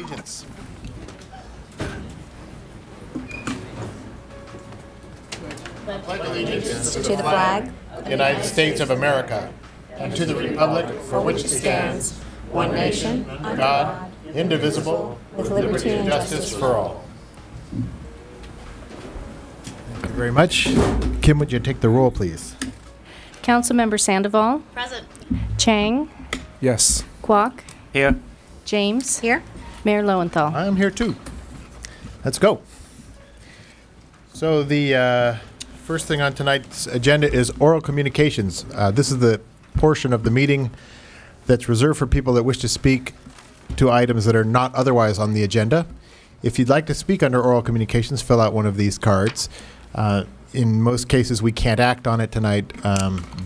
allegiance. Pledge allegiance to the flag of the United States of America and to the republic for which it stands, one nation, under God, indivisible, with liberty and justice for all. Thank you very much. Kim, would you take the roll, please? Councilmember Sandoval. Present. Chang. Yes. Kwok. Here. James. Here. Mayor Lowenthal. I am here too. Let's go. So the first thing on tonight's agenda is oral communications. This is the portion of the meeting that's reserved for people that wish to speak to items that are not otherwise on the agenda. If you'd like to speak under oral communications, fill out one of these cards. In most cases, we can't act on it tonight,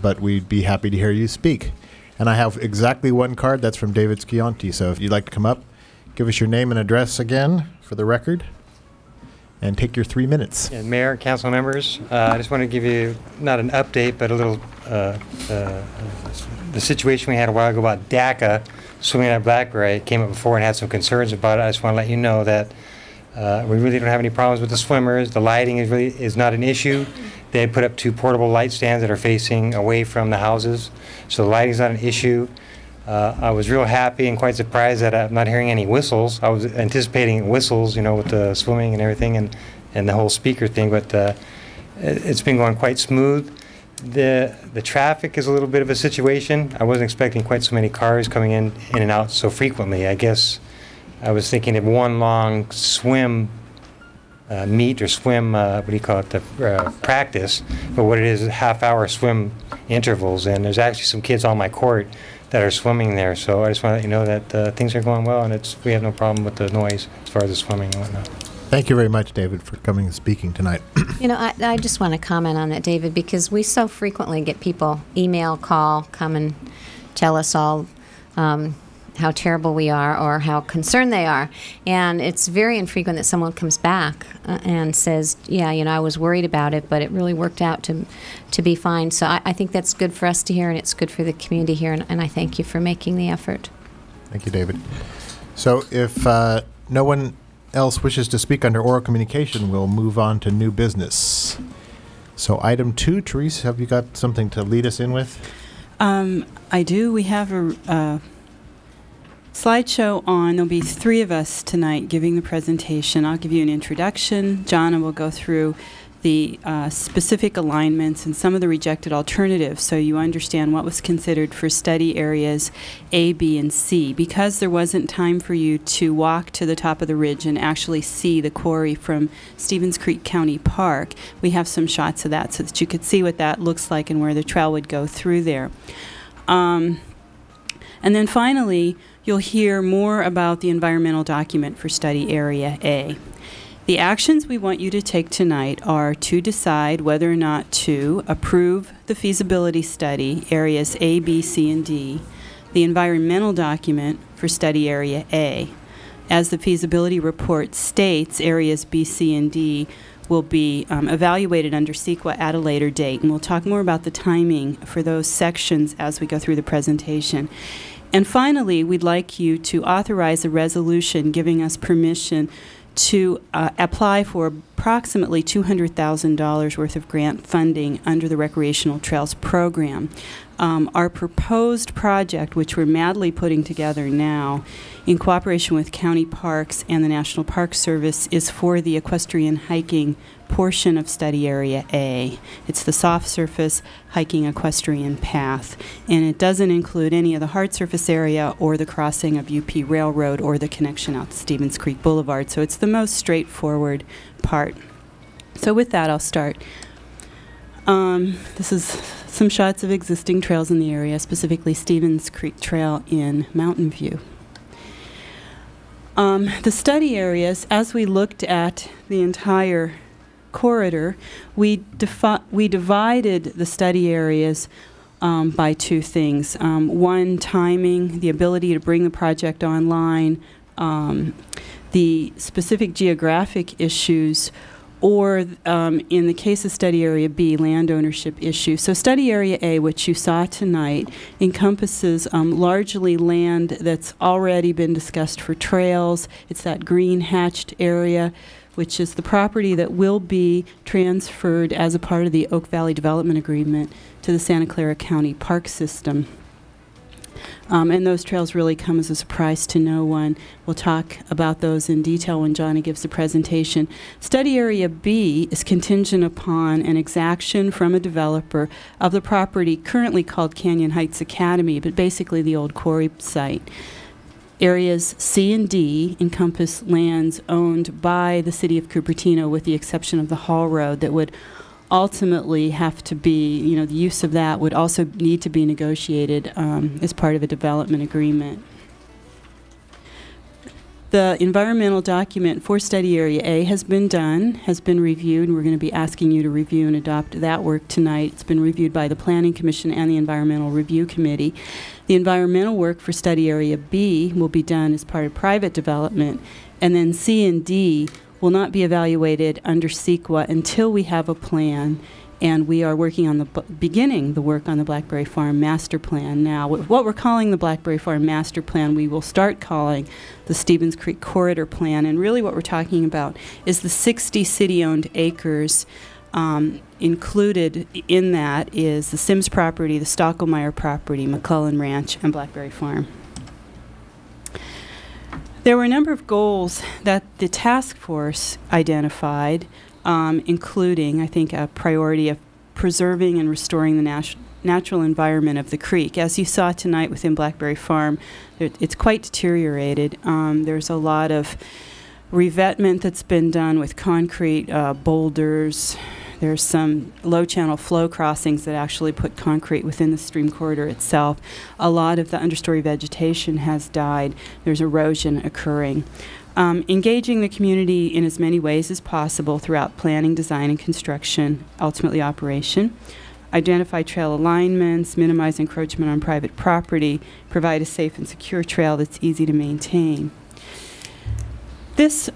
but we'd be happy to hear you speak. And I have exactly one card. That's from David Schianti. So if you'd like to come up, give us your name and address again for the record, and take your 3 minutes. Yeah, Mayor, council members, I just want to give you not an update, but a little the situation we had a while ago about DACA swimming at Blackberry. It came up before and had some concerns about it. I just want to let you know that we really don't have any problems with the swimmers. The lighting is not an issue. They put up 2 portable light stands that are facing away from the houses, so the lighting is not an issue. I was real happy and quite surprised that I'm not hearing any whistles. I was anticipating whistles, you know, with the swimming and everything and the whole speaker thing, but it's been going quite smooth. The traffic is a little bit of a situation. I wasn't expecting quite so many cars coming in and out so frequently. I guess I was thinking of one long swim meet or swim, what do you call it, the practice, but what it is half-hour swim intervals, and there's actually some kids on my court that are swimming there, so I just want to let you know that things are going well, and we have no problem with the noise as far as the swimming and whatnot. Thank you very much, David, for coming and speaking tonight. You know, I just want to comment on that, David, because we so frequently get people email, call, come and tell us all how terrible we are or how concerned they are. And it's very infrequent that someone comes back and says, yeah, you know, I was worried about it, but it really worked out to be fine. So I think that's good for us to hear, and it's good for the community here, and I thank you for making the effort. Thank you, David. So if no one else wishes to speak under oral communication, we'll move on to new business. So item 2, Therese, have you got something to lead us in with? I do. We have a slideshow on. There'll be 3 of us tonight giving the presentation. I'll give you an introduction. Jonna will go through the specific alignments and some of the rejected alternatives so you understand what was considered for study areas A, B, and C. Because there wasn't time for you to walk to the top of the ridge and actually see the quarry from Stevens Creek County Park, we have some shots of that so that you could see what that looks like and where the trail would go through there. And then finally, you'll hear more about the environmental document for study area A. The actions we want you to take tonight are to decide whether or not to approve the feasibility study, areas A, B, C, and D, the environmental document for study area A. As the feasibility report states, areas B, C, and D will be evaluated under CEQA at a later date, and we'll talk more about the timing for those sections as we go through the presentation. And finally, we'd like you to authorize a resolution giving us permission to apply for approximately $200,000 worth of grant funding under the Recreational Trails Program. Our proposed project, which we're madly putting together now, in cooperation with county parks and the National Park Service, is for the equestrian hiking portion of study area A. It's the soft surface hiking equestrian path, and it doesn't include any of the hard surface area or the crossing of UP Railroad or the connection out to Stevens Creek Boulevard. So it's the most straightforward part. So with that, I'll start. This is some shots of existing trails in the area, specifically Stevens Creek Trail in Mountain View. The study areas, as we looked at the entire corridor, we divided the study areas by 2 things. One, timing, the ability to bring the project online, the specific geographic issues or in the case of Study Area B, land ownership issue. So Study Area A, which you saw tonight, encompasses largely land that's already been discussed for trails. It's that green hatched area, which is the property that will be transferred as a part of the Oak Valley Development Agreement to the Santa Clara County Park System. And those trails really come as a surprise to no one. We'll talk about those in detail when Johnny gives the presentation. Study Area B is contingent upon an exaction from a developer of the property currently called Canyon Heights Academy, but basically the old quarry site. Areas C and D encompass lands owned by the city of Cupertino, with the exception of the Hall Road that would ultimately have to be, the use of that would also need to be negotiated as part of a development agreement. The environmental document for Study Area A has been done, has been reviewed, and we're going to be asking you to review and adopt that work tonight. It's been reviewed by the Planning Commission and the Environmental Review Committee. The environmental work for Study Area B will be done as part of private development, and then C and D will not be evaluated under CEQA until we have a plan, and we are working on beginning the work on the Blackberry Farm Master Plan now. What we're calling the Blackberry Farm Master Plan, we will start calling the Stevens Creek Corridor Plan, and really what we're talking about is the 60 city-owned acres. Included in that is the Sims property, the Stockelmeyer property, McClellan Ranch, and Blackberry Farm. There were a number of goals that the task force identified, including, I think, a priority of preserving and restoring the natural environment of the creek. As you saw tonight within Blackberry Farm, it's quite deteriorated. There's a lot of revetment that's been done with concrete boulders. There's some low-channel flow crossings that actually put concrete within the stream corridor itself. A lot of the understory vegetation has died. There's erosion occurring. Engaging the community in as many ways as possible throughout planning, design, and construction, ultimately operation. Identify trail alignments, minimize encroachment on private property, provide a safe and secure trail that's easy to maintain. This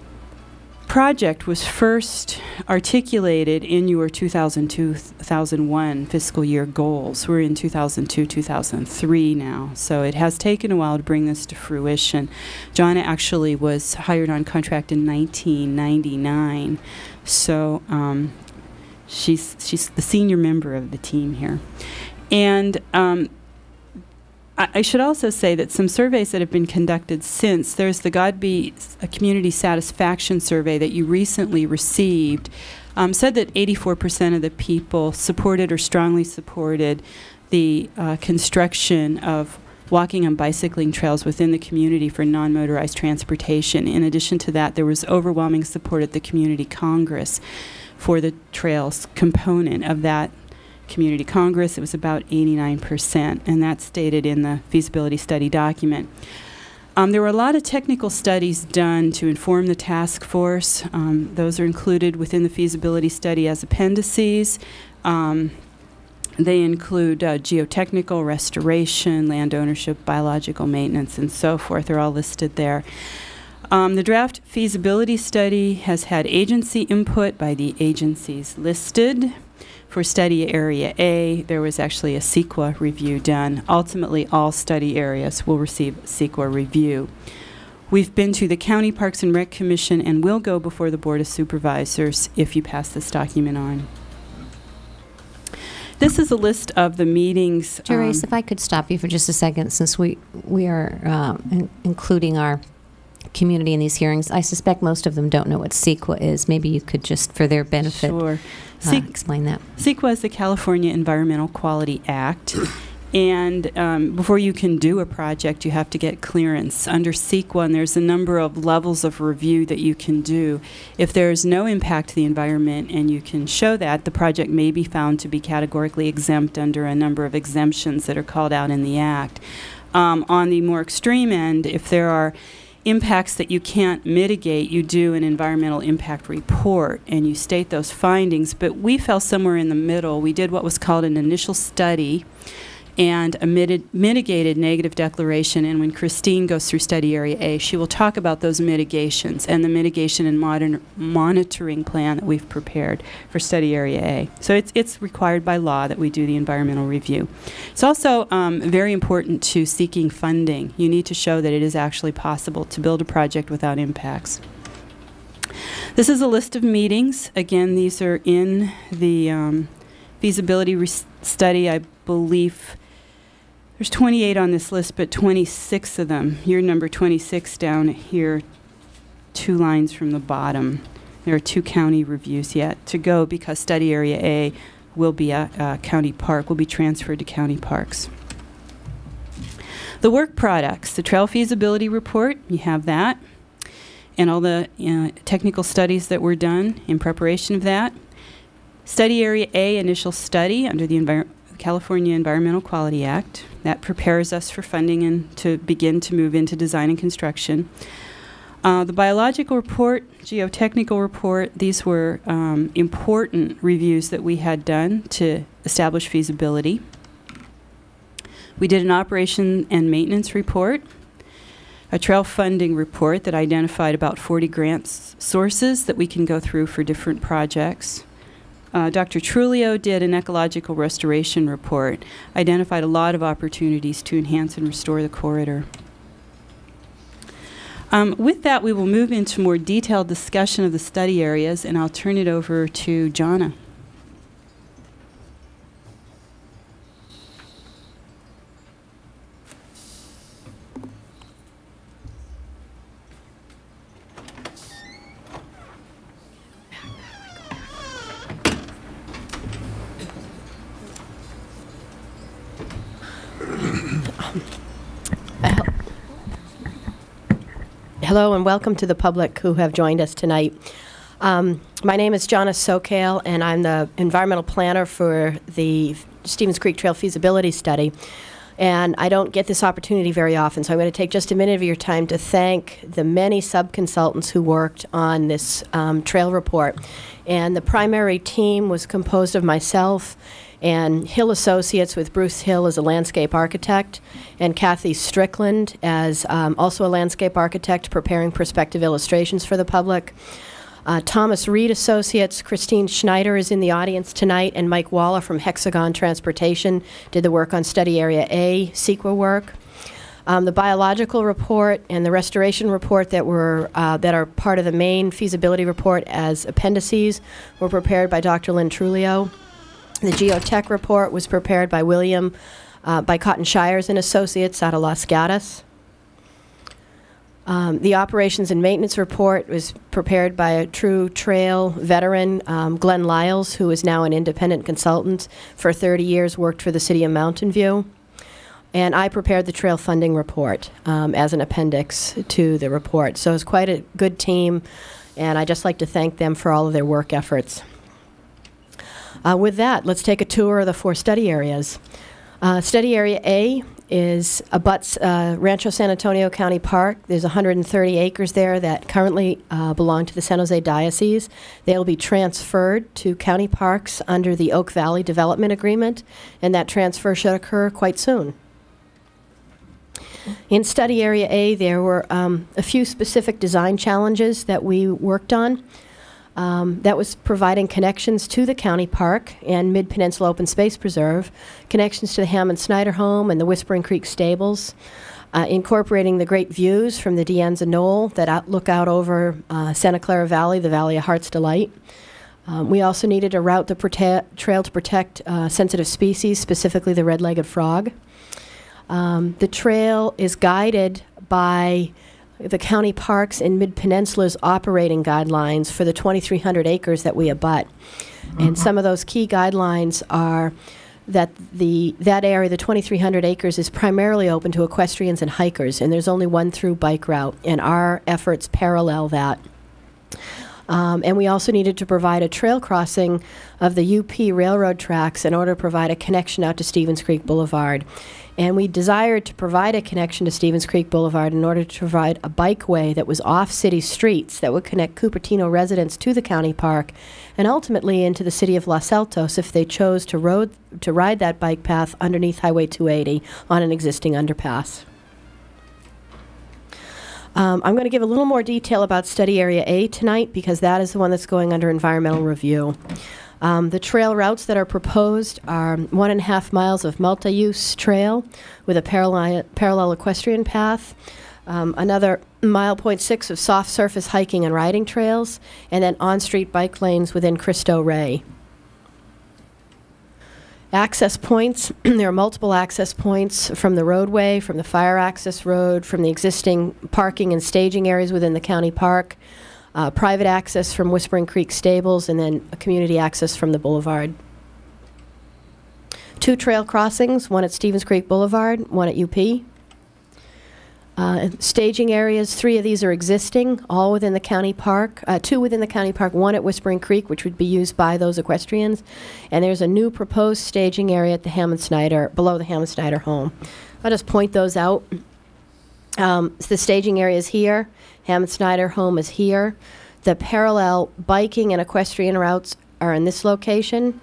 project was first articulated in your 2002-2001 fiscal year goals. We're in 2002-2003 now, so it has taken a while to bring this to fruition. Jonna actually was hired on contract in 1999, so she's the senior member of the team here. And I should also say that some surveys that have been conducted since, there's the Godby Community Satisfaction Survey that you recently received, said that 84% of the people supported or strongly supported the construction of walking and bicycling trails within the community for non-motorized transportation. In addition to that, there was overwhelming support at the Community Congress for the trails component of that Community Congress. It was about 89%, and that's stated in the feasibility study document. There were a lot of technical studies done to inform the task force. Those are included within the feasibility study as appendices. They include geotechnical, restoration, land ownership, biological maintenance, and so forth. They're all listed there. The draft feasibility study has had agency input by the agencies listed. For Study Area A, there was actually a CEQA review done. Ultimately, all study areas will receive CEQA review. We've been to the County Parks and Rec Commission and will go before the Board of Supervisors if you pass this document on. This is a list of the meetings. Therese, if I could stop you for just a second, since we are including our community in these hearings. I suspect most of them don't know what CEQA is. Maybe you could just, for their benefit, Sure. Explain that. CEQA is the California Environmental Quality Act. And before you can do a project, you have to get clearance under CEQA, and there's a number of levels of review that you can do. If there's no impact to the environment and you can show that, the project may be found to be categorically exempt under a number of exemptions that are called out in the Act. On the more extreme end, if there are impacts that you can't mitigate, you do an environmental impact report and you state those findings. But we fell somewhere in the middle. We did what was called an initial study. and a mitigated negative declaration. And when Christine goes through Study Area A, she will talk about those mitigations and the mitigation and monitoring plan that we've prepared for Study Area A. So it's required by law that we do the environmental review. It's also very important to seeking funding. You need to show that it is actually possible to build a project without impacts. This is a list of meetings. Again, these are in the feasibility study. I believe there's 28 on this list, but 26 of them. You're number 26 down here, 2 lines from the bottom. There are 2 county reviews yet to go because Study Area A will be a county park, will be transferred to county parks. The work products, the trail feasibility report, you have that, and all the technical studies that were done in preparation of that. Study Area A initial study under the California Environmental Quality Act. That prepares us for funding and to begin to move into design and construction. The biological report, geotechnical report, these were important reviews that we had done to establish feasibility. We did an operation and maintenance report, a trail funding report that identified about 40 grant sources that we can go through for different projects. Dr. Trulio did an ecological restoration report, identified a lot of opportunities to enhance and restore the corridor. With that, we will move into more detailed discussion of the study areas, and I'll turn it over to Jonna. Hello and welcome to the public who have joined us tonight. My name is Jonna Sokale, and I'm the environmental planner for the Stevens Creek Trail Feasibility Study. And I don't get this opportunity very often, so I'm going to take just a minute of your time to thank the many sub-consultants who worked on this trail report. And the primary team was composed of myself and Hill Associates with Bruce Hill as a landscape architect, and Kathy Strickland as also a landscape architect preparing perspective illustrations for the public. Thomas Reed Associates, Christine Schneider is in the audience tonight, and Mike Waller from Hexagon Transportation did the work on Study Area A, CEQA work. The biological report and the restoration report that are part of the main feasibility report as appendices were prepared by Dr. Lynn Trulio. The geotech report was prepared by by Cotton Shires and Associates out of Los Gatos. The operations and maintenance report was prepared by a true trail veteran, Glenn Lyles, who is now an independent consultant. For 30 years, worked for the city of Mountain View. And I prepared the trail funding report as an appendix to the report. So it's quite a good team, and I'd just like to thank them for all of their work efforts. With that, let's take a tour of the 4 study areas. Study Area A abuts Rancho San Antonio County Park. There's 130 acres there that currently belong to the San Jose Diocese. They'll be transferred to county parks under the Oak Valley Development Agreement, and that transfer should occur quite soon. In Study Area A, there were a few specific design challenges that we worked on. That was providing connections to the county park and Mid-Peninsula Open Space Preserve, connections to the Hammond Snyder Home and the Whispering Creek Stables, incorporating the great views from the Dianza Knoll that look out over Santa Clara Valley, the Valley of Heart's Delight. We also needed a route trail to protect sensitive species, specifically the red-legged frog. The trail is guided by the county parks in Mid-Peninsula's operating guidelines for the 2,300 acres that we abut. And some of those key guidelines are that that area, the 2,300 acres, is primarily open to equestrians and hikers, and there's only one through bike route, and our efforts parallel that. And we also needed to provide a trail crossing of the UP railroad tracks in order to provide a connection out to Stevens Creek Boulevard. And we desired to provide a connection to Stevens Creek Boulevard in order to provide a bikeway that was off city streets that would connect Cupertino residents to the county park and ultimately into the city of Los Altos if they chose to ride that bike path underneath Highway 280 on an existing underpass. I'm going to give a little more detail about Study Area A tonight because that is the one that's going under environmental review. The trail routes that are proposed are 1.5 miles of multi-use trail with a parallel equestrian path, another 1.6 miles of soft surface hiking and riding trails, and then on-street bike lanes within Cristo Rey. Access points, there are multiple access points from the roadway, from the fire access road, from the existing parking and staging areas within the county park, private access from Whispering Creek Stables, and then a community access from the boulevard. 2 trail crossings, one at Stevens Creek Boulevard, one at UP. Staging areas, 3 of these are existing, all within the county park, 2 within the county park, 1 at Whispering Creek, which would be used by those equestrians. And there's a new proposed staging area at the Hammond-Snyder, below the Hammond-Snyder home. I'll just point those out. The staging area is here. Hammond-Snyder home is here. The parallel biking and equestrian routes are in this location.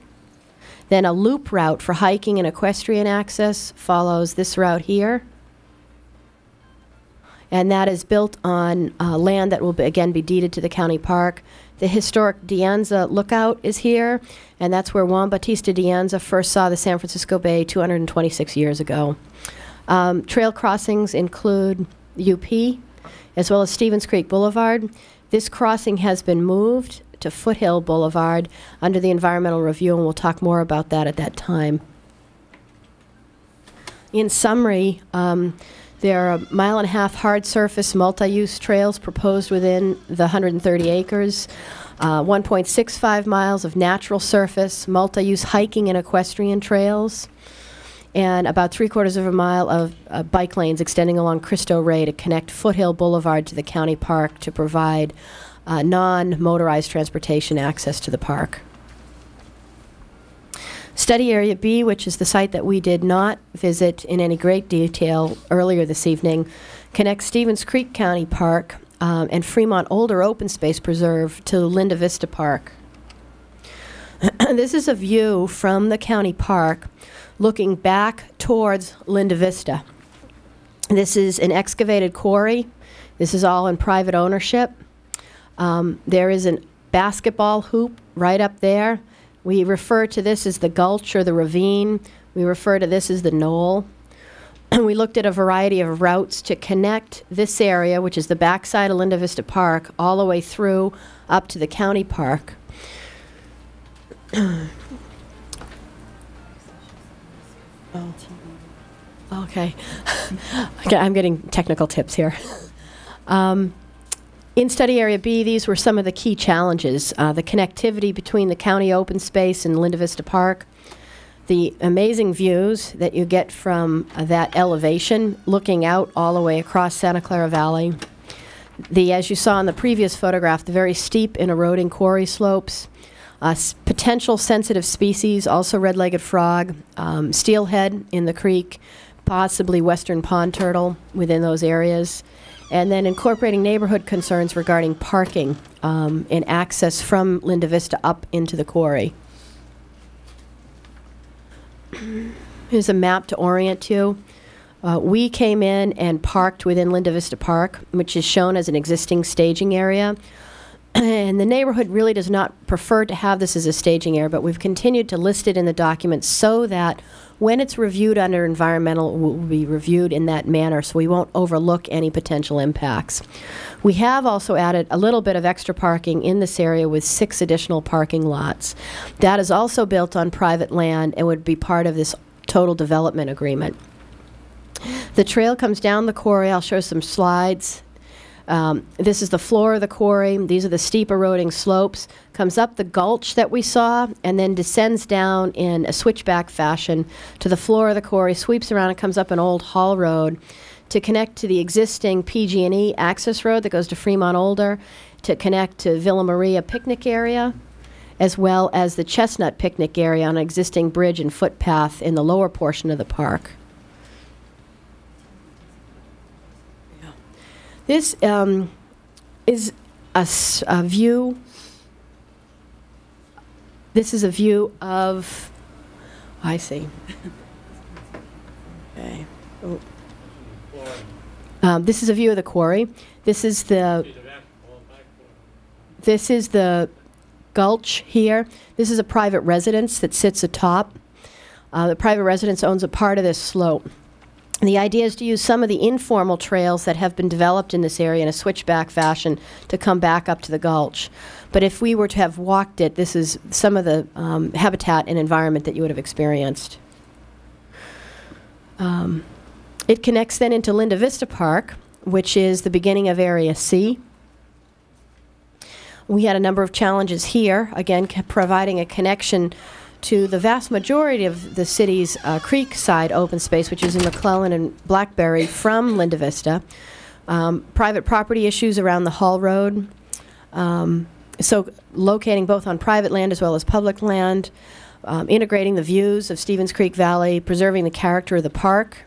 Then a loop route for hiking and equestrian access follows this route here. And that is built on land that will again be deeded to the county park. The historic De Anza lookout is here, and that's where Juan Bautista De Anza first saw the San Francisco Bay 226 years ago. Trail crossings include UP, as well as Stevens Creek Boulevard. This crossing has been moved to Foothill Boulevard under the environmental review, and we'll talk more about that at that time. In summary, there are 1.5 mile hard surface multi-use trails proposed within the 130 acres, 1.65 miles of natural surface multi-use hiking and equestrian trails, and about 3/4 mile of bike lanes extending along Cristo Rey to connect Foothill Boulevard to the county park to provide non-motorized transportation access to the park. Study Area B, which is the site that we did not visit in any great detail earlier this evening, connects Stevens Creek County Park and Fremont Older Open Space Preserve to Linda Vista Park. This is a view from the county park looking back towards Linda Vista. This is an excavated quarry. This is all in private ownership. There is a basketball hoop right up there. We refer to this as the gulch or the ravine. We refer to this as the knoll. We looked at a variety of routes to connect this area, which is the backside of Linda Vista Park, all the way through up to the county park. Oh. Okay. Okay, I'm getting technical tips here. In Study Area B, these were some of the key challenges. The connectivity between the county open space and Linda Vista Park, the amazing views that you get from that elevation, looking out all the way across Santa Clara Valley. As you saw in the previous photograph, the very steep and eroding quarry slopes, potential sensitive species, also red-legged frog, steelhead in the creek, possibly western pond turtle within those areas, and then incorporating neighborhood concerns regarding parking and access from Linda Vista up into the quarry. Here's a map to orient you. We came in and parked within Linda Vista Park, which is shown as an existing staging area. And the neighborhood really does not prefer to have this as a staging area, but we've continued to list it in the documents so that when it's reviewed under environmental, it will be reviewed in that manner, so we won't overlook any potential impacts. We have also added a little bit of extra parking in this area with 6 additional parking lots. That is also built on private land and would be part of this total development agreement. The trail comes down the quarry. I'll show some slides. This is the floor of the quarry. These are the steep eroding slopes. Comes up the gulch that we saw and then descends down in a switchback fashion to the floor of the quarry, sweeps around and comes up an old haul road to connect to the existing PG&E access road that goes to Fremont Older, to connect to Villa Maria picnic area, as well as the Chestnut picnic area on an existing bridge and footpath in the lower portion of the park. This is a view. This is a view of. I see. Okay. Oh. This is a view of the quarry. This is the gulch here. This is a private residence that sits atop. The private residence owns a part of this slope. And the idea is to use some of the informal trails that have been developed in this area in a switchback fashion to come back up to the gulch. But if we were to have walked it, this is some of the habitat and environment that you would have experienced. It connects then into Linda Vista Park, which is the beginning of Area C. We had a number of challenges here, again, providing a connection to the vast majority of the city's creek side open space, which is in McClellan and Blackberry from Linda Vista. Private property issues around the Hall Road. So locating both on private land as well as public land, integrating the views of Stevens Creek Valley, preserving the character of the park.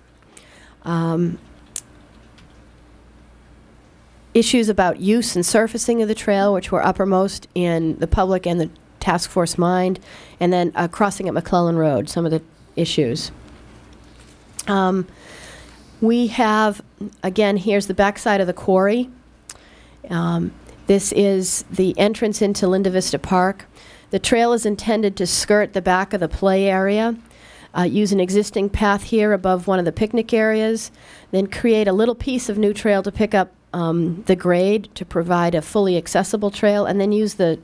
Issues about use and surfacing of the trail, which were uppermost in the public and the task force mind, and then crossing at McClellan Road, some of the issues. We have, again, here's the backside of the quarry. This is the entrance into Linda Vista Park. The trail is intended to skirt the back of the play area, use an existing path here above one of the picnic areas, then create a little piece of new trail to pick up the grade to provide a fully accessible trail, and then use the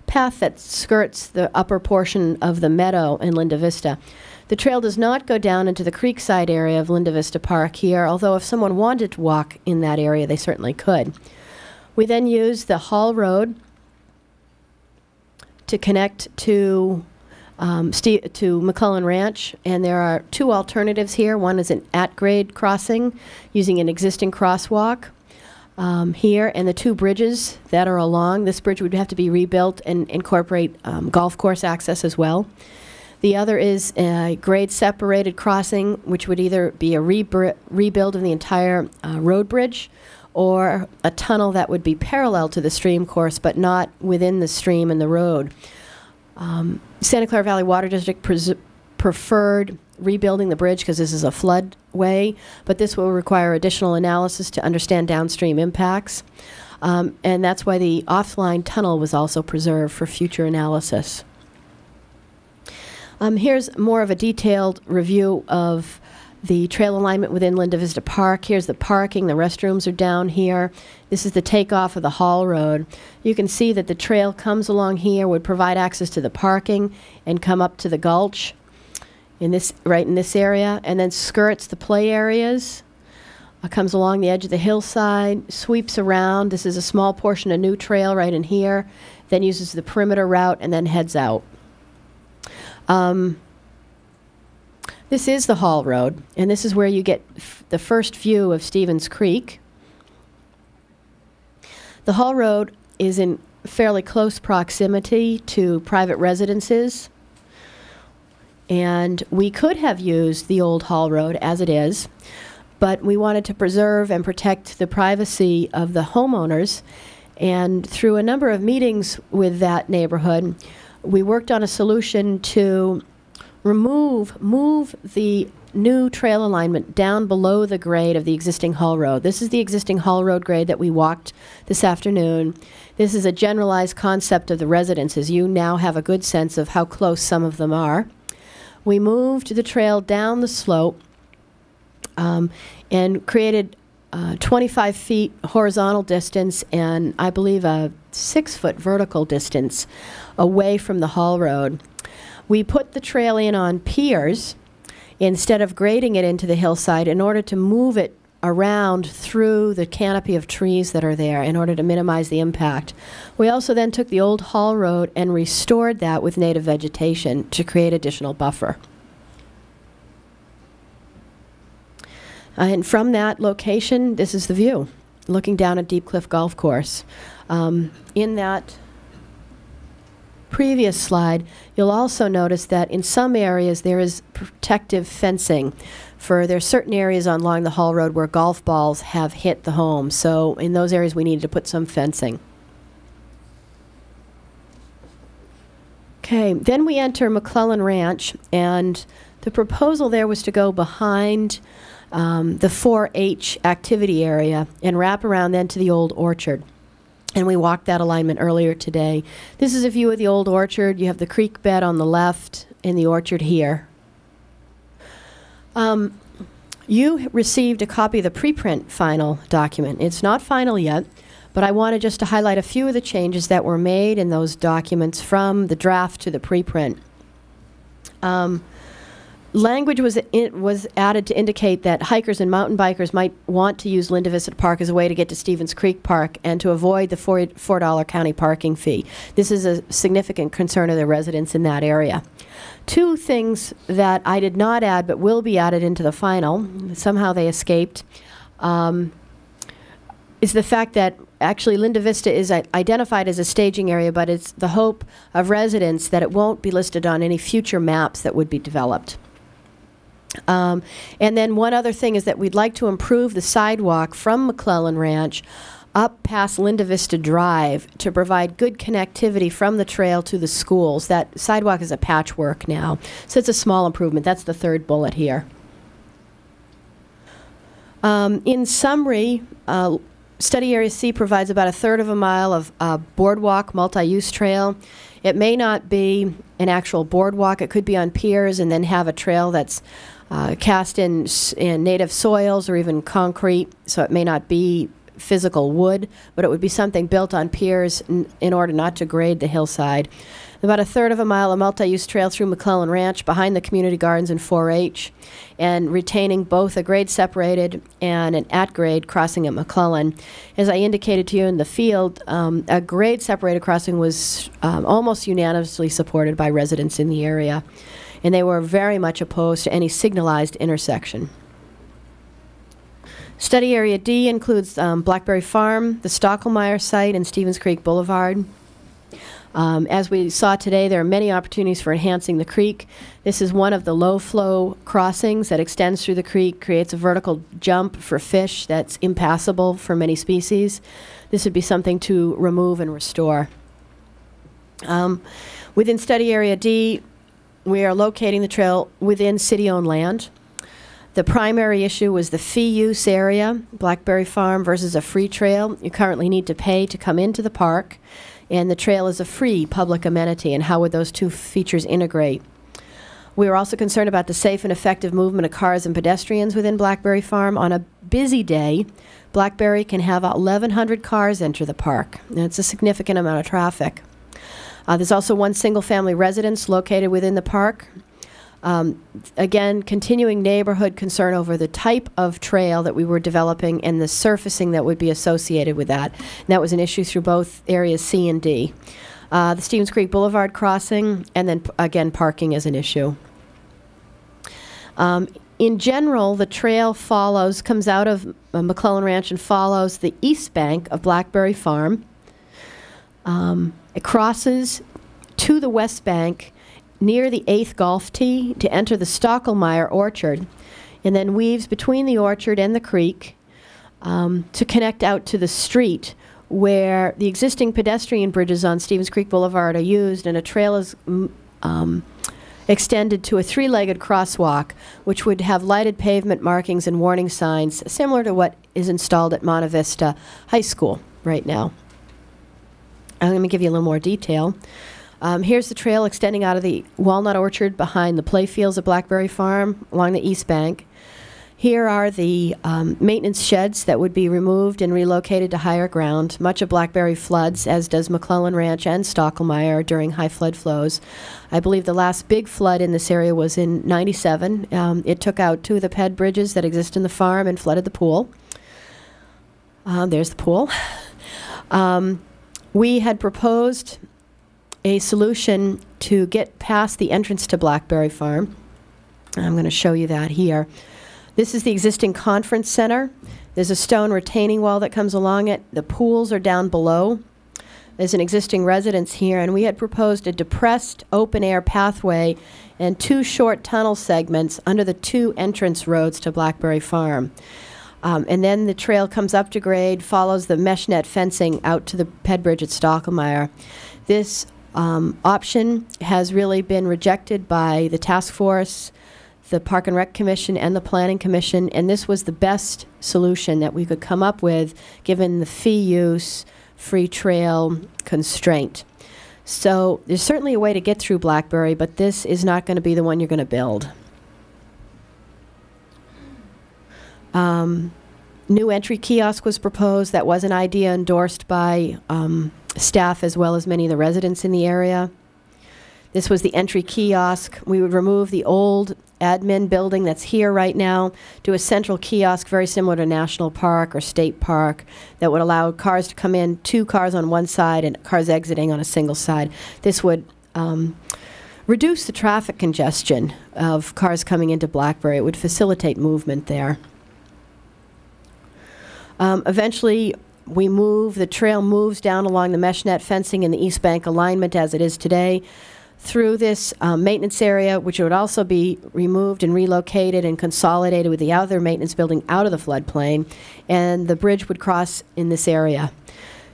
path that skirts the upper portion of the meadow in Linda Vista. The trail does not go down into the creekside area of Linda Vista Park here, although if someone wanted to walk in that area, they certainly could. We then use the Hall Road to connect to McClellan Ranch, and there are two alternatives here. One is an at-grade crossing using an existing crosswalk here, and the two bridges that are along. This bridge would have to be rebuilt and incorporate golf course access as well. The other is a grade-separated crossing, which would either be a rebuild of the entire road bridge or a tunnel that would be parallel to the stream course but not within the stream and the road. Santa Clara Valley Water District preferred rebuilding the bridge because this is a floodway, but this will require additional analysis to understand downstream impacts. And that's why the offline tunnel was also preserved for future analysis. Here's more of a detailed review of the trail alignment within Linda Vista Park. Here's the parking. The restrooms are down here. This is the takeoff of the Hall Road. You can see that the trail comes along here, would provide access to the parking, and come up to the gulch in this, right in this area, and then skirts the play areas. Comes along the edge of the hillside, sweeps around. This is a small portion of new trail right in here, then uses the perimeter route, and then heads out. This is the Hall Road, and this is where you get the first view of Stevens Creek. The Hall Road is in fairly close proximity to private residences, and we could have used the old Hall Road as it is, but we wanted to preserve and protect the privacy of the homeowners, and through a number of meetings with that neighborhood, we worked on a solution to move the new trail alignment down below the grade of the existing Hall Road. This is the existing Hall Road grade that we walked this afternoon. This is a generalized concept of the residences. You now have a good sense of how close some of them are. We moved the trail down the slope and created 25 feet horizontal distance and I believe a 6-foot vertical distance away from the Hall Road. We put the trail in on piers instead of grading it into the hillside in order to move it around through the canopy of trees that are there in order to minimize the impact. We also then took the old Hall Road and restored that with native vegetation to create additional buffer. And from that location, this is the view, looking down at Deep Cliff Golf Course. In that previous slide, you'll also notice that in some areas there is protective fencing. There are certain areas along the Hall Road where golf balls have hit the home. So in those areas we needed to put some fencing. Okay, then we enter McClellan Ranch, and the proposal there was to go behind the 4-H activity area and wrap around then to the old orchard. And we walked that alignment earlier today. This is a view of the old orchard. You have the creek bed on the left and the orchard here. You received a copy of the preprint final document. It's not final yet, but I wanted just to highlight a few of the changes that were made in those documents from the draft to the preprint. Language was added to indicate that hikers and mountain bikers might want to use Linda Vista Park as a way to get to Stevens Creek Park and to avoid the $4 county parking fee. This is a significant concern of the residents in that area. Two things that I did not add but will be added into the final, somehow they escaped, is the fact that actually Linda Vista is identified as a staging area, but it's the hope of residents that it won't be listed on any future maps that would be developed. And then one other thing is that we'd like to improve the sidewalk from McClellan Ranch up past Linda Vista Drive to provide good connectivity from the trail to the schools. That sidewalk is a patchwork now, so it's a small improvement. That's the third bullet here. In summary, Study Area C provides about 1/3 of a mile of boardwalk multi-use trail. It may not be an actual boardwalk. It could be on piers and then have a trail that's cast in native soils or even concrete, so it may not be physical wood, but it would be something built on piers in order not to grade the hillside. About 1/3 of a mile of multi-use trail through McClellan Ranch behind the community gardens and 4-H, and retaining both a grade-separated and an at-grade crossing at McClellan. As I indicated to you in the field, a grade-separated crossing was almost unanimously supported by residents in the area, and they were very much opposed to any signalized intersection. Study Area D includes Blackberry Farm, the Stockelmeyer site, and Stevens Creek Boulevard. As we saw today, there are many opportunities for enhancing the creek. This is one of the low-flow crossings that extends through the creek, creates a vertical jump for fish that's impassable for many species. This would be something to remove and restore. Within Study Area D, we are locating the trail within city-owned land. The primary issue was the fee use area, Blackberry Farm versus a free trail. You currently need to pay to come into the park, and the trail is a free public amenity, and how would those two features integrate? We were also concerned about the safe and effective movement of cars and pedestrians within Blackberry Farm. On a busy day, Blackberry can have 1,100 cars enter the park, and it's a significant amount of traffic. There's also one single-family residence located within the park. Again, continuing neighborhood concern over the type of trail that we were developing and the surfacing that would be associated with that. And that was an issue through both areas C and D. The Stevens Creek Boulevard crossing, and then again parking as an issue. In general, the trail comes out of McClellan Ranch and follows the east bank of Blackberry Farm. It crosses to the west bank near the 8th golf tee to enter the Stockelmeyer orchard, and then weaves between the orchard and the creek to connect out to the street where the existing pedestrian bridges on Stevens Creek Boulevard are used, and a trail is extended to a 3-legged crosswalk, which would have lighted pavement markings and warning signs similar to what is installed at Monte Vista High School right now. Let me give you a little more detail. Here's the trail extending out of the walnut orchard behind the playfields at Blackberry Farm along the east bank. Here are the maintenance sheds that would be removed and relocated to higher ground. Much of Blackberry floods, as does McClellan Ranch and Stockelmeyer during high flood flows. I believe the last big flood in this area was in '97. It took out 2 of the ped bridges that exist in the farm and flooded the pool. There's the pool. We had proposed a solution to get past the entrance to Blackberry Farm. I'm going to show you that here. This is the existing conference center. There's a stone retaining wall that comes along it. The pools are down below. There's an existing residence here, and we had proposed a depressed open-air pathway and 2 short tunnel segments under the 2 entrance roads to Blackberry Farm. And then the trail comes up to grade, follows the mesh net fencing out to the ped bridge at Stockelmeyer. This option has really been rejected by the task force, the Park and Rec Commission, and the Planning Commission, and this was the best solution that we could come up with given the fee use, free trail constraint. So there's certainly a way to get through Blackberry, but this is not going to be the one you're going to build. New entry kiosk was proposed. That was an idea endorsed by staff as well as many of the residents in the area. This was the entry kiosk. We would remove the old admin building that's here right now, do a central kiosk very similar to National Park or State Park that would allow cars to come in, 2 cars on one side and cars exiting on a single side. This would reduce the traffic congestion of cars coming into Blackberry. It would facilitate movement there. Eventually, the trail moves down along the mesh net fencing in the East Bank alignment as it is today through this maintenance area, which would also be removed and relocated and consolidated with the other maintenance building out of the floodplain, and the bridge would cross in this area.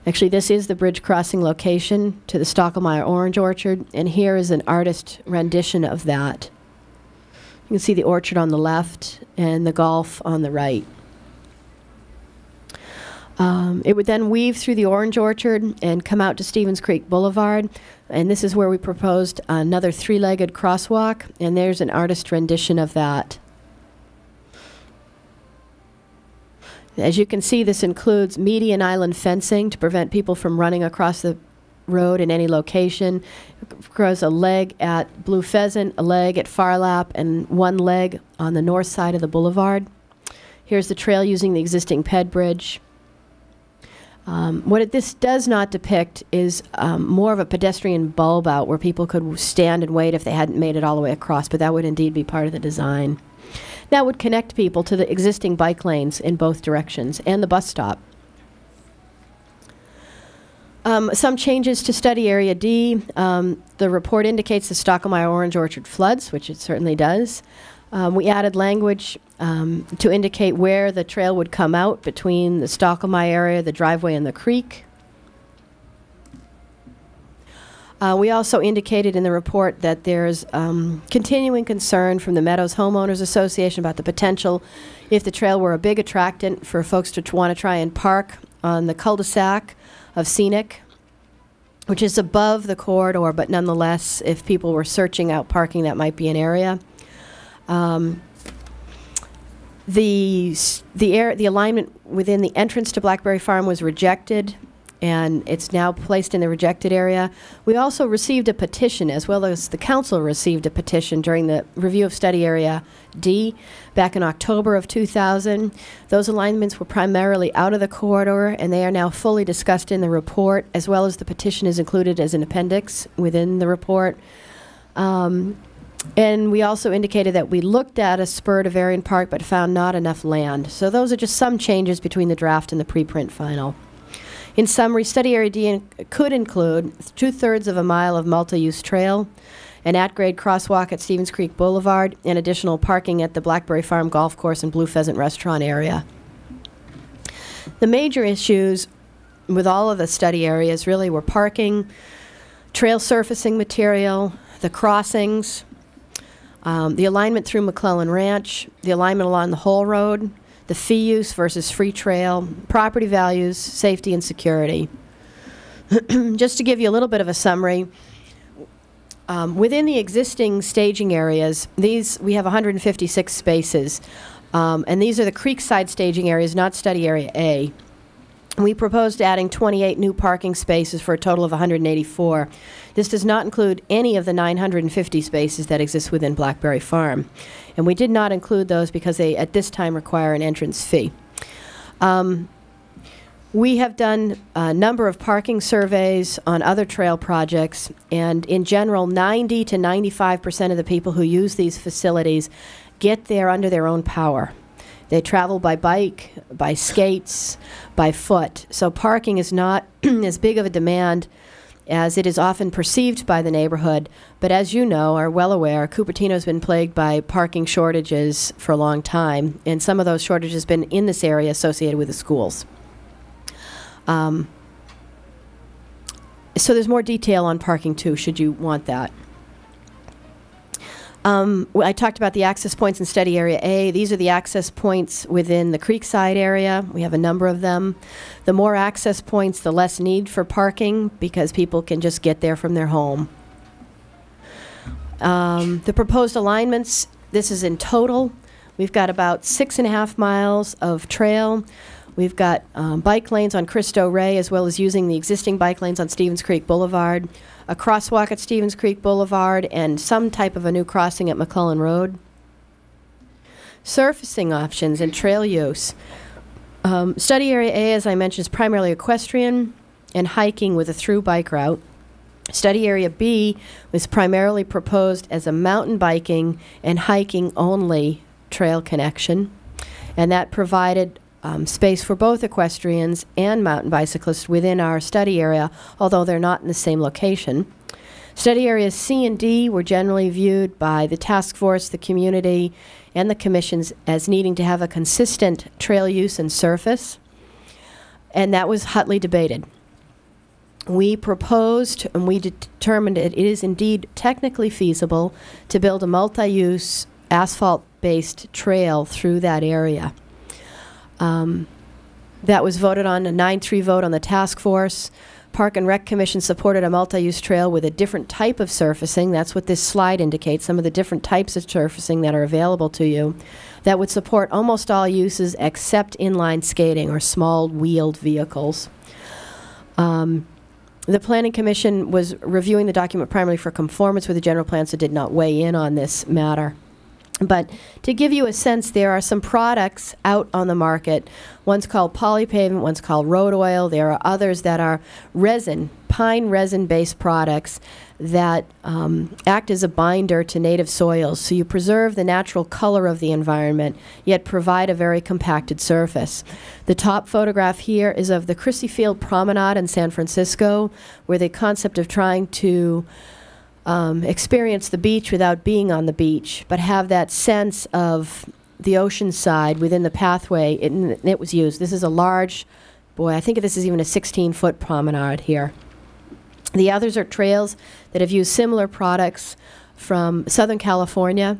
Actually, this is the bridge crossing location to the Stockelmeyer Orange Orchard, and here is an artist rendition of that. You can see the orchard on the left and the golf on the right. It would then weave through the Orange Orchard and come out to Stevens Creek Boulevard. And this is where we proposed another 3-legged crosswalk. And there's an artist rendition of that. As you can see, this includes median island fencing to prevent people from running across the road in any location. It grows a leg at Blue Pheasant, a leg at Farlap, and 1 leg on the north side of the boulevard. Here's the trail using the existing ped bridge. What this does not depict is more of a pedestrian bulb out where people could stand and wait if they hadn't made it all the way across, but that would indeed be part of the design. That would connect people to the existing bike lanes in both directions and the bus stop. Some changes to study area D. The report indicates the Stockelmeyer Orange Orchard floods, which it certainly does. We added language to indicate where the trail would come out between the Stockelmeyer area, the driveway, and the creek. We also indicated in the report that there's continuing concern from the Meadows Homeowners Association about the potential, if the trail were a big attractant, for folks to want to try and park on the cul-de-sac of Scenic, which is above the corridor, but nonetheless, if people were searching out parking, that might be an area. The alignment within the entrance to Blackberry Farm was rejected, and it's now placed in the rejected area. We also received a petition, as well as the council received a petition during the review of study area D back in October of 2000. Those alignments were primarily out of the corridor, and they are now fully discussed in the report, as well as the petition is included as an appendix within the report. And we also indicated that we looked at a spur to Varian Park but found not enough land. So those are just some changes between the draft and the preprint final. In summary, study area D could include 2/3 of a mile of multi-use trail, an at-grade crosswalk at Stevens Creek Boulevard, and additional parking at the Blackberry Farm Golf Course and Blue Pheasant Restaurant area. The major issues with all of the study areas really were parking, trail surfacing material, the crossings, the alignment through McClellan Ranch, the alignment along the whole road, the fee use versus free trail, property values, safety, and security. Just to give you a little bit of a summary, within the existing staging areas, we have 156 spaces, and these are the Creekside staging areas, not study area A. We proposed adding 28 new parking spaces for a total of 184. This does not include any of the 950 spaces that exist within Blackberry Farm. And we did not include those because they, at this time, require an entrance fee. We have done a number of parking surveys on other trail projects, and in general, 90 to 95% of the people who use these facilities get there under their own power. They travel by bike, by skates, by foot. So parking is not as big of a demand as it is often perceived by the neighborhood. But as you know, are well aware, Cupertino has been plagued by parking shortages for a long time, and some of those shortages have been in this area associated with the schools. So there's more detail on parking too, should you want that. I talked about the access points in Study Area A. These are the access points within the Creekside area. We have a number of them. The more access points, the less need for parking because people can just get there from their home. The proposed alignments, this is in total. We've got about 6.5 miles of trail. We've got bike lanes on Cristo Ray, as well as using the existing bike lanes on Stevens Creek Boulevard, a crosswalk at Stevens Creek Boulevard, and some type of a new crossing at McClellan Road. Surfacing options and trail use. Study Area A, as I mentioned, is primarily equestrian and hiking with a through bike route. Study Area B was primarily proposed as a mountain biking and hiking only trail connection, and that provided space for both equestrians and mountain bicyclists within our study area, although they're not in the same location. Study areas C and D were generally viewed by the task force, the community, and the commissions as needing to have a consistent trail use and surface, and that was hotly debated. We proposed and we determined it is indeed technically feasible to build a multi-use asphalt-based trail through that area. That was voted on, a 9-3 vote on the task force. Park and Rec Commission supported a multi-use trail with a different type of surfacing. That's what this slide indicates, some of the different types of surfacing that are available to you that would support almost all uses except inline skating or small wheeled vehicles. The Planning Commission was reviewing the document primarily for conformance with the general plan, so did not weigh in on this matter. But to give you a sense, there are some products out on the market. One's called polypavement, one's called road oil. There are others that are resin, pine resin-based products that act as a binder to native soils. So you preserve the natural color of the environment, yet provide a very compacted surface. The top photograph here is of the Crissy Field Promenade in San Francisco, where the concept of trying to experience the beach without being on the beach, but have that sense of the ocean side within the pathway. It was used. This is a large, boy, I think this is even a 16-foot promenade here. The others are trails that have used similar products from Southern California.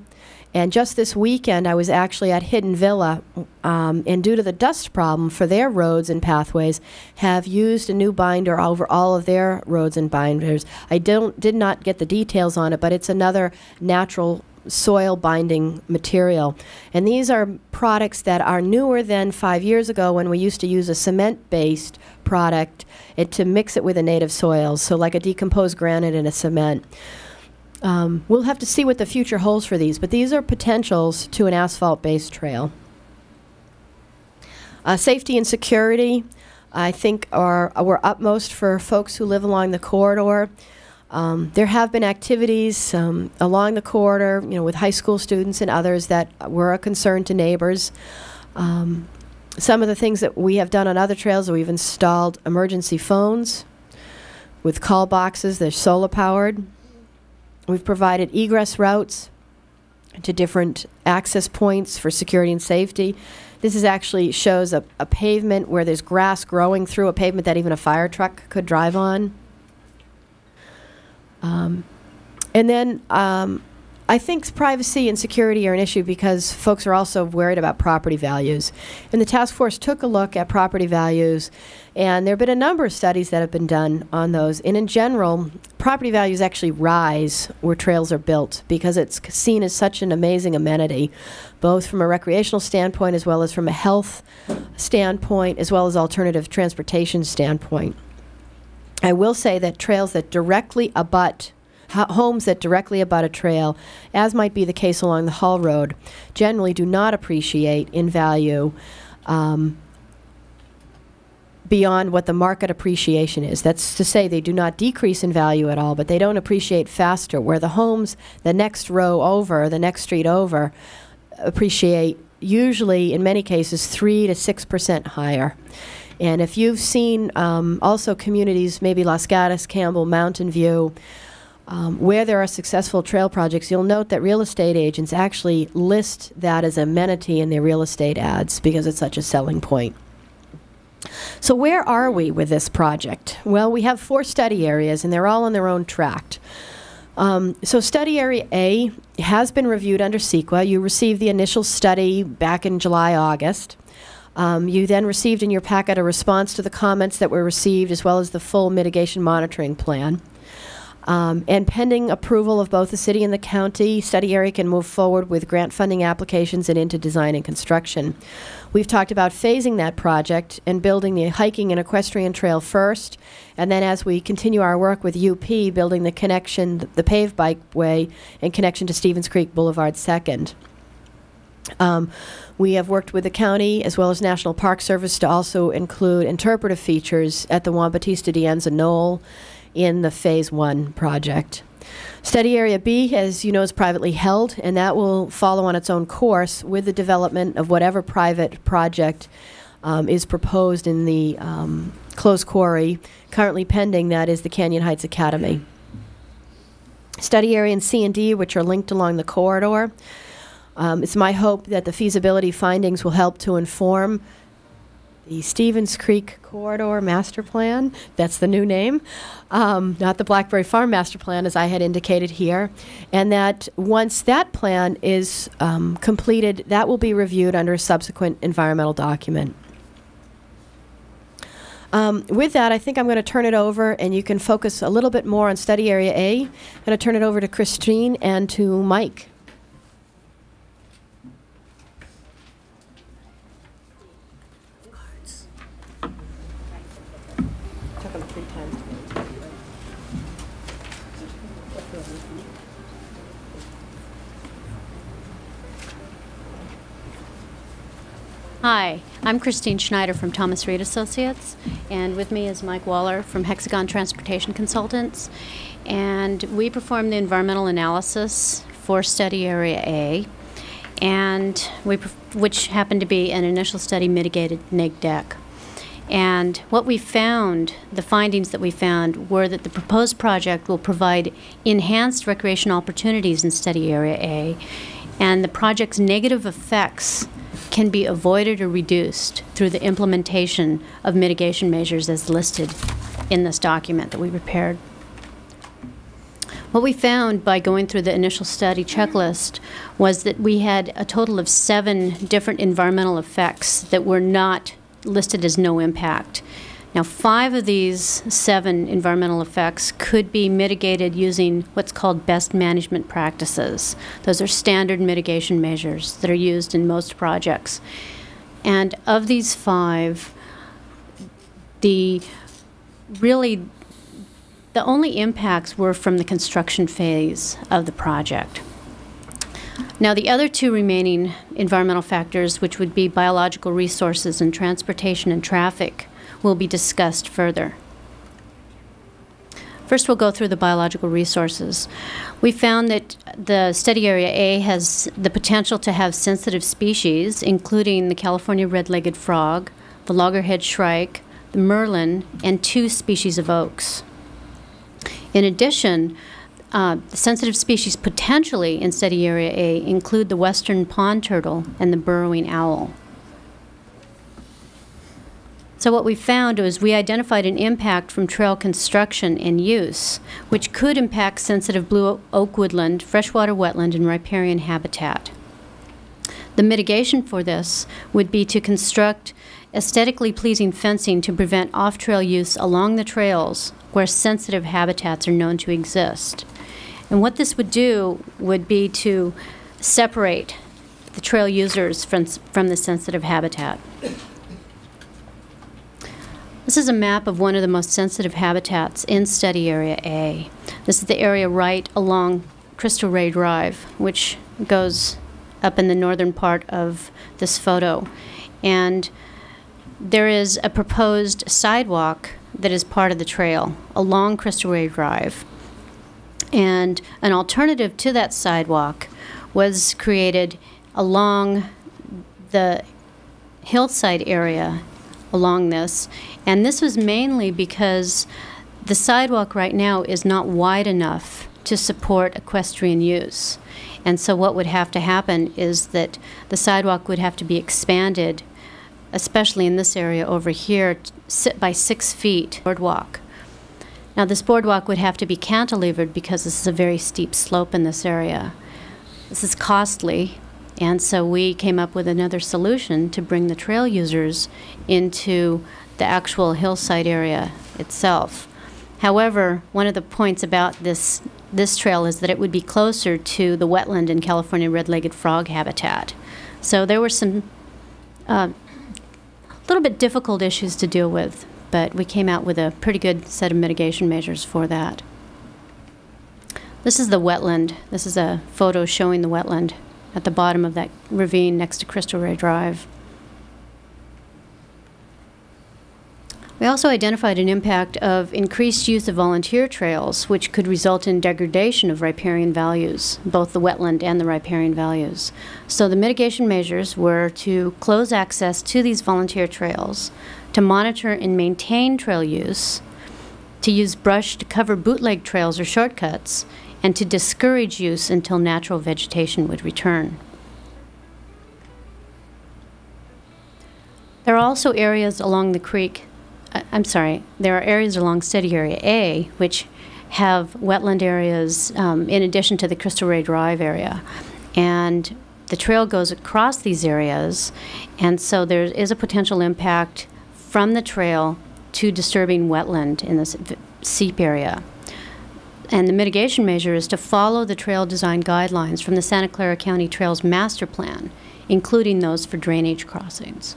And just this weekend, I was actually at Hidden Villa, and due to the dust problem for their roads and pathways, have used a new binder over all of their roads and binders. I did not get the details on it, but it's another natural soil binding material. And these are products that are newer than 5 years ago when we used to use a cement-based product to mix it with a native soil, so like a decomposed granite and a cement. We'll have to see what the future holds for these, but these are potentials to an asphalt-based trail. Safety and security, I think, were utmost for folks who live along the corridor. There have been activities along the corridor, with high school students and others that were a concern to neighbors. Some of the things that we have done on other trails, we've installed emergency phones with call boxes. They're solar powered. We've provided egress routes to different access points for security and safety. This is actually shows a pavement where there's grass growing through a pavement that even a fire truck could drive on. And then I think privacy and security are an issue because folks are also worried about property values. And the task force took a look at property values, and there have been a number of studies that have been done on those. And in general, property values actually rise where trails are built because it's seen as such an amazing amenity, both from a recreational standpoint as well as from a health standpoint, as well as alternative transportation standpoint. I will say that trails that directly abut homes that directly abut a trail, as might be the case along the Hall Road, generally do not appreciate in value beyond what the market appreciation is. That's to say they do not decrease in value at all, but they don't appreciate faster, where the homes the next row over, the next street over, appreciate usually, in many cases, 3 to 6% higher. And if you've seen also communities, maybe Los Gatos, Campbell, Mountain View, where there are successful trail projects, you'll note that real estate agents actually list that as amenity in their real estate ads because it's such a selling point. So where are we with this project? Well, we have 4 study areas, and they're all on their own tract. So study area A has been reviewed under CEQA. You received the initial study back in July, August. You then received in your packet a response to the comments that were received, as well as the full mitigation monitoring plan. And pending approval of both the city and the county, study area can move forward with grant funding applications and into design and construction. We've talked about phasing that project and building the hiking and equestrian trail first, and then as we continue our work with UP, building the connection, the paved bikeway and connection to Stevens Creek Boulevard second. We have worked with the county as well as National Park Service to also include interpretive features at the Juan Bautista de Enza Knoll in the Phase 1 project. Study Area B, as you know, is privately held, and that will follow on its own course with the development of whatever private project is proposed in the closed quarry currently pending, that is the Canyon Heights Academy. Study Area in C and D, which are linked along the corridor. It's my hope that the feasibility findings will help to inform the Stevens Creek Corridor Master Plan. That's the new name, not the Blackberry Farm Master Plan, as I had indicated here. And that once that plan is completed, that will be reviewed under a subsequent environmental document. With that, I think I'm going to turn it over, and you can focus a little bit more on Study Area A. I'm going to turn it over to Christine and to Mike. Hi, I'm Christine Schneider from Thomas Reed Associates, and with me is Mike Waller from Hexagon Transportation Consultants. And we performed the environmental analysis for Study Area A, and which happened to be an initial study mitigated neg deck. And what we found, the findings that we found, were that the proposed project will provide enhanced recreation opportunities in Study Area A, and the project's negative effects can be avoided or reduced through the implementation of mitigation measures as listed in this document that we prepared. What we found by going through the initial study checklist was that we had a total of 7 different environmental effects that were not listed as no impact. Now, 5 of these 7 environmental effects could be mitigated using what's called best management practices. Those are standard mitigation measures that are used in most projects. And of these 5, the only impacts were from the construction phase of the project. Now, the other 2 remaining environmental factors, which would be biological resources and transportation and traffic, will be discussed further. First, we'll go through the biological resources. We found that the Study Area A has the potential to have sensitive species, including the California red-legged frog, the loggerhead shrike, the merlin, and 2 species of oaks. In addition, the sensitive species potentially in Study Area A include the western pond turtle and the burrowing owl. So what we found was we identified an impact from trail construction and use, which could impact sensitive blue oak woodland, freshwater wetland, and riparian habitat. The mitigation for this would be to construct aesthetically pleasing fencing to prevent off-trail use along the trails where sensitive habitats are known to exist. And what this would do would be to separate the trail users from the sensitive habitat. This is a map of one of the most sensitive habitats in Study Area A. This is the area right along Crystal Ray Drive, which goes up in the northern part of this photo. And there is a proposed sidewalk that is part of the trail along Crystal Ray Drive. And an alternative to that sidewalk was created along the hillside area along this, and this was mainly because the sidewalk right now is not wide enough to support equestrian use. And so what would have to happen is that the sidewalk would have to be expanded, especially in this area over here, by 6 feet boardwalk. Now this boardwalk would have to be cantilevered because this is a very steep slope in this area. This is costly, and so we came up with another solution to bring the trail users into the actual hillside area itself. However, one of the points about this trail is that it would be closer to the wetland and California red-legged frog habitat. So there were some little bit difficult issues to deal with, but we came out with a pretty good set of mitigation measures for that. This is the wetland. This is a photo showing the wetland at the bottom of that ravine next to Crystal Ray Drive. We also identified an impact of increased use of volunteer trails, which could result in degradation of riparian values, both the wetland and the riparian values. So the mitigation measures were to close access to these volunteer trails, to monitor and maintain trail use, to use brush to cover bootleg trails or shortcuts, and to discourage use until natural vegetation would return. There are also areas along the creek, there are areas along Study Area A which have wetland areas in addition to the Crystal Ray Drive area. And the trail goes across these areas, and so there is a potential impact from the trail to disturbing wetland in this seep area. And the mitigation measure is to follow the trail design guidelines from the Santa Clara County Trails Master Plan, including those for drainage crossings.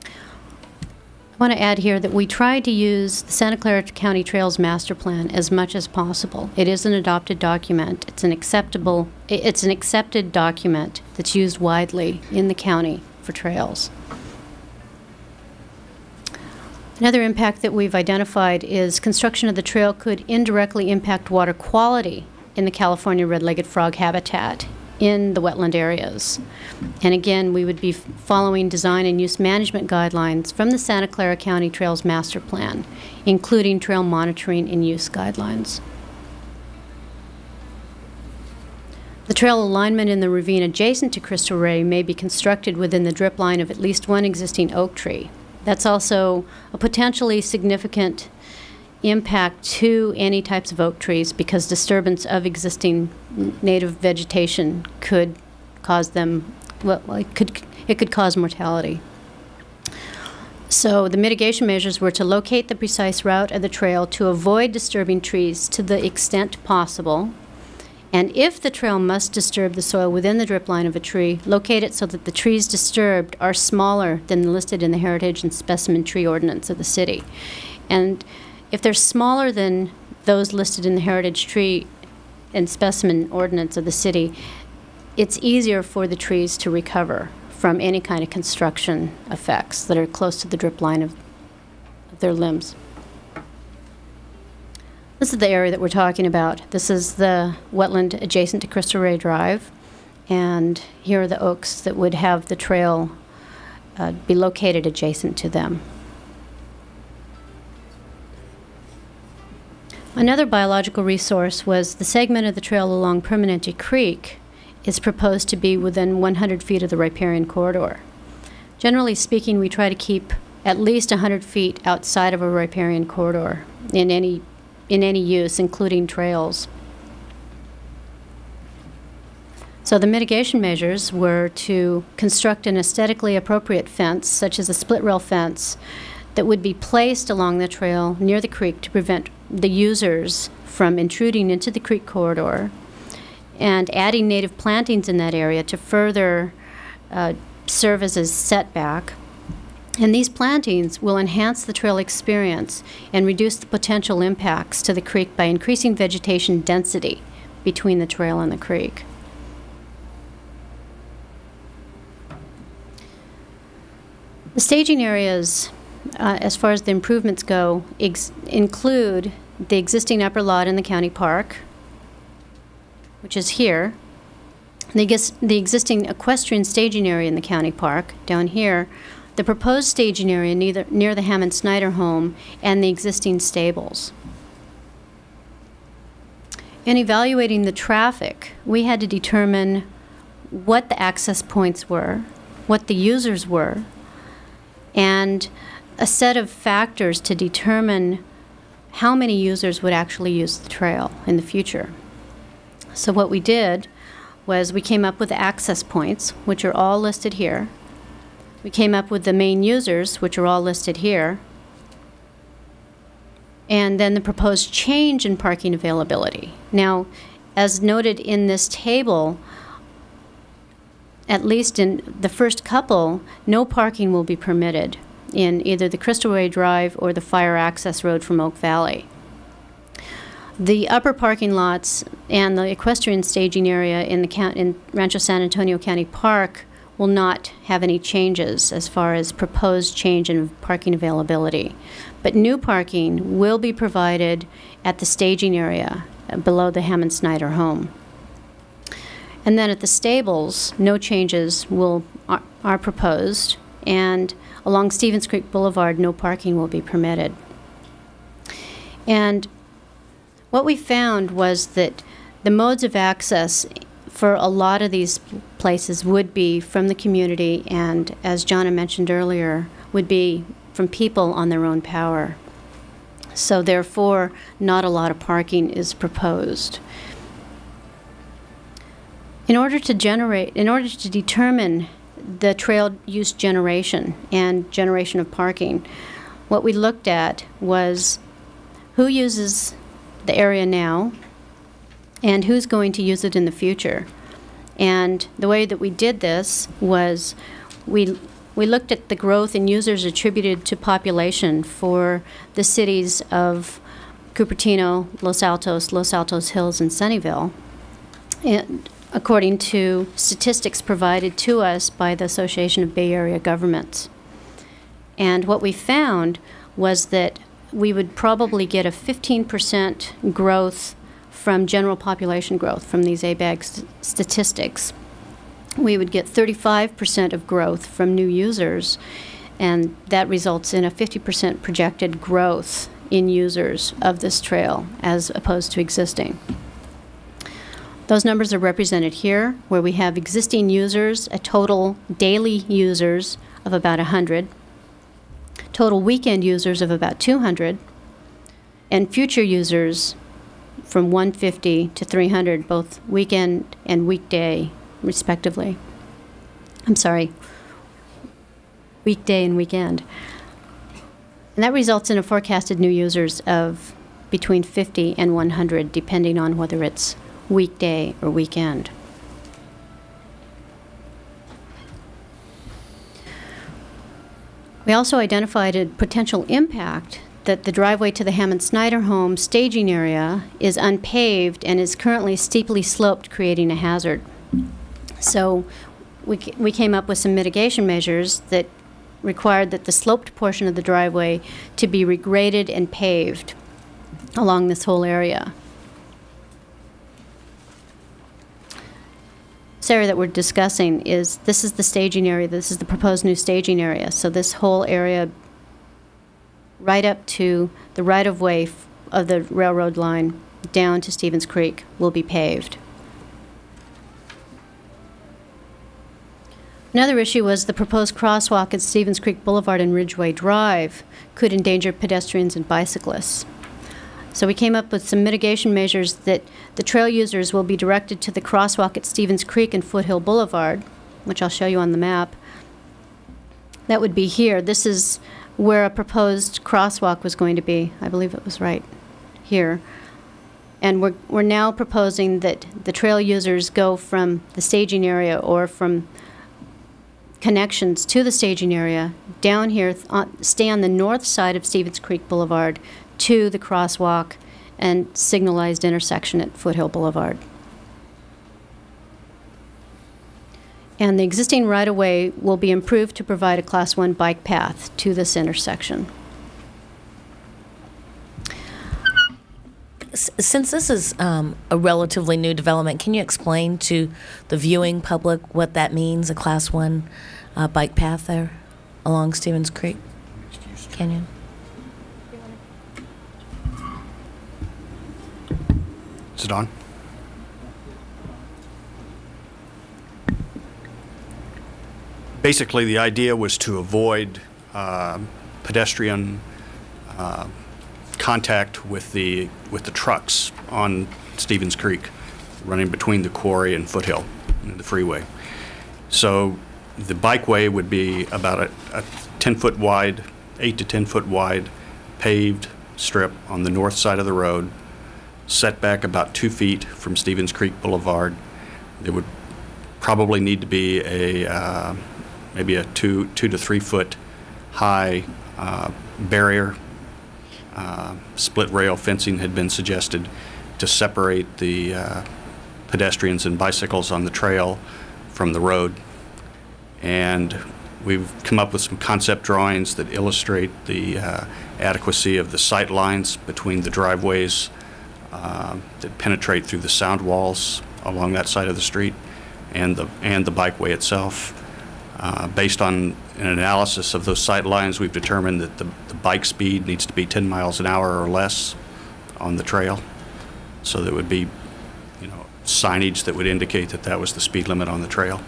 I want to add here that we tried to use the Santa Clara County Trails Master Plan as much as possible. It is an adopted document. It's an accepted document that's used widely in the county for trails. Another impact that we've identified is construction of the trail could indirectly impact water quality in the California red-legged frog habitat in the wetland areas. And again, we would be following design and use management guidelines from the Santa Clara County Trails Master Plan, including trail monitoring and use guidelines. The trail alignment in the ravine adjacent to Crystal Ray may be constructed within the drip line of at least one existing oak tree. That's also a potentially significant impact to any types of oak trees because disturbance of existing native vegetation could cause them, well, it could cause mortality. So the mitigation measures were to locate the precise route of the trail to avoid disturbing trees to the extent possible. And if the trail must disturb the soil within the drip line of a tree, locate it so that the trees disturbed are smaller than listed in the Heritage and Specimen Tree Ordinance of the city. And if they're smaller than those listed in the Heritage Tree and Specimen Ordinance of the city, it's easier for the trees to recover from any kind of construction effects that are close to the drip line of their limbs. This is the area that we're talking about. This is the wetland adjacent to Crystal Ray Drive, and here are the oaks that would have the trail be located adjacent to them. Another biological resource was the segment of the trail along Permanente Creek is proposed to be within 100 feet of the riparian corridor. Generally speaking, we try to keep at least 100 feet outside of a riparian corridor in any use, including trails. So the mitigation measures were to construct an aesthetically appropriate fence, such as a split rail fence, that would be placed along the trail near the creek to prevent the users from intruding into the creek corridor, and adding native plantings in that area to further serve as a setback. And these plantings will enhance the trail experience and reduce the potential impacts to the creek by increasing vegetation density between the trail and the creek. The staging areas, as far as the improvements go, include the existing upper lot in the county park, which is here. The existing equestrian staging area in the county park, down here, the proposed staging area near the Hammond Snyder home, and the existing stables. In evaluating the traffic, we had to determine what the access points were, what the users were, and a set of factors to determine how many users would actually use the trail in the future. So what we did was we came up with the access points, which are all listed here. We came up with the main users, which are all listed here. And then the proposed change in parking availability. Now, as noted in this table, at least in the first couple, no parking will be permitted in either the Crystalway Drive or the fire access road from Oak Valley. The upper parking lots and the equestrian staging area in Rancho San Antonio County Park will not have any changes as far as proposed change in parking availability. But new parking will be provided at the staging area below the Hammond Snyder home. And then at the stables, no changes are proposed, and along Stevens Creek Boulevard, no parking will be permitted. And what we found was that the modes of access for a lot of these places would be from the community, and as Jonna mentioned earlier, would be from people on their own power. So therefore, not a lot of parking is proposed. In order to determine the trail use generation and generation of parking, what we looked at was who uses the area now and who's going to use it in the future. And the way that we did this was we looked at the growth in users attributed to population for the cities of Cupertino, Los Altos Hills, and Sunnyvale, and according to statistics provided to us by the Association of Bay Area Governments. And what we found was that we would probably get a 15% growth from general population growth from these ABAG statistics. We would get 35% of growth from new users, and that results in a 50% projected growth in users of this trail as opposed to existing. Those numbers are represented here, where we have existing users, a total daily users of about 100, total weekend users of about 200, and future users from 150 to 300, both weekend and weekday, respectively. I'm sorry, weekday and weekend. And that results in a forecasted new users of between 50 and 100, depending on whether it's weekday or weekend. We also identified a potential impact that the driveway to the Hammond Snyder home staging area is unpaved and is currently steeply sloped, creating a hazard. So we came up with some mitigation measures that required that the sloped portion of the driveway to be regraded and paved along this whole area. This area that we're discussing this is the staging area, this is the proposed new staging area. So this whole area right up to the right-of-way of the railroad line down to Stevens Creek will be paved. Another issue was the proposed crosswalk at Stevens Creek Boulevard and Ridgeway Drive could endanger pedestrians and bicyclists. So we came up with some mitigation measures that the trail users will be directed to the crosswalk at Stevens Creek and Foothill Boulevard, which I'll show you on the map. That would be here. This is where a proposed crosswalk was going to be. I believe it was right here. And we're now proposing that the trail users go from the staging area or from connections to the staging area down here, stay on the north side of Stevens Creek Boulevard to the crosswalk and signalized intersection at Foothill Boulevard. And the existing right-of-way will be improved to provide a Class 1 bike path to this intersection. Since this is a relatively new development, can you explain to the viewing public what that means, a Class 1 bike path there along Stevens Creek Canyon? Is it on? Basically, the idea was to avoid pedestrian contact with the trucks on Stevens Creek, running between the quarry and Foothill and the freeway. So the bikeway would be about a 10-foot wide, 8 to 10 foot wide paved strip on the north side of the road, set back about 2 feet from Stevens Creek Boulevard. There would probably need to be a maybe a 2 to 3 foot high barrier. Split rail fencing had been suggested to separate the pedestrians and bicycles on the trail from the road. And we've come up with some concept drawings that illustrate the adequacy of the sight lines between the driveways that penetrate through the sound walls along that side of the street and the bikeway itself. Based on an analysis of those sight lines, we've determined that the bike speed needs to be 10 miles an hour or less on the trail. So there would be, signage that would indicate that that was the speed limit on the trail.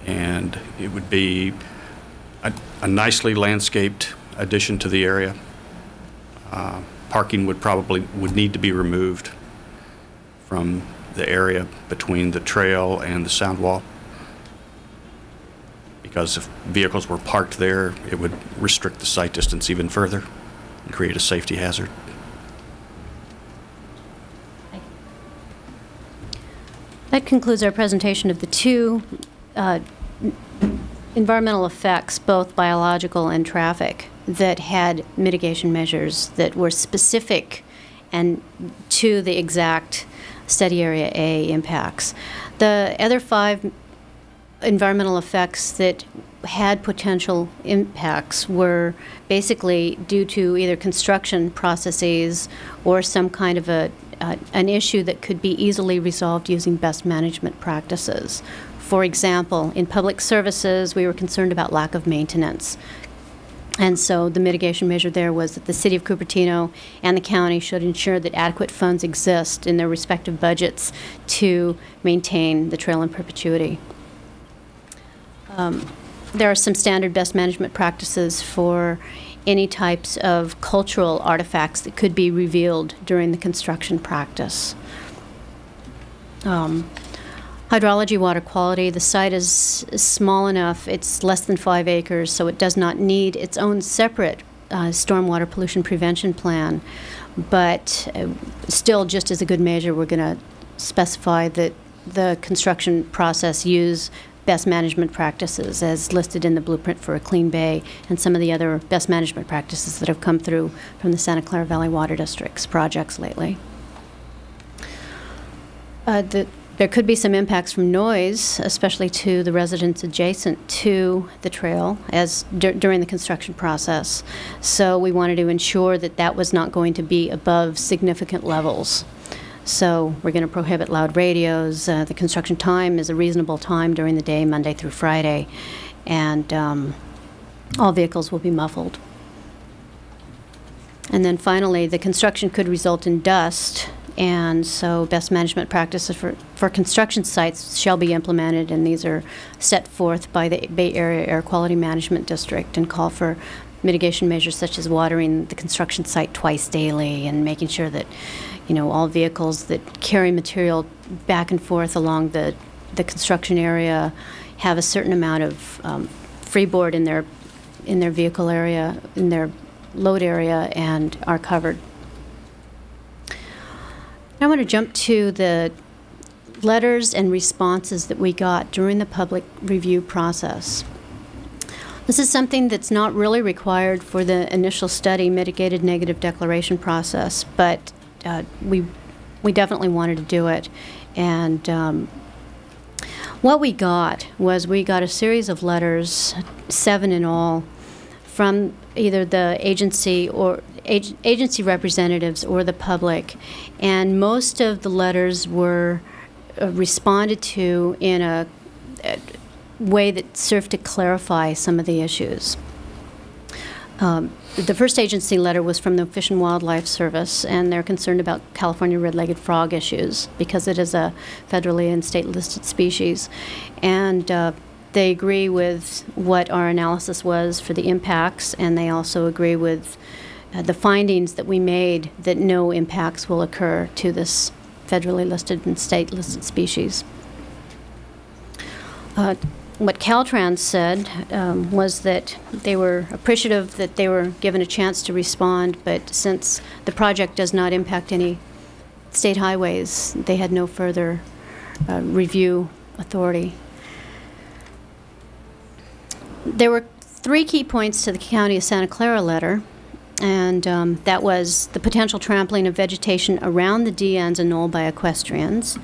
And it would be a nicely landscaped addition to the area. Parking would need to be removed from the area between the trail and the sound wall, because if vehicles were parked there, it would restrict the sight distance even further and create a safety hazard. That concludes our presentation of the two environmental effects, both biological and traffic, that had mitigation measures that were specific and to the exact study area A impacts. The other 5 environmental effects that had potential impacts were basically due to either construction processes or some kind of an issue that could be easily resolved using best management practices. For example, in public services, we were concerned about lack of maintenance. And so the mitigation measure there was that the City of Cupertino and the county should ensure that adequate funds exist in their respective budgets to maintain the trail in perpetuity. There are some standard best management practices for any types of cultural artifacts that could be revealed during the construction practice. Hydrology, water quality, the site is small enough, it's less than 5 acres, so it does not need its own separate stormwater pollution prevention plan. But still, just as a good measure, we're going to specify that the construction process use best management practices as listed in the Blueprint for a Clean Bay and some of the other best management practices that have come through from the Santa Clara Valley Water District's projects lately. There could be some impacts from noise, especially to the residents adjacent to the trail as during the construction process. So we wanted to ensure that that was not going to be above significant levels. So we're going to prohibit loud radios. The construction time is a reasonable time during the day, Monday through Friday, and all vehicles will be muffled. And then finally, the construction could result in dust, and so best management practices for construction sites shall be implemented, and these are set forth by the Bay Area Air Quality Management District and call for mitigation measures such as watering the construction site twice daily and making sure that all vehicles that carry material back and forth along the construction area have a certain amount of freeboard in their vehicle area, in their load area, and are covered. I want to jump to the letters and responses that we got during the public review process. This is something that's not really required for the initial study mitigated negative declaration process, but we definitely wanted to do it. And what we got a series of letters, 7 in all, from either the agency or agency representatives or the public, and most of the letters were responded to in a way that served to clarify some of the issues. The first agency letter was from the Fish and Wildlife Service, and they're concerned about California red-legged frog issues because it is a federally and state-listed species. And they agree with what our analysis was for the impacts, and they also agree with the findings that we made that no impacts will occur to this federally listed and state-listed species. What Caltrans said was that they were appreciative that they were given a chance to respond, but since the project does not impact any state highways, they had no further review authority. There were 3 key points to the County of Santa Clara letter, and that was the potential trampling of vegetation around the De Anza Knoll by equestrians,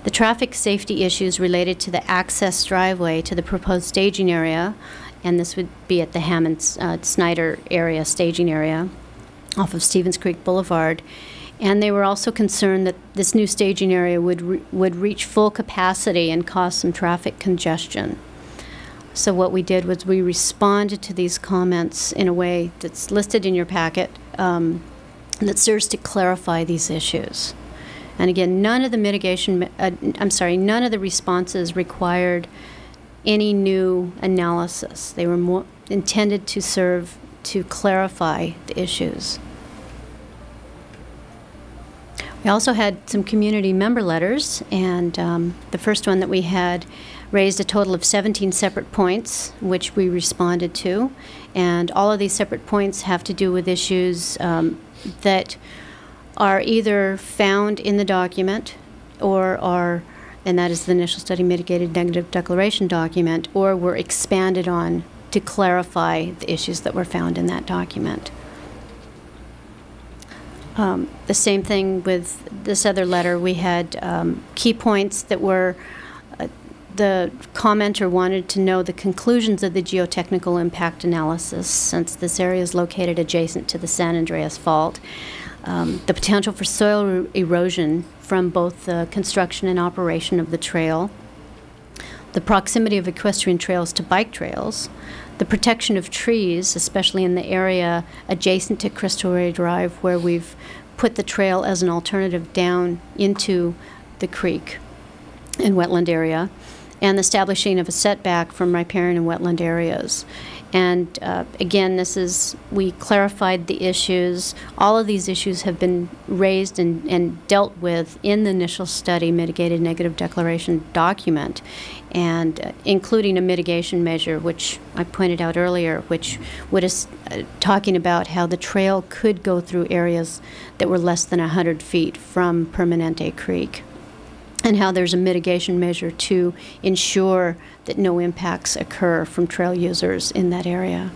the traffic safety issues related to the access driveway to the proposed staging area, and this would be at the Hammond-Snyder area, staging area, off of Stevens Creek Boulevard. And they were also concerned that this new staging area would reach full capacity and cause some traffic congestion. So what we did was we responded to these comments in a way that's listed in your packet that serves to clarify these issues. And again, none of the none of the responses required any new analysis. They were more intended to serve to clarify the issues. We also had some community member letters, and the first one that we had raised a total of 17 separate points, which we responded to. And all of these separate points have to do with issues that are either found in the document or are, and that is the initial study mitigated negative declaration document, or were expanded on to clarify the issues that were found in that document. The same thing with this other letter. We had key points that were the commenter wanted to know the conclusions of the geotechnical impact analysis, since this area is located adjacent to the San Andreas Fault. The potential for soil erosion from both the construction and operation of the trail, the proximity of equestrian trails to bike trails, the protection of trees, especially in the area adjacent to Christoria Drive, where we've put the trail as an alternative down into the creek and wetland area, and the establishing of a setback from riparian and wetland areas. And again, we clarified the issues. All of these issues have been raised and dealt with in the initial study mitigated negative declaration document, and including a mitigation measure, which I pointed out earlier, which is talking about how the trail could go through areas that were less than 100 feet from Permanente Creek, and how there's a mitigation measure to ensure that no impacts occur from trail users in that area.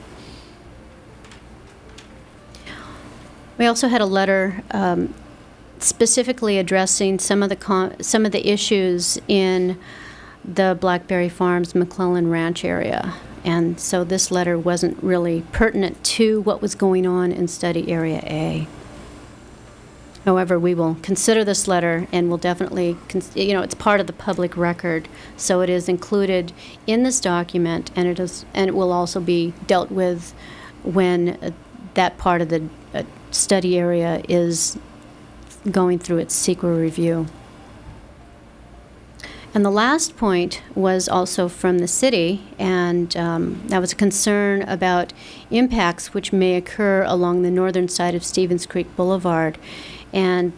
We also had a letter specifically addressing some of the issues in the Blackberry Farms McClellan Ranch area, and so this letter wasn't really pertinent to what was going on in Study Area A. However, we will consider this letter, and we'll definitely, it's part of the public record, so it is included in this document, and it will also be dealt with when that part of the study area is going through its CEQA review. And the last point was also from the city, and that was a concern about impacts which may occur along the northern side of Stevens Creek Boulevard. And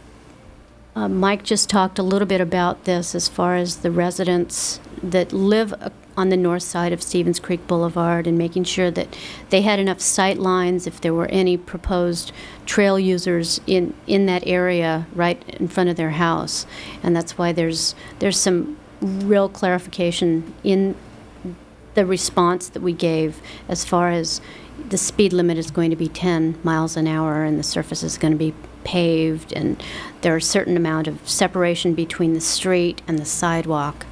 Mike just talked a little bit about this as far as the residents that live on the north side of Stevens Creek Boulevard, and making sure that they had enough sight lines if there were any proposed trail users in that area right in front of their house. And that's why there's some real clarification in the response that we gave as far as the speed limit is going to be 10 miles an hour and the surface is going to be paved, and there are a certain amount of separation between the street and the sidewalk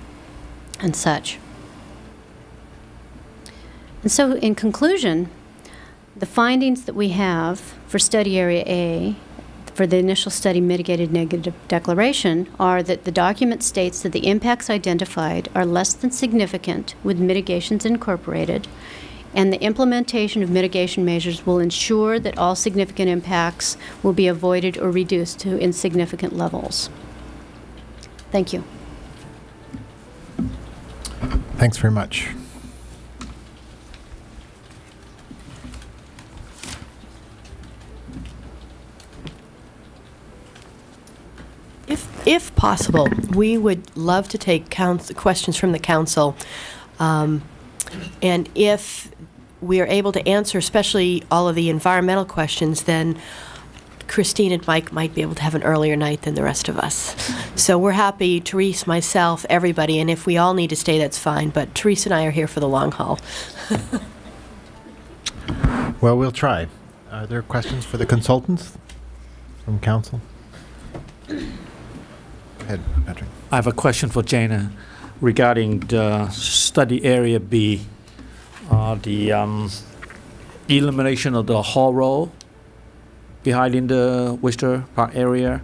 and such. And so in conclusion, the findings that we have for study area A, for the initial study mitigated negative declaration, are that the document states that the impacts identified are less than significant with mitigations incorporated, and the implementation of mitigation measures will ensure that all significant impacts will be avoided or reduced to insignificant levels. Thank you. Thanks very much. If possible, we would love to take questions from the council. And if we are able to answer, especially all of the environmental questions, then Christine and Mike might be able to have an earlier night than the rest of us. So we're happy, Therese, myself, everybody, and if we all need to stay, that's fine. But Therese and I are here for the long haul. Well, we'll try. Are there questions for the consultants from council? Go ahead, Patrick. I have a question for Jana regarding the study area B, the elimination of the haul road behind in the Worcester Park area.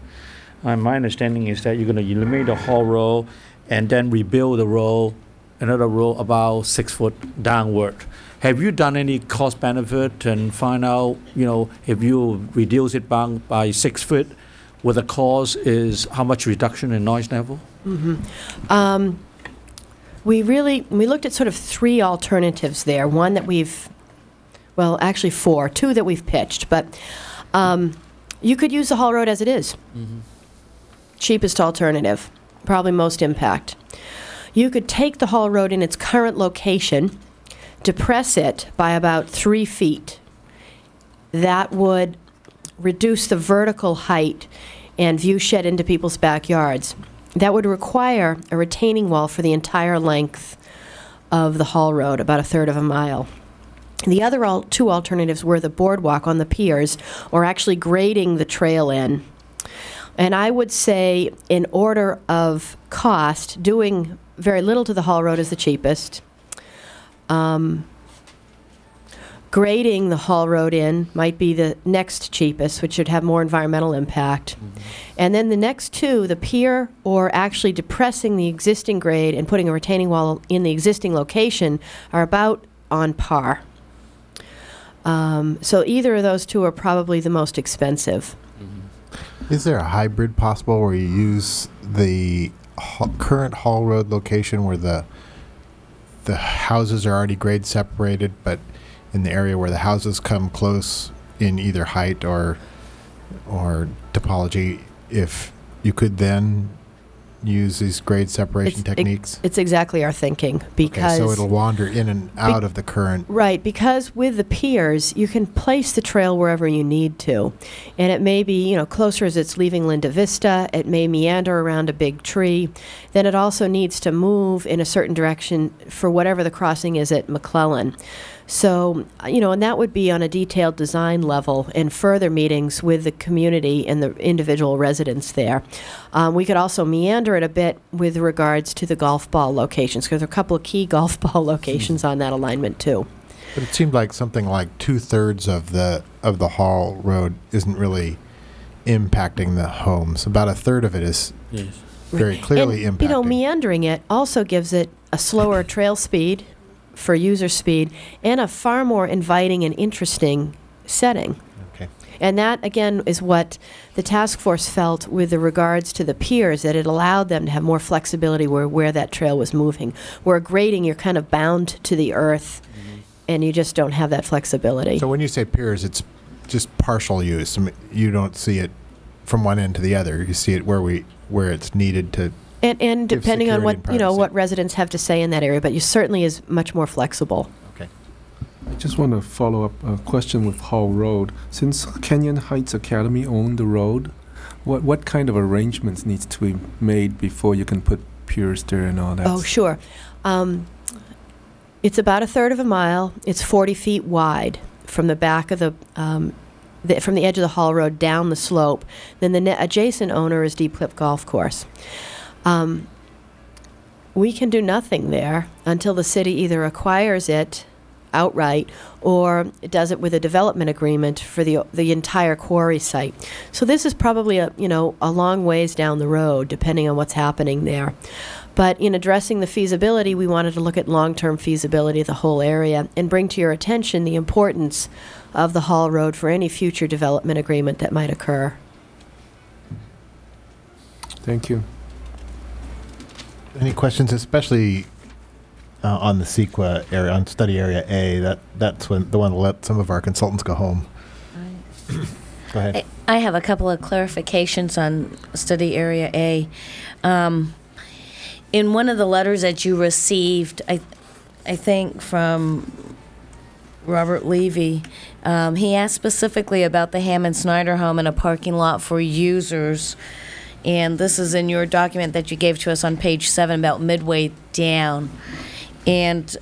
My understanding is that you're going to eliminate the haul road and then rebuild the road, another road about 6 foot downward. Have you done any cost benefit and find out, if you reduce it by 6 foot, what the cost is, how much reduction in noise level? Mm-hmm. We looked at sort of 3 alternatives there. One that actually 4, 2 that we've pitched, but you could use the haul road as it is. Mm-hmm. Cheapest alternative, probably most impact. You could take the haul road in its current location, depress it by about 3 feet. That would reduce the vertical height and view shed into people's backyards. That would require a retaining wall for the entire length of the haul road, about 1/3 of a mile. The other 2 alternatives were the boardwalk on the piers, or actually grading the trail in. And I would say, in order of cost, doing very little to the haul road is the cheapest. Grading the haul road in might be the next cheapest, which should have more environmental impact. Mm-hmm. And then the next 2, the pier or actually depressing the existing grade and putting a retaining wall in the existing location, are about on par. So either of those 2 are probably the most expensive. Mm-hmm. Is there a hybrid possible where you use the current haul road location where the houses are already grade separated, but in the area where the houses come close in either height or topology, if you could then use these grade separation techniques? It's exactly our thinking, because... Okay, so it'll wander in and out of the current... Right, because with the piers, you can place the trail wherever you need to. And it may be, closer as it's leaving Linda Vista. It may meander around a big tree. Then it also needs to move in a certain direction for whatever the crossing is at McClellan. So, and that would be on a detailed design level in further meetings with the community and the individual residents there. We could also meander it a bit with regards to the golf ball locations, because there are a couple of key golf ball locations on that alignment too. But it seemed like something like 2/3 of the haul road isn't really impacting the homes. About 1/3 of it is very clearly impacting. Meandering it also gives it a slower trail speed for user speed, and a far more inviting and interesting setting. Okay. And that, again, is what the task force felt with regards to the piers, that it allowed them to have more flexibility where that trail was moving. Where grading, you're kind of bound to the earth, and you just don't have that flexibility. So when you say piers, it's just partial use. I mean, you don't see it from one end to the other. You see it where it's needed to... And depending on what what residents have to say in that area, but you certainly is much more flexible. Okay. I just want to follow up a question with Hall Road. Since Kenyon Heights Academy owned the road, what kind of arrangements needs to be made before you can put piers there and all that? Oh, sure. It's about 1/3 of a mile. It's 40 feet wide from the back of from the edge of the Hall Road down the slope. Then the adjacent owner is Deep Cliff Golf Course. We can do nothing there until the city either acquires it outright, or it does it with a development agreement for the entire quarry site. So this is probably a long ways down the road, depending on what's happening there. But in addressing the feasibility, we wanted to look at long-term feasibility of the whole area and bring to your attention the importance of the Hall Road for any future development agreement that might occur. Thank you. Any questions, especially on the CEQA area, on study area A? That's the one to let some of our consultants go home. Go ahead. I have a couple of clarifications on study area A. In one of the letters that you received, I think from Robert Levy, he asked specifically about the Hammond Snyder home and a parking lot for users. And this is in your document that you gave to us on page 7, about midway down. And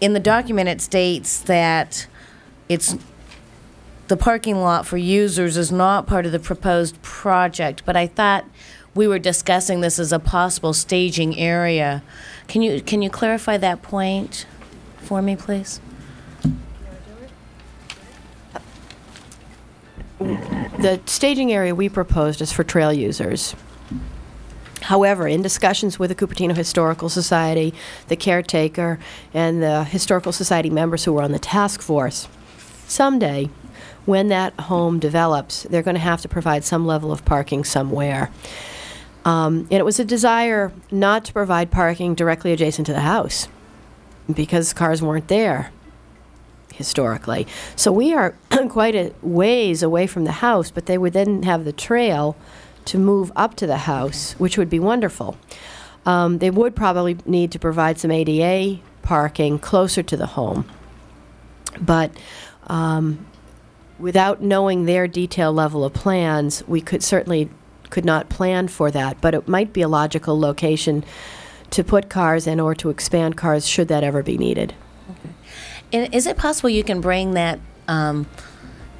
in the document it states that the parking lot for users is not part of the proposed project, but I thought we were discussing this as a possible staging area. Can you clarify that point for me, please? The staging area we proposed is for trail users. However, in discussions with the Cupertino Historical Society, the caretaker, and the Historical Society members who were on the task force, someday, when that home develops, they're going to have to provide some level of parking somewhere. And it was a desire not to provide parking directly adjacent to the house because cars weren't there historically. So we are quite a ways away from the house, but they would then have the trail to move up to the house, which would be wonderful. They would probably need to provide some ADA parking closer to the home. But without knowing their detailed level of plans, we could not plan for that, but it might be a logical location to put cars in or to expand cars should that ever be needed. Okay. And is it possible you can bring that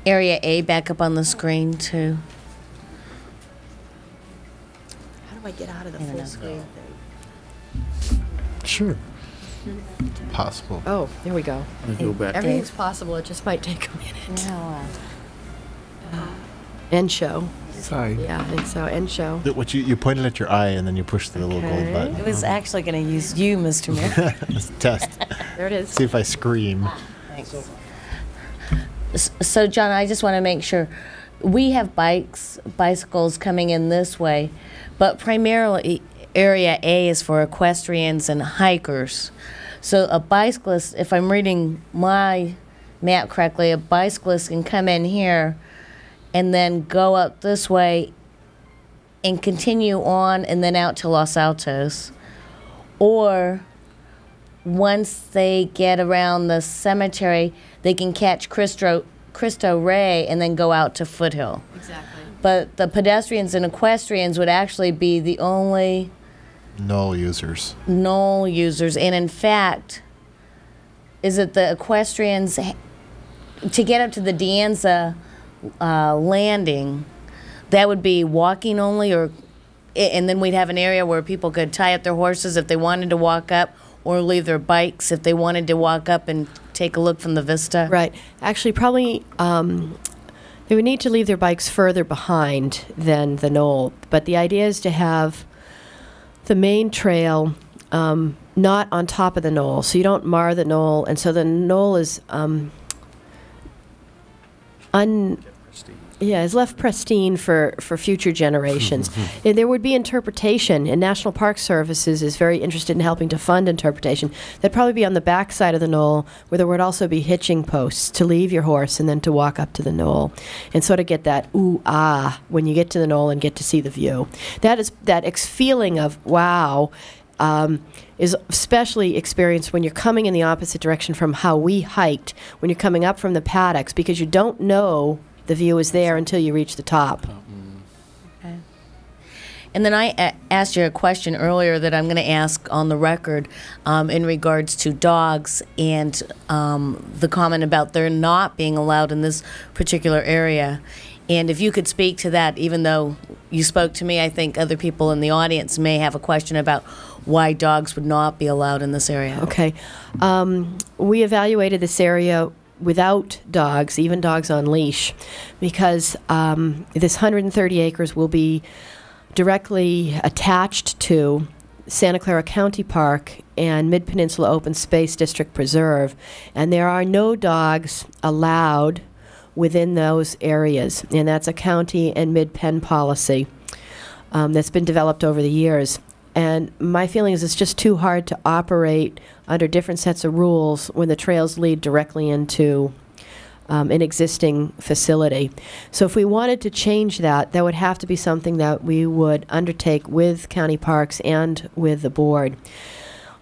area A back up on the screen too? How do I get out of the full screen thing? Sure. Possible. Oh, there we go. Go back. Everything's possible, it just might take a minute. No. End show. Side. Yeah, I think so. End show. What you pointed at your eye and then you pushed the little gold button. I was actually going to use you, Mr. Mayor. It's a test. There it is. See if I scream. Thanks. So, John, I just want to make sure. We have bicycles coming in this way, but primarily Area A is for equestrians and hikers. So a bicyclist, if I'm reading my map correctly, a bicyclist can come in here and then go up this way and continue on and then out to Los Altos. Or once they get around the cemetery, they can catch Cristo Rey and then go out to Foothill. Exactly. But the pedestrians and equestrians would actually be the only Knoll users. Knoll users. And in fact, is it the equestrians, to get up to the Deanza landing, that would be walking only, or and then we'd have an area where people could tie up their horses if they wanted to walk up, or leave their bikes if they wanted to walk up and take a look from the vista? Right. Actually, probably they would need to leave their bikes further behind than the knoll. But the idea is to have the main trail not on top of the knoll, so you don't mar the knoll. And so the knoll is is left pristine for future generations. And there would be interpretation, and National Park Services is very interested in helping to fund interpretation. That'd probably be on the back side of the knoll, where there would also be hitching posts to leave your horse and then to walk up to the knoll, and sort of get that ooh-ah when you get to the knoll and get to see the view. That feeling of wow is especially experienced when you're coming in the opposite direction from how we hiked, when you're coming up from the paddocks, because you don't know the view is there until you reach the top. Okay. And then I asked you a question earlier that I'm going to ask on the record in regards to dogs and the comment about there not being allowed in this particular area. And if you could speak to that, even though you spoke to me, I think other people in the audience may have a question about why dogs would not be allowed in this area. Okay. We evaluated this area without dogs, even dogs on leash, because this 130 acres will be directly attached to Santa Clara County Park and Mid-Peninsula Open Space District Preserve, and there are no dogs allowed within those areas, and that's a county and mid-pen policy that's been developed over the years. And my feeling is it's just too hard to operate under different sets of rules when the trails lead directly into an existing facility. So if we wanted to change that, that would have to be something that we would undertake with county parks and with the board.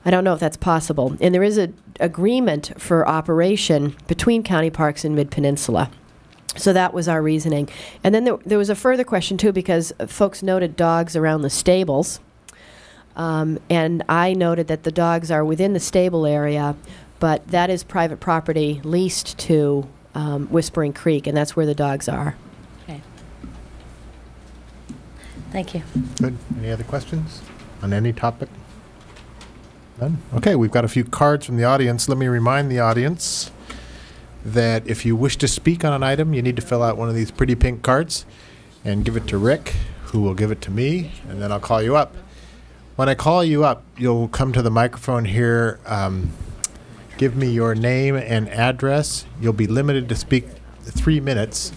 I don't know if that's possible. And there is an agreement for operation between county parks and Mid-Peninsula. So that was our reasoning. And then there was a further question, too, because folks noted dogs around the stables. And I noted that the dogs are within the stable area, but that is private property leased to Whispering Creek, and that's where the dogs are. Okay. Thank you. Good. Any other questions on any topic? None? Okay, we've got a few cards from the audience. Let me remind the audience that if you wish to speak on an item, you need to fill out one of these pretty pink cards and give it to Rick, who will give it to me, and then I'll call you up. When I call you up, you'll come to the microphone here, give me your name and address. You'll be limited to speak 3 minutes.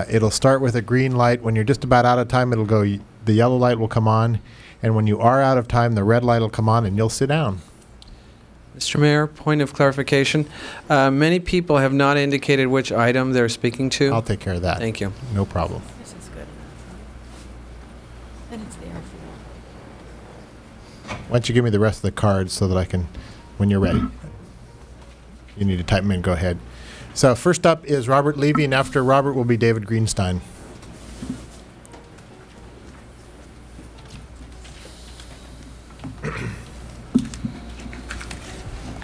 It'll start with a green light. When you're just about out of time, it'll go, the yellow light will come on. And when you are out of time, the red light will come on and you'll sit down. Mr. Mayor, point of clarification. Many people have not indicated which item they're speaking to. I'll take care of that. Thank you. No problem. This is good. Then it's there for Why don't you give me the rest of the cards so that I can, when you're ready. You need to type them in, go ahead. So first up is Robert Levy, and after Robert will be David Greenstein.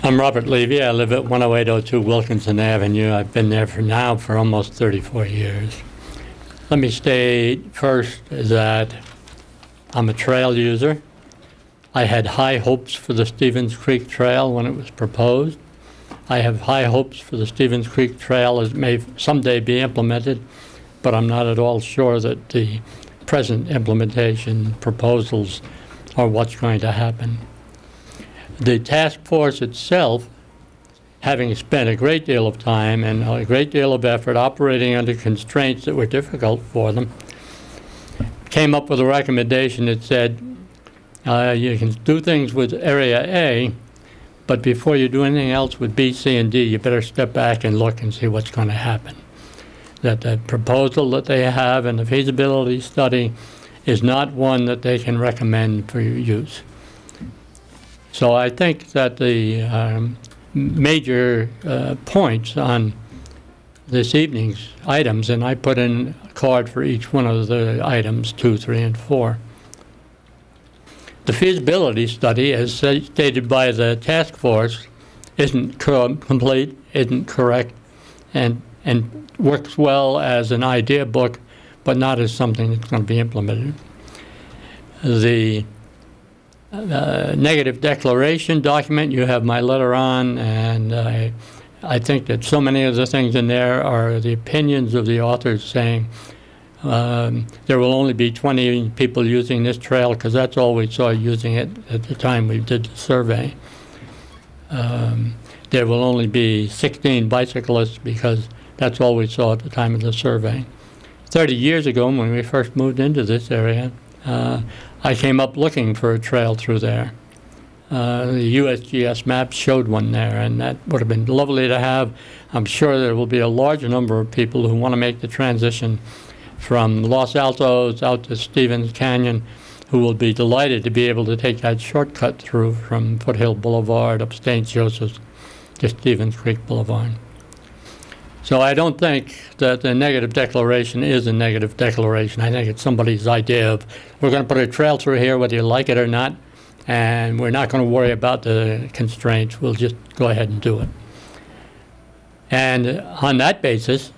I'm Robert Levy. I live at 10802 Wilkinson Avenue. I've been there for almost 34 years. Let me state first that I'm a trail user. I had high hopes for the Stevens Creek Trail when it was proposed. I have high hopes for the Stevens Creek Trail as it may someday be implemented, but I'm not at all sure that the present implementation proposals are what's going to happen. The task force itself, having spent a great deal of time and a great deal of effort operating under constraints that were difficult for them, came up with a recommendation that said, you can do things with Area A, but before you do anything else with B, C, and D, you better step back and look and see what's going to happen. That the proposal that they have in the feasibility study is not one that they can recommend for your use. So I think that the major points on this evening's items, and I put in a card for each one of the items, 2, 3, and 4. The feasibility study, as stated by the task force, isn't complete, isn't correct, and works well as an idea book, but not as something that's going to be implemented. The negative declaration document, you have my letter on, and I think that so many of the things in there are the opinions of the authors saying there will only be 20 people using this trail because that's all we saw using it at the time we did the survey. There will only be 16 bicyclists because that's all we saw at the time of the survey. 30 years ago, when we first moved into this area, I came up looking for a trail through there. The USGS maps showed one there, and that would have been lovely to have. I'm sure there will be a large number of people who want to make the transition from Los Altos out to Stevens Canyon, who will be delighted to be able to take that shortcut through from Foothill Boulevard up St. Joseph's to Stevens Creek Boulevard. So I don't think that the negative declaration is a negative declaration. I think it's somebody's idea of, we're going to put a trail through here whether you like it or not, and we're not going to worry about the constraints. We'll just go ahead and do it. And on that basis,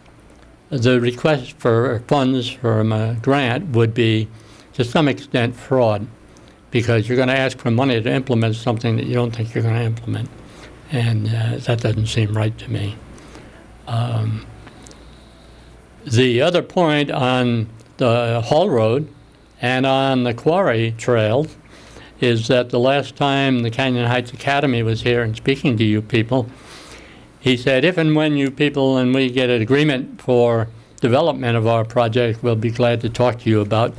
the request for funds from a grant would be, to some extent, fraud, because you're going to ask for money to implement something that you don't think you're going to implement. And that doesn't seem right to me. The other point on the Hall Road and on the quarry trail is that the last time the Canyon Heights Academy was here and speaking to you people, he said, if and when you people and we get an agreement for development of our project, we'll be glad to talk to you about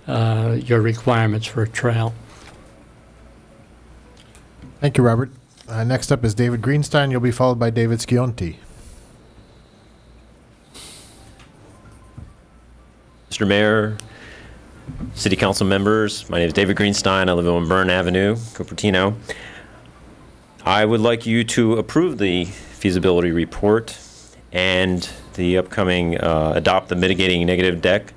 your requirements for a trail. Thank you, Robert. Next up is David Greenstein. You'll be followed by David Schionti. Mr. Mayor, City Council members, my name is David Greenstein. I live on Byrne Avenue, Cupertino. I would like you to approve the feasibility report and the upcoming adopt the mitigating negative deck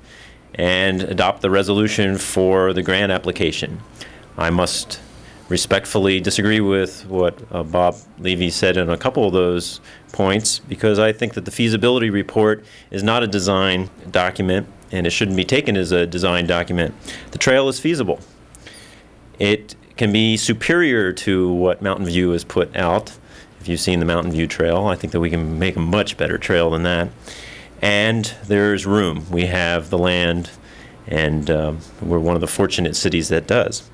and adopt the resolution for the grant application. I must respectfully disagree with what Bob Levy said on a couple of those points, because I think that the feasibility report is not a design document and it shouldn't be taken as a design document. The trail is feasible. It can be superior to what Mountain View has put out. If you've seen the Mountain View Trail, I think that we can make a much better trail than that. And there's room. We have the land, and we're one of the fortunate cities that does.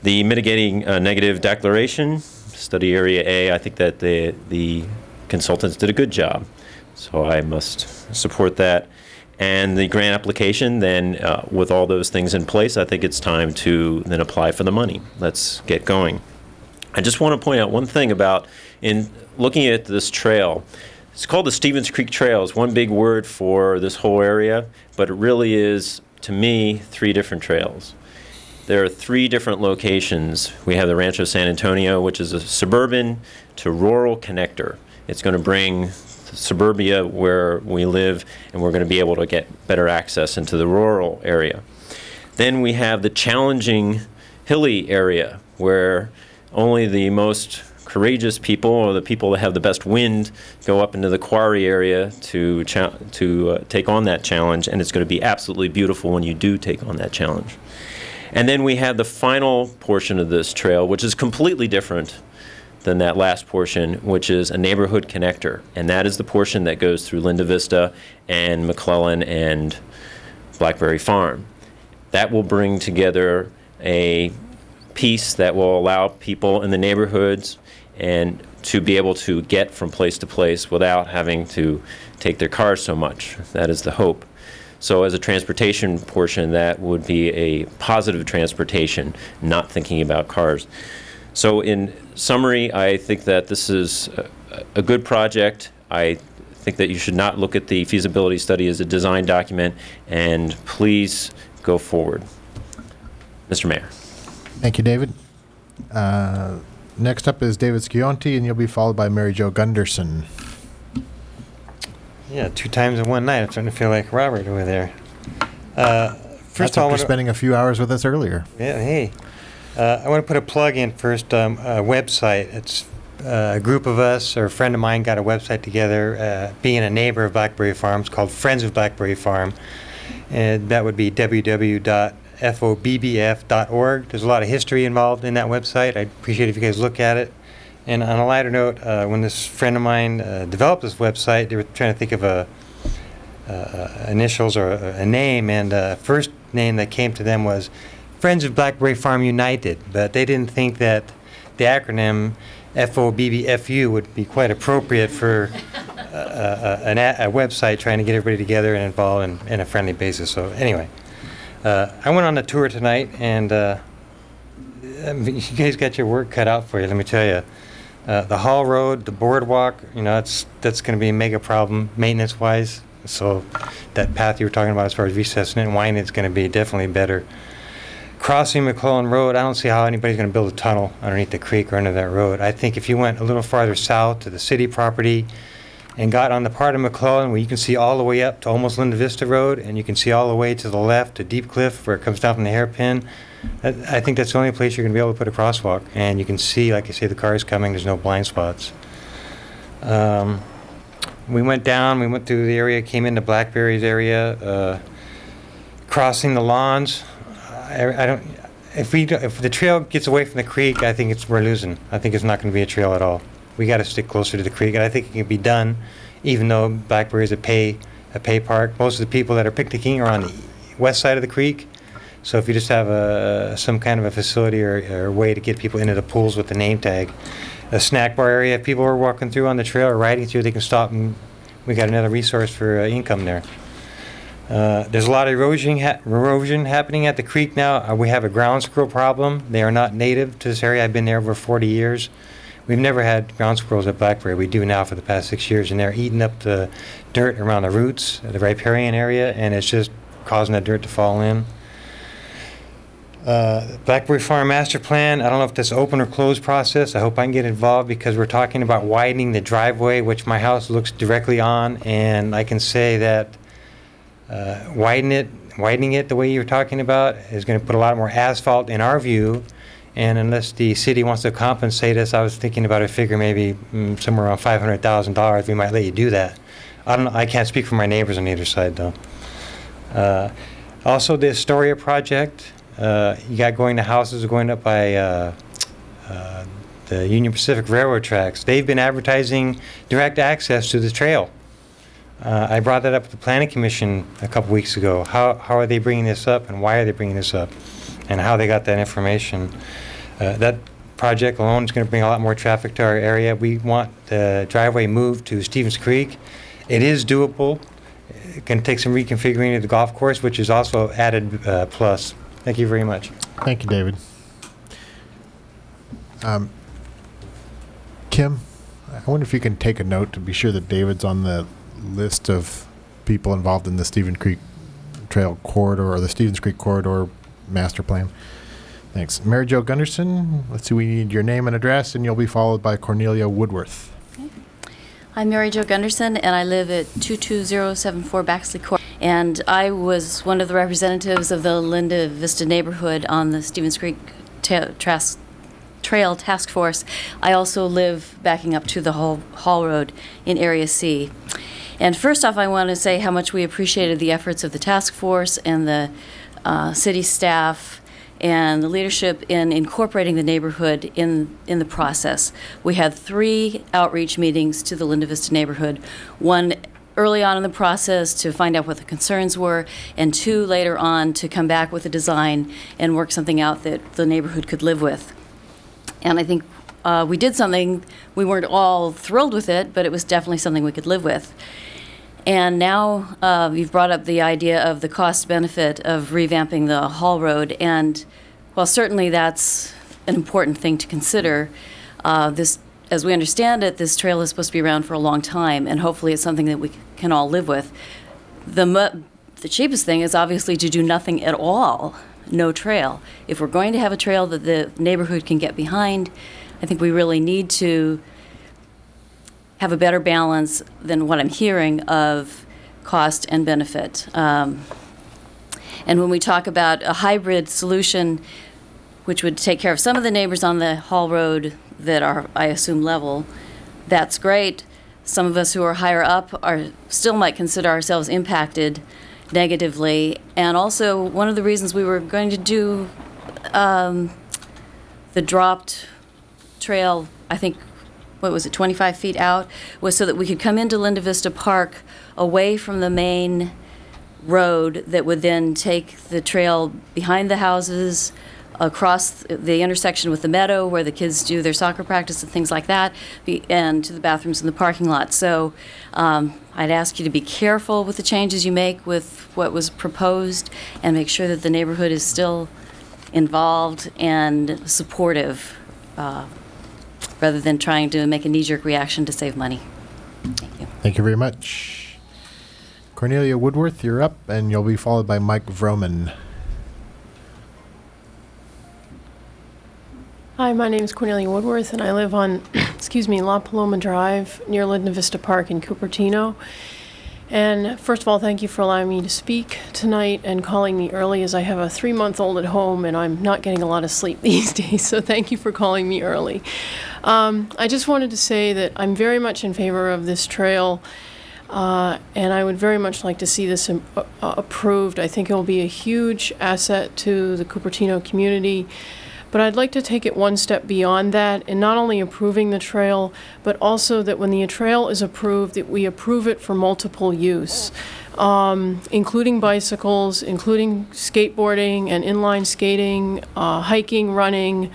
The mitigating negative declaration, study area A, I think that the consultants did a good job. So I must support that. And the grant application, then with all those things in place, I think it's time to then apply for the money. Let's get going. I just want to point out one thing about in looking at this trail. It's called the Stevens Creek Trail. It's one big word for this whole area, but it really is, to me, 3 different trails. There are 3 different locations. We have the Rancho San Antonio, which is a suburban to rural connector. It's going to bring suburbia where we live, and we're going to be able to get better access into the rural area. Then we have the challenging hilly area where only the most courageous people, or the people that have the best wind, go up into the quarry area to take on that challenge, and it's going to be absolutely beautiful when you do take on that challenge. And then we have the final portion of this trail, which is completely different than that last portion, which is a neighborhood connector. And that is the portion that goes through Linda Vista and McClellan and Blackberry Farm. That will bring together a piece that will allow people in the neighborhoods and to be able to get from place to place without having to take their cars so much. That is the hope. So as a transportation portion, that would be a positive transportation, not thinking about cars. So in summary, I think that this is a good project. I think that you should not look at the feasibility study as a design document, and please go forward. Mr. Mayor. Thank you, David. Next up is David Schionti, and you'll be followed by Mary Jo Gunderson. Yeah, 2 times in one night. I'm starting to feel like Robert over there. First of all, after spending a few hours with us earlier. Yeah, hey. I want to put a plug in first. A website. It's a group of us, or a friend of mine, got a website together, being a neighbor of Blackberry Farm. It's called Friends of Blackberry Farm, and that would be www.fobbf.org. There's a lot of history involved in that website. I'd appreciate it if you guys look at it. And on a lighter note, when this friend of mine developed this website, they were trying to think of initials or a name, and first name that came to them was Friends of Blackberry Farm United, but they didn't think that the acronym FOBBFU would be quite appropriate for a website trying to get everybody together and involved in a friendly basis. So anyway, I went on a tour tonight, and you guys got your work cut out for you, let me tell you. The Hall Road, the boardwalk, you know, that's going to be a mega problem maintenance-wise. So that path you were talking about as far as recessing it and winding, it's going to be definitely better. Crossing McClellan Road, I don't see how anybody's going to build a tunnel underneath the creek or under that road. I think if you went a little farther south to the city property and got on the part of McClellan where you can see all the way up to almost Linda Vista Road, and you can see all the way to the left to Deep Cliff where it comes down from the hairpin, I think that's the only place you're going to be able to put a crosswalk. And you can see, like I say, the cars coming. There's no blind spots. We went down. We went through the area, came into Blackberry's area, crossing the lawns. if the trail gets away from the creek, I think we're losing. I think it's not going to be a trail at all. We got to stick closer to the creek, and I think it can be done, even though Blackberry is a pay park. Most of the people that are picnicking are on the west side of the creek. So if you just have some kind of a facility or a way to get people into the pools with the name tag, a snack bar area, if people are walking through on the trail or riding through, they can stop, and we got another resource for income there. There's a lot of erosion happening at the creek now. We have a ground squirrel problem. They are not native to this area. I've been there over 40 years. We've never had ground squirrels at Blackberry. We do now for the past 6 years, and they're eating up the dirt around the roots, the riparian area, and it's just causing that dirt to fall in. Blackberry Farm Master Plan, I don't know if that's open or closed process. I hope I can get involved because we're talking about widening the driveway, which my house looks directly on, and I can say that widening it the way you're talking about is going to put a lot more asphalt in our view. And unless the city wants to compensate us, I was thinking about a figure maybe somewhere around $500,000. We might let you do that. I don't know. I can't speak for my neighbors on either side, though. Also, the Astoria project, you got going to houses going up by the Union Pacific Railroad tracks. They've been advertising direct access to the trail. I brought that up at the Planning Commission a couple weeks ago. How are they bringing this up, and why are they bringing this up, and how they got that information? That project alone is going to bring a lot more traffic to our area. We want the driveway moved to Stevens Creek. It is doable. It can take some reconfiguring of the golf course, which is also added plus. Thank you very much. Thank you, David. Kim, I wonder if you can take a note to be sure that David's on the list of people involved in the Stevens Creek Trail corridor or the Stevens Creek corridor master plan. Thanks. Mary Jo Gunderson, let's see, we need your name and address, and you'll be followed by Cornelia Woodworth. Okay. I'm Mary Jo Gunderson, and I live at 22074 Baxley Court. And I was one of the representatives of the Linda Vista neighborhood on the Stevens Creek Trail Task Force. I also live backing up to the Hall Road in Area C. And first off, I want to say how much we appreciated the efforts of the task force and the city staff and the leadership in incorporating the neighborhood in the process. We had 3 outreach meetings to the Linda Vista neighborhood, one early on in the process to find out what the concerns were, and 2 later on to come back with a design and work something out that the neighborhood could live with. And I think we did something, we weren't all thrilled with it, but it was definitely something we could live with. And now you've brought up the idea of the cost benefit of revamping the Hall Road, and while certainly that's an important thing to consider, as we understand it, this trail is supposed to be around for a long time, and hopefully it's something that we can all live with. The cheapest thing is obviously to do nothing at all, no trail. If we're going to have a trail that the neighborhood can get behind, I think we really need to have a better balance than what I'm hearing of cost and benefit. And when we talk about a hybrid solution, which would take care of some of the neighbors on the Hall Road that are, I assume, level, that's great. Some of us who are higher up still might consider ourselves impacted negatively. And also, one of the reasons we were going to do the dropped trail, I think, what was it, 25 feet out, was so that we could come into Linda Vista Park away from the main road that would then take the trail behind the houses, across the intersection with the meadow where the kids do their soccer practice and things like that, and to the bathrooms in the parking lot. So I'd ask you to be careful with the changes you make with what was proposed and make sure that the neighborhood is still involved and supportive rather than trying to make a knee-jerk reaction to save money. Thank you. Thank you very much. Cornelia Woodworth, you're up, and you'll be followed by Mike Vroman. Hi, my name is Cornelia Woodworth, and I live on, La Paloma Drive near Linda Vista Park in Cupertino. And first of all, thank you for allowing me to speak tonight and calling me early, as I have a 3-month-old at home and I'm not getting a lot of sleep these days, so thank you for calling me early. I just wanted to say that I'm very much in favor of this trail. And I would very much like to see this approved. I think it will be a huge asset to the Cupertino community. But I'd like to take it one step beyond that, and not only approving the trail, but also that when the trail is approved, that we approve it for multiple use, including bicycles, including skateboarding and inline skating, hiking, running,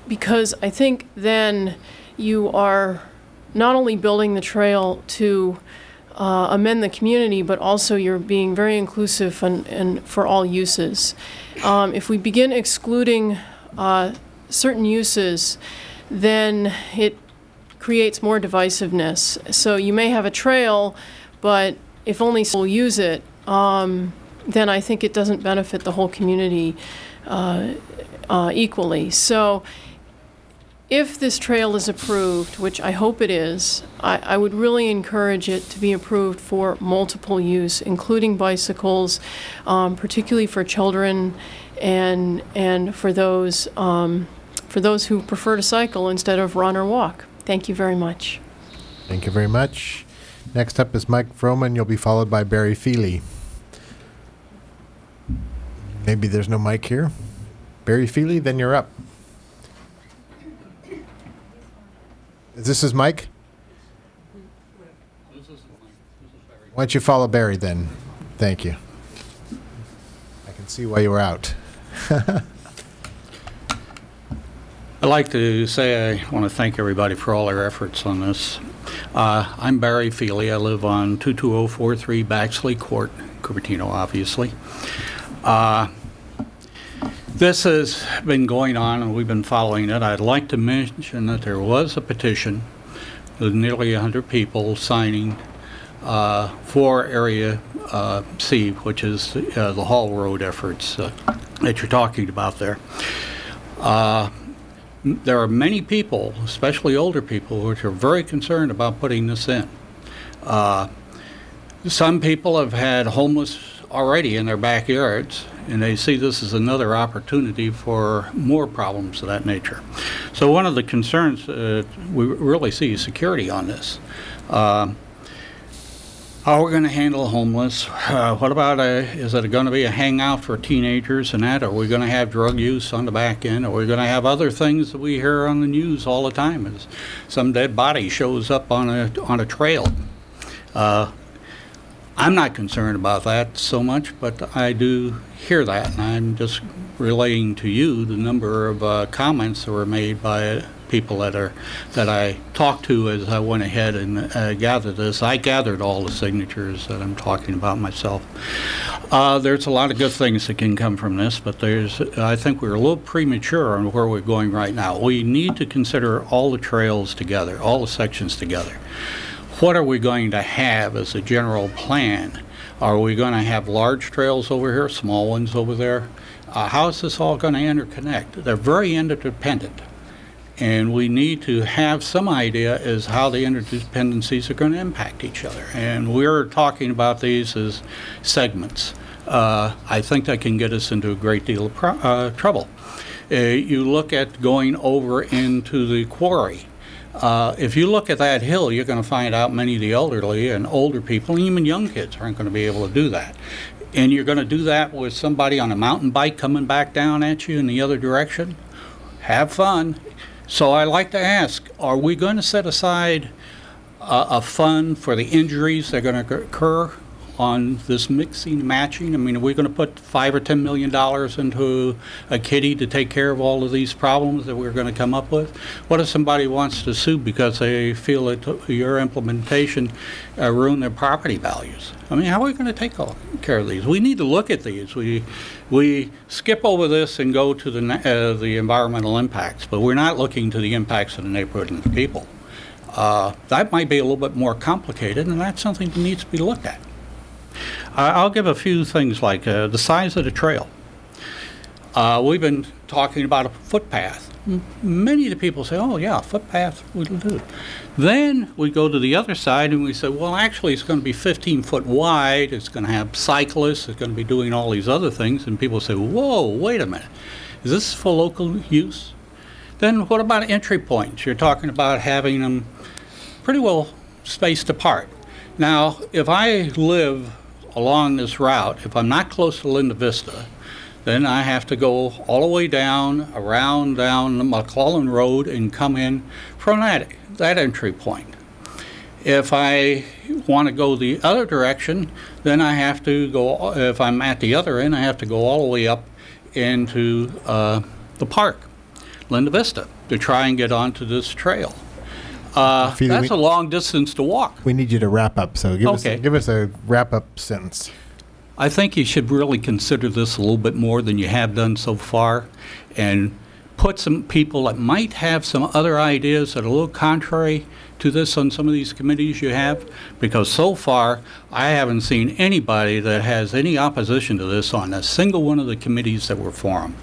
because I think then you are not only building the trail to amend the community, but also you're being very inclusive and for all uses. If we begin excluding certain uses, then it creates more divisiveness. So you may have a trail, but if only some will use it, then I think it doesn't benefit the whole community equally. So if this trail is approved, which I hope it is, I would really encourage it to be approved for multiple use, including bicycles, particularly for children and for those who prefer to cycle instead of run or walk. Thank you very much. Thank you very much. Next up is Mike Froman. You'll be followed by Barry Feely. Maybe there's no mic here. Barry Feely, then you're up. This is Mike? Why don't you follow Barry then? Thank you. I can see why you were out. I'd like to say I want to thank everybody for all their efforts on this. I'm Barry Feely. I live on 22043 Baxley Court, Cupertino, obviously. This has been going on, and we've been following it. I'd like to mention that there was a petition with nearly 100 people signing for Area C, which is the Hall Road efforts that you're talking about there. There are many people, especially older people, which are very concerned about putting this in. Some people have had homeless already in their backyards, and they see this as another opportunity for more problems of that nature. So one of the concerns we really see is security on this. How are we going to handle homeless? What about, is it going to be a hangout for teenagers and that? Are we going to have drug use on the back end? Are we going to have other things that we hear on the news all the time? As some dead body shows up on a trail. I'm not concerned about that so much, but I do hear that, and I'm just relaying to you the number of comments that were made by people that I talked to as I went ahead and gathered this. I gathered all the signatures that I'm talking about myself. There's a lot of good things that can come from this, but I think we're a little premature on where we're going right now. We need to consider all the trails together, all the sections together. What are we going to have as a general plan? Are we going to have large trails over here, small ones over there? How is this all going to interconnect? They're very interdependent. And we need to have some idea as how the interdependencies are going to impact each other. And we're talking about these as segments. I think that can get us into a great deal of trouble. You look at going over into the quarry. If you look at that hill, you're going to find out many of the elderly and older people, and even young kids, aren't going to be able to do that. And you're going to do that with somebody on a mountain bike coming back down at you in the other direction. Have fun. So I like to ask, are we going to set aside a fund for the injuries that are going to occur on this mixing and matching? I mean, are we going to put $5 or $10 million into a kitty to take care of all of these problems that we're going to come up with? What if somebody wants to sue because they feel that your implementation ruined their property values? I mean, how are we going to take care of these? We need to look at these. We skip over this and go to the environmental impacts, but we're not looking to the impacts of the neighborhood and the people. That might be a little bit more complicated, and that's something that needs to be looked at. I'll give a few things like the size of the trail. We've been talking about a footpath. Many of the people say, oh yeah, footpath will do. Then we go to the other side and we say, well, actually it's going to be 15 foot wide, it's going to have cyclists, it's going to be doing all these other things, and people say, whoa, wait a minute, is this for local use? Then what about entry points? You're talking about having them pretty well spaced apart. Now, if I live along this route, if I'm not close to Linda Vista, then I have to go all the way down, around down the McClellan Road and come in from that entry point. If I want to go the other direction, then I have to go, if I'm at the other end, I have to go all the way up into the park, Linda Vista, to try and get onto this trail. That's a long distance to walk. We need you to wrap up, so give us a wrap-up sentence. I think you should really consider this a little bit more than you have done so far, and put some people that might have some other ideas that are a little contrary to this on some of these committees you have, because so far I haven't seen anybody that has any opposition to this on a single one of the committees that were formed.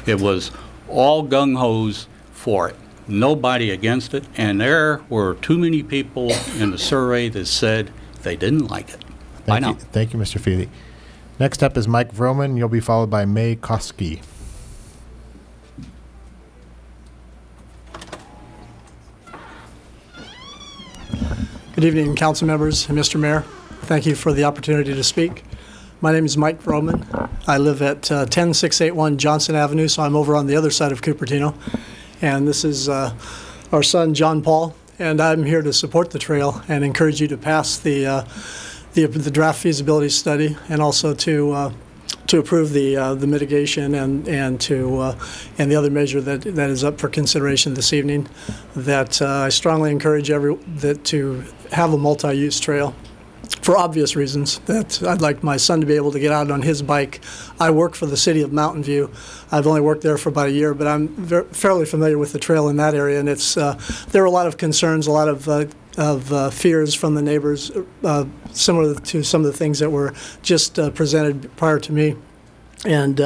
It was all gung-hos for it. Nobody against it, and there were too many people in the survey that said they didn't like it. Bye now. Thank you, Mr. Feely. Next up is Mike Vroman. You'll be followed by May Koski. Good evening, council members and Mr. Mayor. Thank you for the opportunity to speak. My name is Mike Vroman. I live at 10681 Johnson Avenue, so I'm over on the other side of Cupertino. And this is our son, John Paul, and I'm here to support the trail and encourage you to pass the draft feasibility study, and also to approve the mitigation and the other measure that is up for consideration this evening. That I strongly encourage to have a multi-use trail, for obvious reasons. That I'd like my son to be able to get out on his bike. I work for the city of Mountain View. I've only worked there for about a year, but I'm fairly familiar with the trail in that area, and it's there are a lot of concerns, a lot of fears from the neighbors, similar to some of the things that were just presented prior to me. And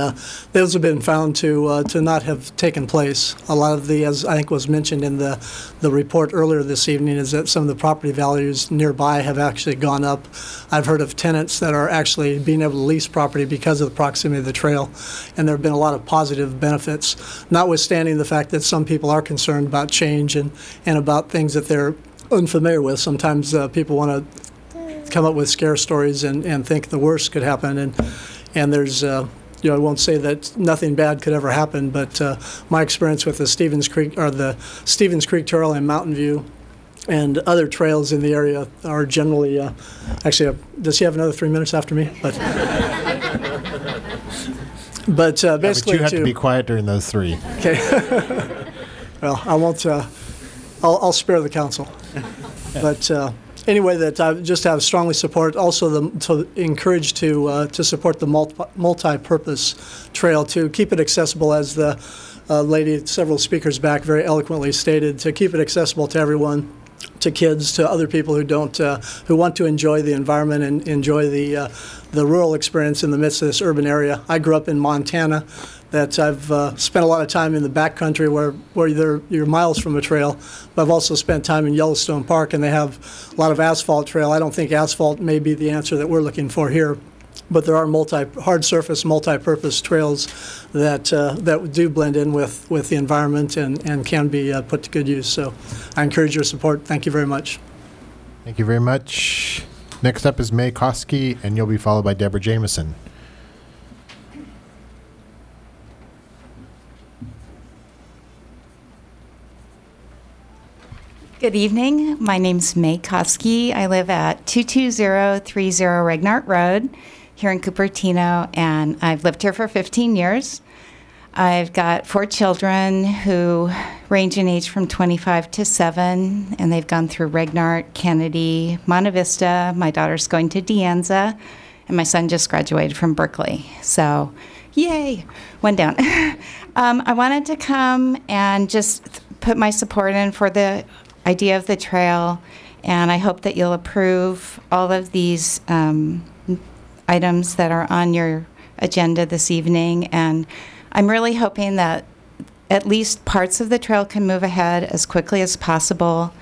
those have been found to not have taken place. A lot of as I think was mentioned in the report earlier this evening, is that some of the property values nearby have actually gone up. I've heard of tenants that are actually being able to lease property because of the proximity of the trail, and there have been a lot of positive benefits, notwithstanding the fact that some people are concerned about change and about things that they're unfamiliar with. Sometimes people want to come up with scare stories and think the worst could happen, and there's I won't say that nothing bad could ever happen, but my experience with the Stevens Creek Trail in Mountain View and other trails in the area are generally actually. Does he have another 3 minutes after me? But basically, but you have to be quiet during those 3. Okay. Well, I won't. I'll spare the council. But anyway, that I just have strongly support. Also, to encourage to support the multi-purpose trail, to keep it accessible, as the lady, several speakers back, very eloquently stated, to keep it accessible to everyone, to kids, to other people who don't, who want to enjoy the environment and enjoy the rural experience in the midst of this urban area. I grew up in Montana. That I've spent a lot of time in the backcountry where you're miles from a trail, but I've also spent time in Yellowstone Park, and they have a lot of asphalt trail. I don't think asphalt may be the answer that we're looking for here, but there are hard surface, multi-purpose trails that do blend in with the environment and can be put to good use. So I encourage your support. Thank you very much. Thank you very much. Next up is May Koski, and you'll be followed by Deborah Jameson. Good evening. My name's May Koski. I live at 22030 Regnart Road here in Cupertino, and I've lived here for 15 years. I've got 4 children who range in age from 25 to 7, and they've gone through Regnart, Kennedy, Monte Vista. My daughter's going to De Anza, and my son just graduated from Berkeley. So, yay, one down. I wanted to come and just put my support in for the idea of the trail, and I hope that you'll approve all of these items that are on your agenda this evening. And I'm really hoping that at least parts of the trail can move ahead as quickly as possible.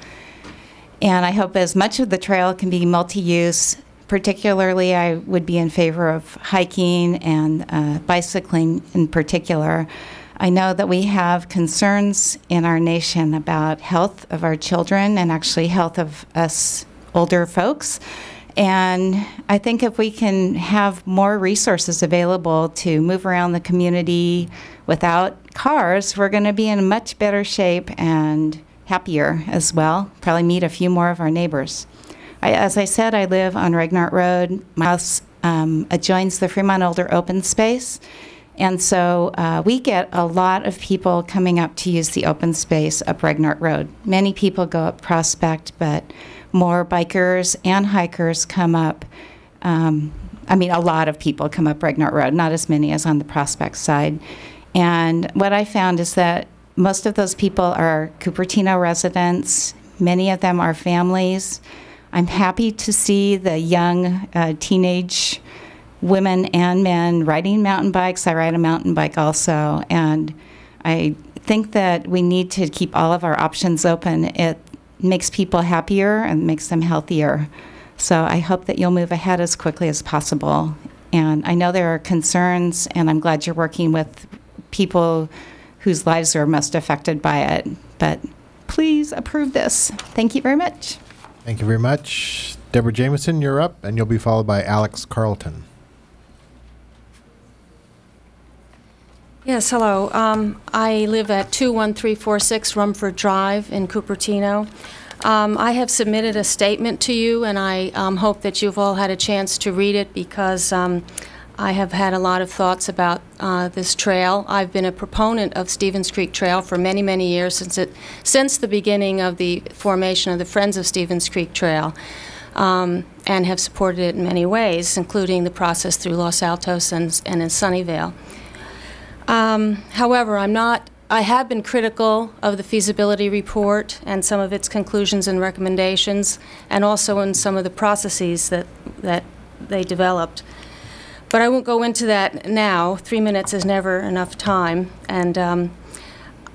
And I hope as much of the trail can be multi-use. Particularly, I would be in favor of hiking and bicycling in particular. I know that we have concerns in our nation about health of our children and actually health of us older folks. And I think if we can have more resources available to move around the community without cars, we're going to be in much better shape and happier as well. Probably meet a few more of our neighbors. As I said, I live on Regnart Road. My house adjoins the Fremont Older Open Space. And so we get a lot of people coming up to use the open space up Regnart Road. Many people go up Prospect, but more bikers and hikers come up. A lot of people come up Regnart Road, not as many as on the Prospect side. And what I found is that most of those people are Cupertino residents. Many of them are families. I'm happy to see the young teenage women and men riding mountain bikes. I ride a mountain bike also. And I think that we need to keep all of our options open. It makes people happier and makes them healthier. So I hope that you'll move ahead as quickly as possible. And I know there are concerns, and I'm glad you're working with people whose lives are most affected by it. But please approve this. Thank you very much. Thank you very much. Deborah Jameson, you're up, and you'll be followed by Alex Carlton. Yes, hello. I live at 21346 Rumford Drive in Cupertino. I have submitted a statement to you, and I hope that you've all had a chance to read it because I have had a lot of thoughts about this trail. I've been a proponent of Stevens Creek Trail for many, many years, since the beginning of the formation of the Friends of Stevens Creek Trail, and have supported it in many ways, including the process through Los Altos and in Sunnyvale. However, I have been critical of the feasibility report and some of its conclusions and recommendations, and also in some of the processes that they developed. But I won't go into that now. 3 minutes is never enough time. And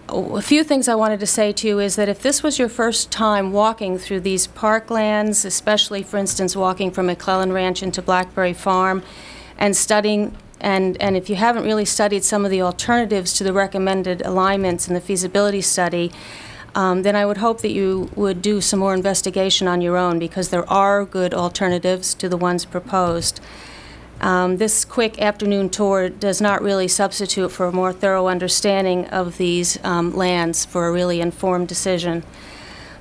a few things I wanted to say to you is that if this was your first time walking through these parklands, especially, for instance, walking from McClellan Ranch into Blackberry Farm and studying, and if you haven't really studied some of the alternatives to the recommended alignments in the feasibility study, then I would hope that you would do some more investigation on your own, because there are good alternatives to the ones proposed. This quick afternoon tour does not really substitute for a more thorough understanding of these lands for a really informed decision.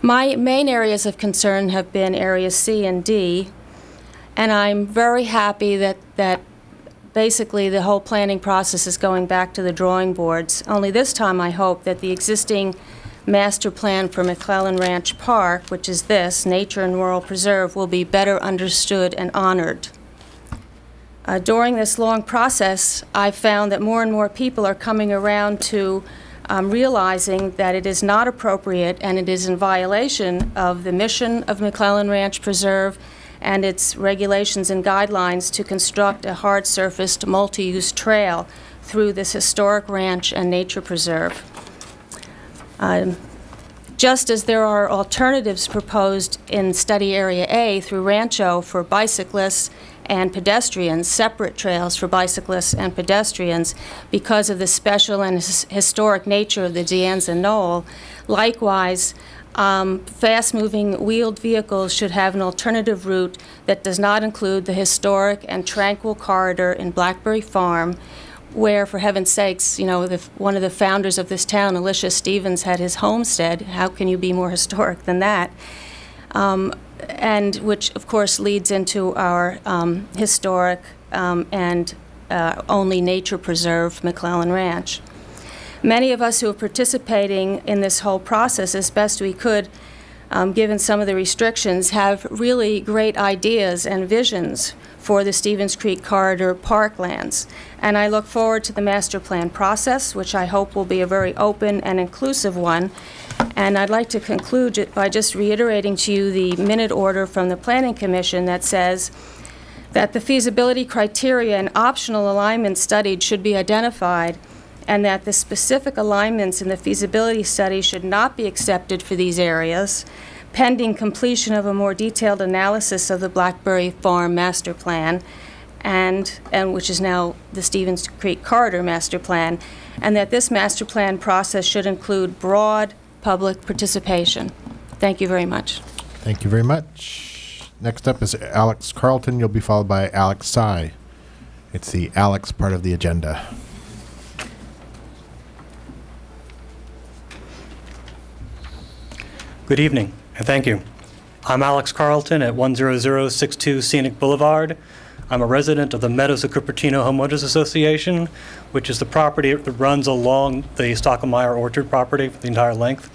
My main areas of concern have been areas C and D, and I'm very happy that basically the whole planning process is going back to the drawing boards. Only this time I hope that the existing master plan for McClellan Ranch Park, which is this, Nature and Rural Preserve, will be better understood and honored. During this long process, I've found that more and more people are coming around to realizing that it is not appropriate and it is in violation of the mission of McClellan Ranch Preserve and its regulations and guidelines to construct a hard-surfaced multi-use trail through this historic ranch and nature preserve. Just as there are alternatives proposed in Study Area A through Rancho for bicyclists and pedestrians, separate trails for bicyclists and pedestrians because of the special and historic nature of the De Anza Knoll, likewise, fast-moving wheeled vehicles should have an alternative route that does not include the historic and tranquil corridor in Blackberry Farm, where, for heaven's sakes, you know, one of the founders of this town, Alicia Stevens, had his homestead. How can you be more historic than that? And which, of course, leads into our historic and only nature preserve McClellan Ranch. Many of us who are participating in this whole process as best we could, given some of the restrictions, have really great ideas and visions for the Stevens Creek Corridor parklands. And I look forward to the master plan process, which I hope will be a very open and inclusive one. And I'd like to conclude by just reiterating to you the minute order from the Planning Commission that says that the feasibility criteria and optional alignments studied should be identified, and that the specific alignments in the feasibility study should not be accepted for these areas, pending completion of a more detailed analysis of the Blackberry Farm Master Plan, and which is now the Stevens Creek Corridor Master Plan, and that this master plan process should include broad public participation. Thank you very much. Thank you very much. Next up is Alex Carlton. You'll be followed by Alex Tsai. It's the Alex part of the agenda. Good evening, and thank you. I'm Alex Carlton at 10062 Scenic Boulevard. I'm a resident of the Meadows of Cupertino Homeowners Association, which is the property that runs along the Stockelmeyer Orchard property for the entire length.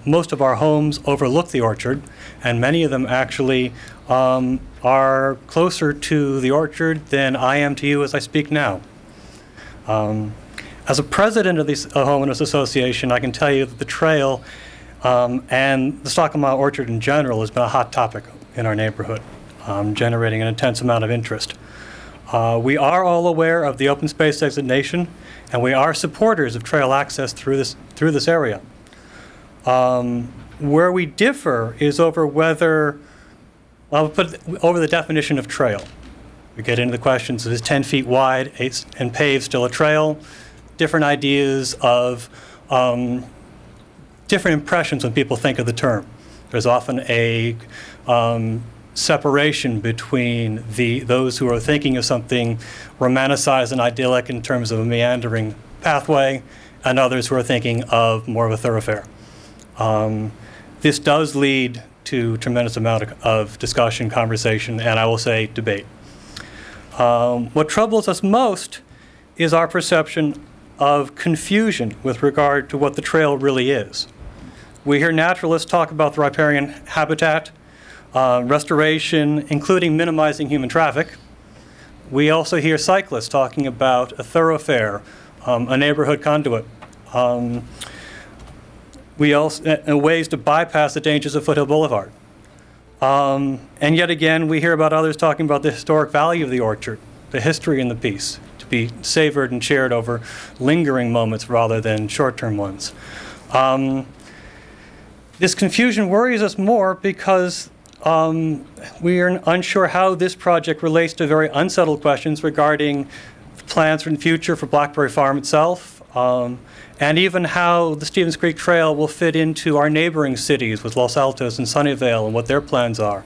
Most of our homes overlook the orchard, and many of them actually are closer to the orchard than I am to you as I speak now. As a president of the Homeowners Association, I can tell you that the trail and the Stockelmeyer Orchard in general has been a hot topic in our neighborhood, generating an intense amount of interest. We are all aware of the open space designation, and we are supporters of trail access through this area. Where we differ is over whether, over the definition of trail. We get into the questions, is 10 feet wide and paved still a trail? Different ideas of different impressions when people think of the term. There's often a separation between those who are thinking of something romanticized and idyllic in terms of a meandering pathway, and others who are thinking of more of a thoroughfare. This does lead to a tremendous amount of discussion, conversation, and I will say debate. What troubles us most is our perception of confusion with regard to what the trail really is. We hear naturalists talk about the riparian habitat, restoration, including minimizing human traffic. We also hear cyclists talking about a thoroughfare, a neighborhood conduit. We also ways to bypass the dangers of Foothill Boulevard. And yet again, we hear about others talking about the historic value of the orchard, the history in the piece, to be savored and shared over lingering moments rather than short-term ones. This confusion worries us more because we are unsure how this project relates to very unsettled questions regarding plans for the future for Blackberry Farm itself, and even how the Stevens Creek Trail will fit into our neighboring cities with Los Altos and Sunnyvale and what their plans are.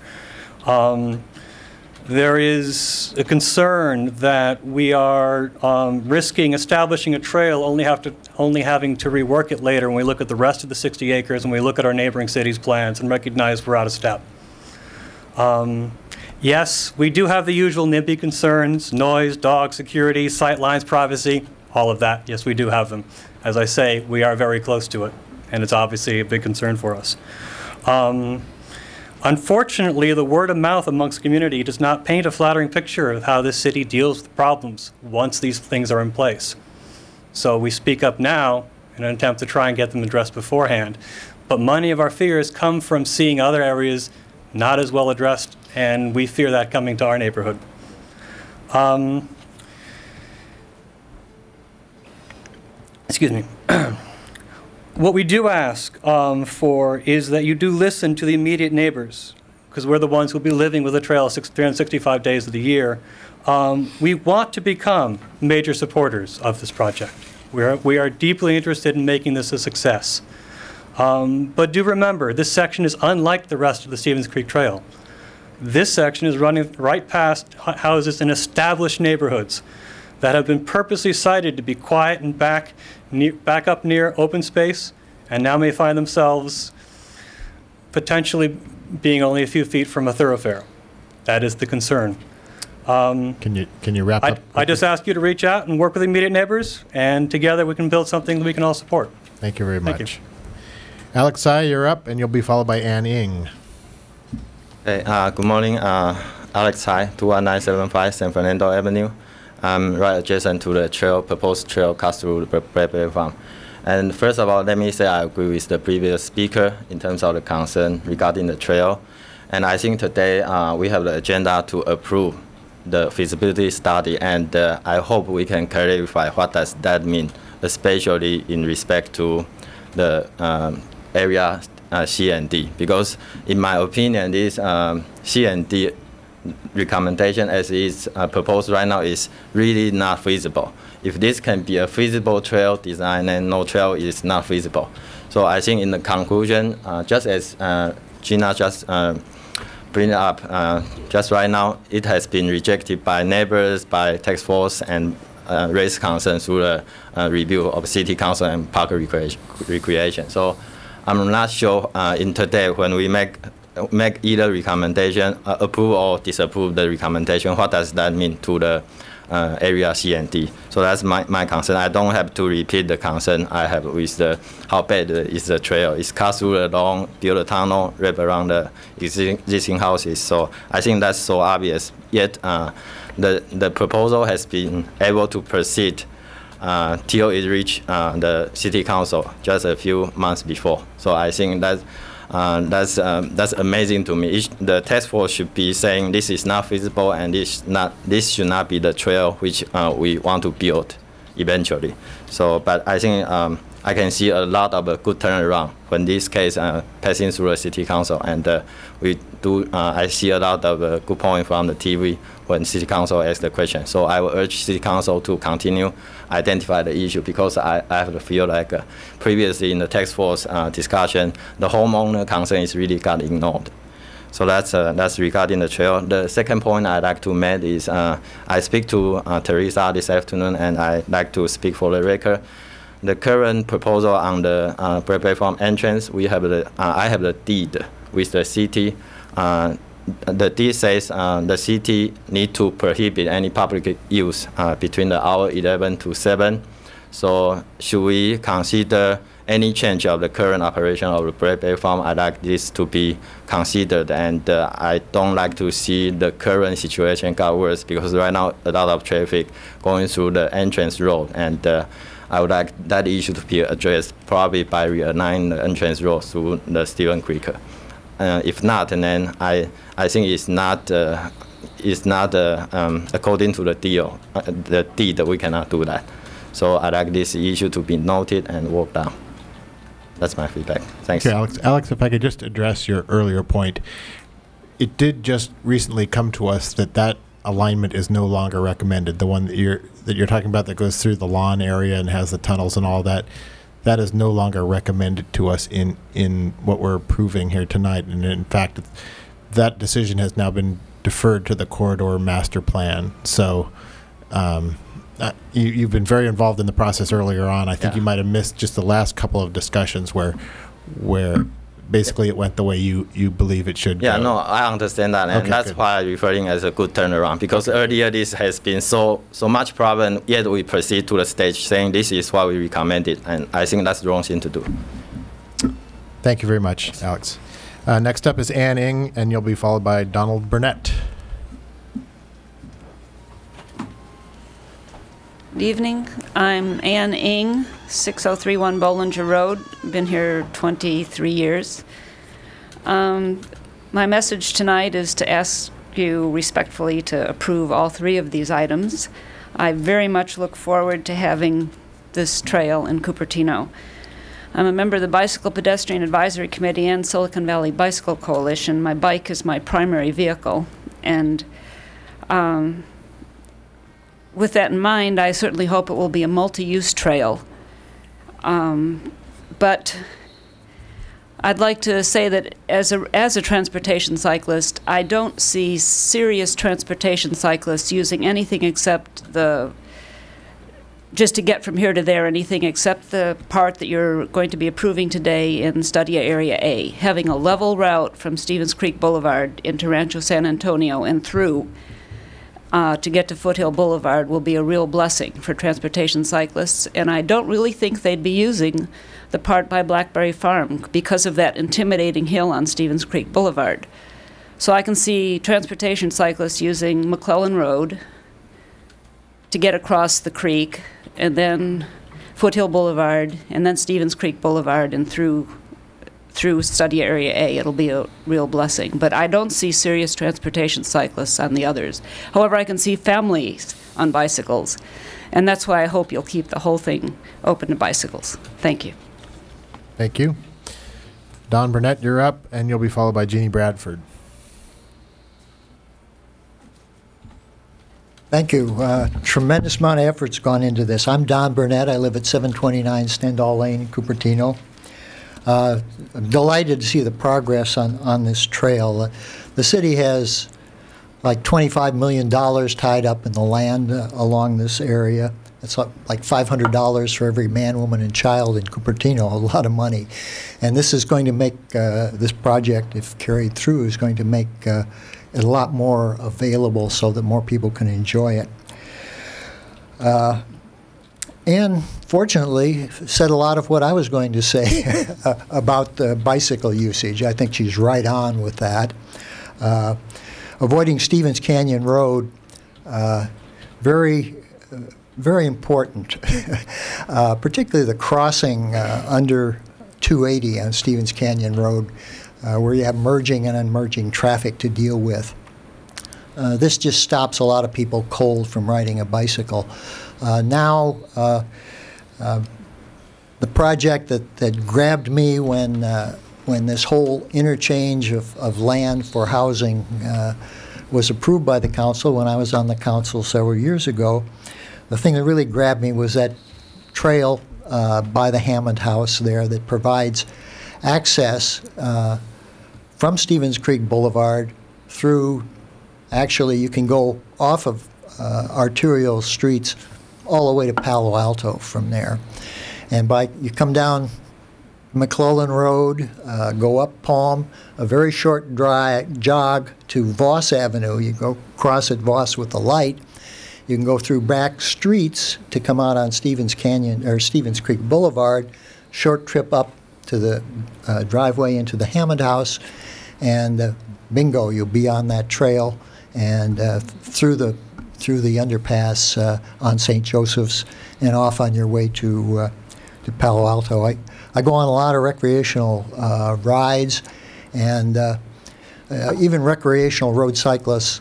There is a concern that we are risking establishing a trail only having to rework it later when we look at the rest of the 60 acres and we look at our neighboring cities' plans and recognize we're out of step. Yes, we do have the usual NIMBY concerns, noise, dog security, sight lines, privacy, all of that. Yes, we do have them. As I say, we are very close to it, and it's obviously a big concern for us. Unfortunately, the word of mouth amongst the community does not paint a flattering picture of how this city deals with problems once these things are in place. So we speak up now in an attempt to try and get them addressed beforehand. But many of our fears come from seeing other areas not as well addressed, and we fear that coming to our neighborhood. Excuse me. What we do ask for is that you do listen to the immediate neighbors, because we're the ones who will be living with the trail 365 days of the year. We want to become major supporters of this project. We are deeply interested in making this a success. But do remember, this section is unlike the rest of the Stevens Creek Trail. This section is running right past houses in established neighborhoods that have been purposely sited to be quiet and back up near open space, and now may find themselves potentially being only a few feet from a thoroughfare. That is the concern. Can you wrap up? I just ask you to reach out and work with immediate neighbors, and together we can build something that we can all support. Thank you very much. Thank you. Alex Tsai, you're up, and you'll be followed by Ann Ing. Hey, good morning. Alex Tsai, 21975 San Fernando Avenue. I'm right adjacent to the proposed trail cuts through the Blackberry Farm. And first of all, let me say I agree with the previous speaker in terms of the concern regarding the trail. And I think today we have the agenda to approve the feasibility study, and I hope we can clarify what does that mean, especially in respect to the area C&D, because in my opinion, this C&D recommendation as is proposed right now is really not feasible. If this can be a feasible trail design, then no trail is not feasible. So I think in the conclusion, just as Gina just bring it up. Just right now, it has been rejected by neighbors, by task force, and raised concern through the review of City Council and Park Recreation. So I'm not sure in today when we make either recommendation, approve or disapprove the recommendation, what does that mean to the area C&D? So that's my concern. I don't have to repeat the concern I have with how bad is the trail. It's cut through the lawn, build a tunnel, wrap around the existing houses. So I think that's so obvious. Yet the proposal has been able to proceed till it reached the City Council just a few months before. So I think that's amazing to me. The task force should be saying this is not feasible and this should not be the trail which we want to build eventually. So, but I think I can see a lot of a good turnaround when this case passing through the City Council, and I see a lot of good point from the TV when City Council asks the question. So I will urge City Council to continue identify the issue, because I have to feel like previously in the task force discussion, the homeowner concern is really got ignored. So that's regarding the trail. The second point I'd like to make is I speak to Teresa this afternoon, and I'd like to speak for the record. The current proposal on the Bradbury Farm entrance, I have the deed with the city. The deed says the city need to prohibit any public use between the hour 11 to 7. So should we consider any change of the current operation of the Bradbury Farm? I'd like this to be considered, and I don't like to see the current situation get worse, because right now a lot of traffic going through the entrance road, and I would like that issue to be addressed probably by realigning the entrance road through the Stevens Creek. If not, then I think it's not according to the deal, the deed, we cannot do that. So I'd like this issue to be noted and worked out. That's my feedback. Thanks. Okay, Alex, if I could just address your earlier point. It did just recently come to us that alignment is no longer recommended. The one that you're talking about that goes through the lawn area and has the tunnels and all that, that is no longer recommended to us in what we're approving here tonight. And in fact, that decision has now been deferred to the corridor master plan. So you've been very involved in the process earlier on. I think you might have missed just the last couple of discussions where basically it went the way you believe it should go. No, I understand that, and okay, that's good. why I'm referring as a good turnaround, because earlier this has been so much problem, yet we proceed to the stage saying this is what we recommended, and I think that's the wrong thing to do. Thank you very much, Alex. Next up is Ann Ing, and you'll be followed by Donald Burnett. Good evening. I'm Ann Ing, 6031 Bollinger Road. Been here 23 years. My message tonight is to ask you respectfully to approve all three of these items. I very much look forward to having this trail in Cupertino. I'm a member of the Bicycle Pedestrian Advisory Committee and Silicon Valley Bicycle Coalition. My bike is my primary vehicle, and with that in mind, I certainly hope it will be a multi-use trail. But I'd like to say that as a transportation cyclist, I don't see serious transportation cyclists using anything except just to get from here to there, anything except the part that you're going to be approving today in Study Area A. Having a level route from Stevens Creek Boulevard into Rancho San Antonio and through to get to Foothill Boulevard will be a real blessing for transportation cyclists, and I don't really think they'd be using the part by Blackberry Farm because of that intimidating hill on Stevens Creek Boulevard. So I can see transportation cyclists using McClellan Road to get across the creek, and then Foothill Boulevard, and then Stevens Creek Boulevard, and through Study Area A. It'll be a real blessing. But I don't see serious transportation cyclists on the others. However, I can see families on bicycles, and that's why I hope you'll keep the whole thing open to bicycles. Thank you. Thank you. Don Burnett, you're up, and you'll be followed by Jeannie Bradford. Thank you. Tremendous amount of effort's gone into this. I'm Don Burnett. I live at 729 Stendhal Lane in Cupertino. I'm delighted to see the progress on this trail. The city has like $25 million tied up in the land along this area. It's like $500 for every man, woman, and child in Cupertino, a lot of money. And this is going to make, this project, if carried through, is going to make it a lot more available so that more people can enjoy it. And fortunately, said a lot of what I was going to say about the bicycle usage. I think she's right on with that. Avoiding Stevens Canyon Road, very important, particularly the crossing under 280 on Stevens Canyon Road, where you have merging and unmerging traffic to deal with. This just stops a lot of people cold from riding a bicycle. Now, the project that grabbed me when this whole interchange of land for housing was approved by the council when I was on the council several years ago, the thing that really grabbed me was that trail by the Hammond House there that provides access from Stevens Creek Boulevard through, actually you can go off of arterial streets all the way to Palo Alto from there. And you come down McClellan Road, go up Palm, a very short jog to Voss Avenue. You go cross at Voss with the light. You can go through back streets to come out on Stevens Canyon or Stevens Creek Boulevard, short trip up to the driveway into the Hammond House, and bingo, you'll be on that trail and through the underpass on St. Joseph's and off on your way to Palo Alto. I go on a lot of recreational rides, and even recreational road cyclists.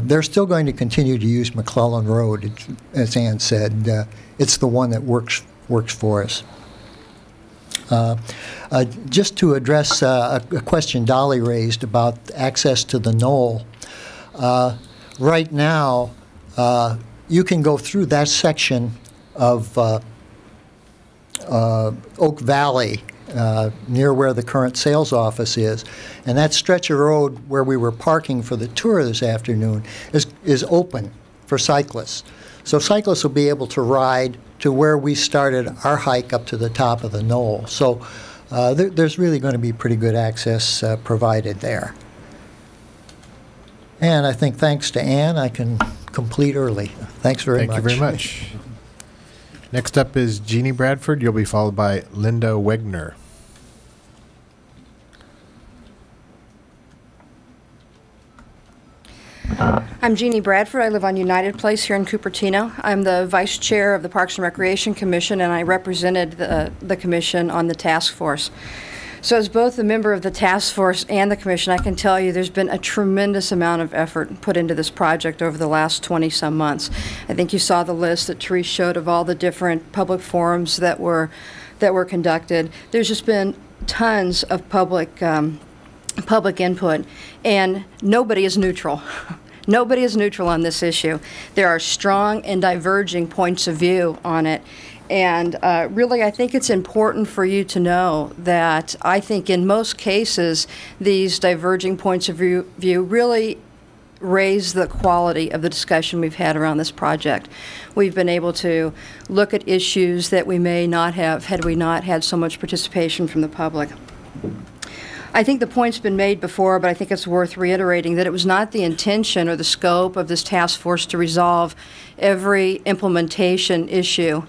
They're still going to continue to use McClellan Road. As Ann said, it's the one that works for us. Just to address a question Dolly raised about access to the knoll. Right now, you can go through that section of Oak Valley near where the current sales office is. And that stretch of road where we were parking for the tour this afternoon is open for cyclists. So cyclists will be able to ride to where we started our hike up to the top of the knoll. So there's really going to be pretty good access provided there. And I think thanks to Ann, I can complete early. Thanks very much. Thank you very much. Next up is Jeannie Bradford. You'll be followed by Linda Wegner. I'm Jeannie Bradford. I live on United Place here in Cupertino. I'm the vice chair of the Parks and Recreation Commission, and I represented the commission on the task force. So as both a member of the task force and the commission, I can tell you there's been a tremendous amount of effort put into this project over the last 20-some months. I think you saw the list that Therese showed of all the different public forums that were conducted. There's just been tons of public input, and nobody is neutral. Nobody is neutral on this issue. There are strong and diverging points of view on it. And really, I think it's important for you to know that I think in most cases, these diverging points of view really raise the quality of the discussion we've had around this project. We've been able to look at issues that we may not have had we not had so much participation from the public. I think the point's been made before, but I think it's worth reiterating that it was not the intention or the scope of this task force to resolve every implementation issue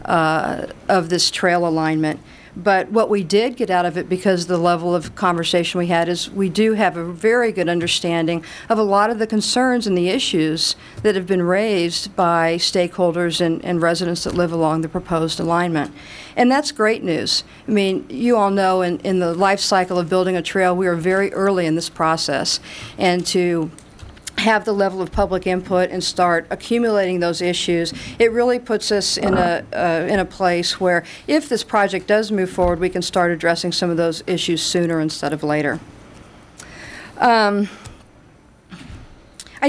of this trail alignment. But what we did get out of it, because of the level of conversation we had, is we do have a very good understanding of a lot of the concerns and the issues that have been raised by stakeholders and residents that live along the proposed alignment. And that's great news. I mean, you all know in the life cycle of building a trail, we are very early in this process. And to have the level of public input and start accumulating those issues, it really puts us in a place where if this project does move forward, we can start addressing some of those issues sooner instead of later. I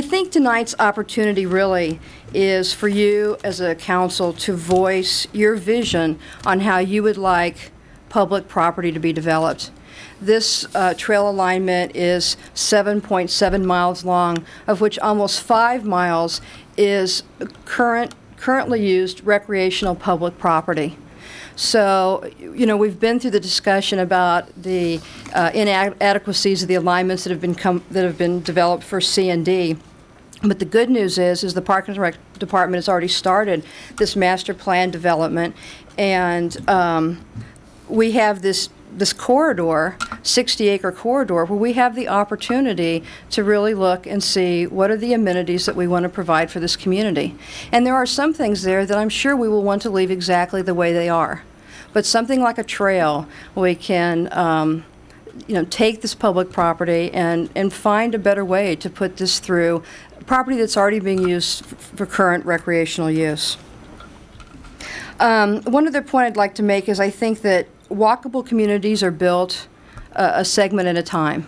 think tonight's opportunity really is for you as a council to voice your vision on how you would like public property to be developed. This trail alignment is 7.7 miles long, of which almost 5 miles is currently used recreational public property. So, you know, we've been through the discussion about the inadequacies of the alignments that have been developed for C and D. But the good news is the Park and Rec Department has already started this master plan development, and we have this corridor, 60-acre corridor, where we have the opportunity to really look and see what are the amenities that we want to provide for this community. And there are some things there that I'm sure we will want to leave exactly the way they are. But something like a trail, we can you know, take this public property and find a better way to put this through property that's already being used for current recreational use. One other point I'd like to make is I think that walkable communities are built a segment at a time.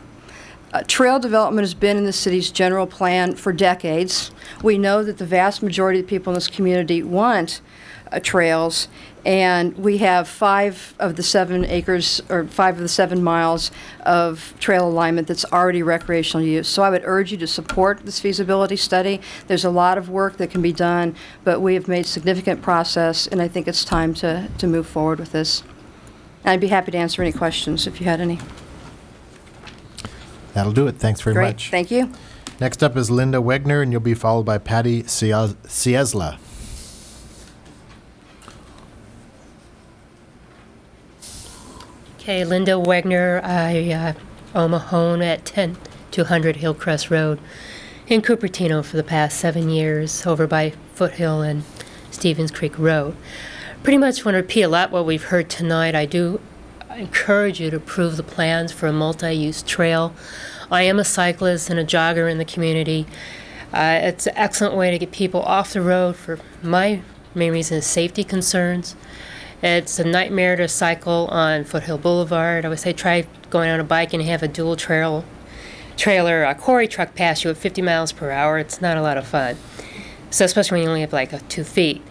Trail development has been in the city's general plan for decades. We know that the vast majority of the people in this community want trails, and we have 5 of the 7 acres, or 5 of the 7 miles of trail alignment that's already recreational use. So I would urge you to support this feasibility study. There's a lot of work that can be done, but we have made significant progress, and I think it's time to move forward with this. And I'd be happy to answer any questions if you had any. That'll do it. Thanks very much. Great. Thank you. Next up is Linda Wegner, and you'll be followed by Patty Ciesla. Okay, Linda Wegner. I own a home at 10200 Hillcrest Road in Cupertino for the past 7 years, over by Foothill and Stevens Creek Road. Pretty much want to repeat a lot what we've heard tonight. I do encourage you to approve the plans for a multi-use trail. I am a cyclist and a jogger in the community. It's an excellent way to get people off the road. For my main reason is safety concerns. It's a nightmare to cycle on Foothill Boulevard. I would say try going on a bike and have a dual trailer, a quarry truck pass you at 50 miles per hour. It's not a lot of fun. So especially when you only have like 2 feet.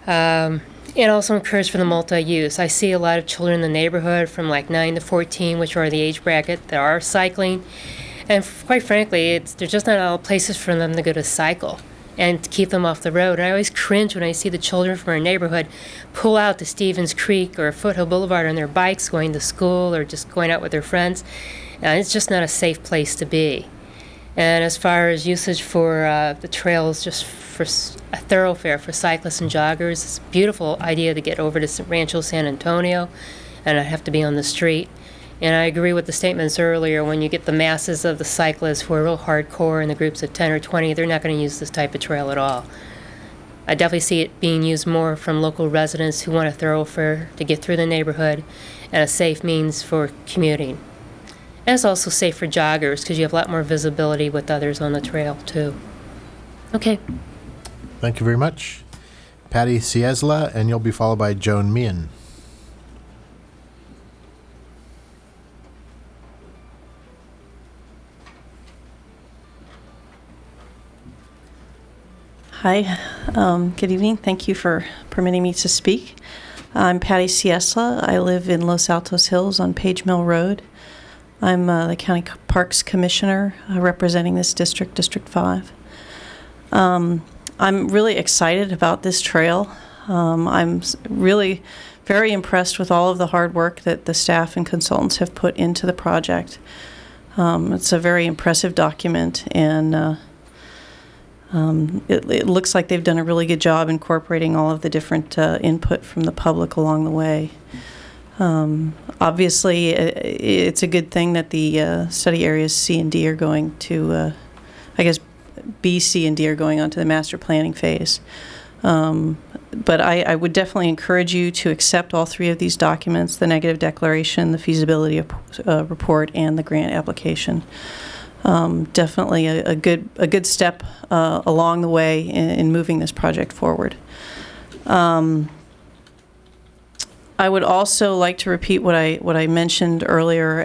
And also encourage for the multi-use. I see a lot of children in the neighborhood from like 9 to 14, which are the age bracket that are cycling. And quite frankly, there's just not a lot of places for them to go to cycle and to keep them off the road. And I always cringe when I see the children from our neighborhood pull out to Stevens Creek or Foothill Boulevard on their bikes going to school or just going out with their friends. It's just not a safe place to be. And as far as usage for the trails, just for a thoroughfare for cyclists and joggers, it's a beautiful idea to get over to Rancho San Antonio and not have to be on the street. And I agree with the statements earlier, when you get the masses of the cyclists who are real hardcore in the groups of 10 or 20, they're not going to use this type of trail at all. I definitely see it being used more from local residents who want a thoroughfare to get through the neighborhood and a safe means for commuting. And it's also safe for joggers because you have a lot more visibility with others on the trail too. Okay. Thank you very much. Patty Ciesla, and you'll be followed by Joan Meehan. Hi, good evening. Thank you for permitting me to speak. I'm Patty Ciesla. I live in Los Altos Hills on Page Mill Road. I'm the County Parks Commissioner representing this district, District 5. I'm really excited about this trail. I'm really very impressed with all of the hard work that the staff and consultants have put into the project. It's a very impressive document, and it looks like they've done a really good job incorporating all of the different input from the public along the way. Obviously, it's a good thing that the study areas C and D are going to, I guess B, C, and D are going on to the master planning phase. But I would definitely encourage you to accept all 3 of these documents: the negative declaration, the feasibility report, and the grant application. Definitely a good step along the way in moving this project forward. I would also like to repeat what I mentioned earlier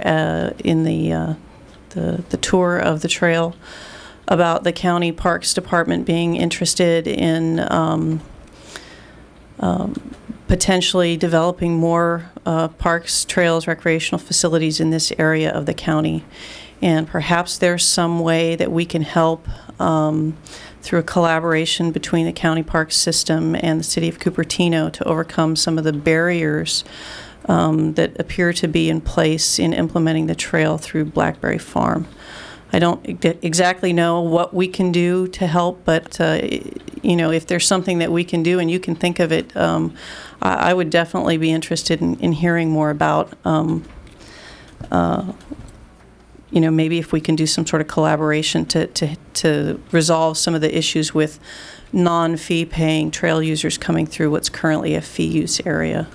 in the tour of the trail about the County Parks Department being interested in potentially developing more parks, trails, recreational facilities in this area of the county. And perhaps there's some way that we can help through a collaboration between the county park system and the city of Cupertino to overcome some of the barriers that appear to be in place in implementing the trail through Blackberry Farm. I don't exactly know what we can do to help, but you know, if there's something that we can do and you can think of it, I would definitely be interested in hearing more about, you know, maybe if we can do some sort of collaboration to resolve some of the issues with non-fee paying trail users coming through what's currently a fee use area.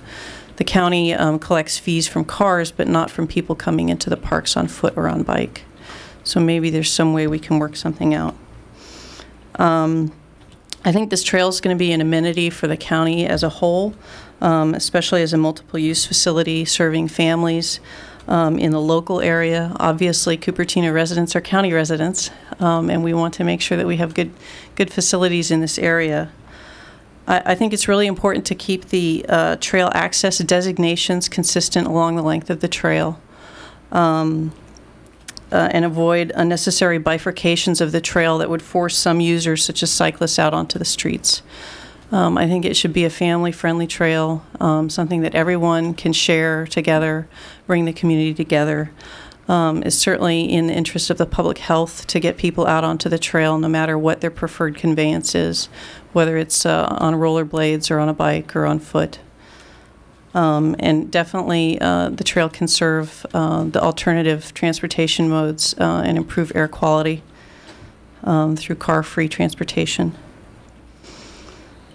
The county collects fees from cars, but not from people coming into the parks on foot or on bike. So maybe there's some way we can work something out. I think this trail is going to be an amenity for the county as a whole, especially as a multiple use facility serving families in the local area. Obviously, Cupertino residents are county residents, and we want to make sure that we have good facilities in this area. I think it's really important to keep the trail access designations consistent along the length of the trail. And avoid unnecessary bifurcations of the trail that would force some users, such as cyclists, out onto the streets. I think it should be a family-friendly trail, something that everyone can share together, bring the community together. It's certainly in the interest of the public health to get people out onto the trail, no matter what their preferred conveyance is, whether it's on rollerblades or on a bike or on foot. And definitely the trail can serve the alternative transportation modes and improve air quality through car-free transportation.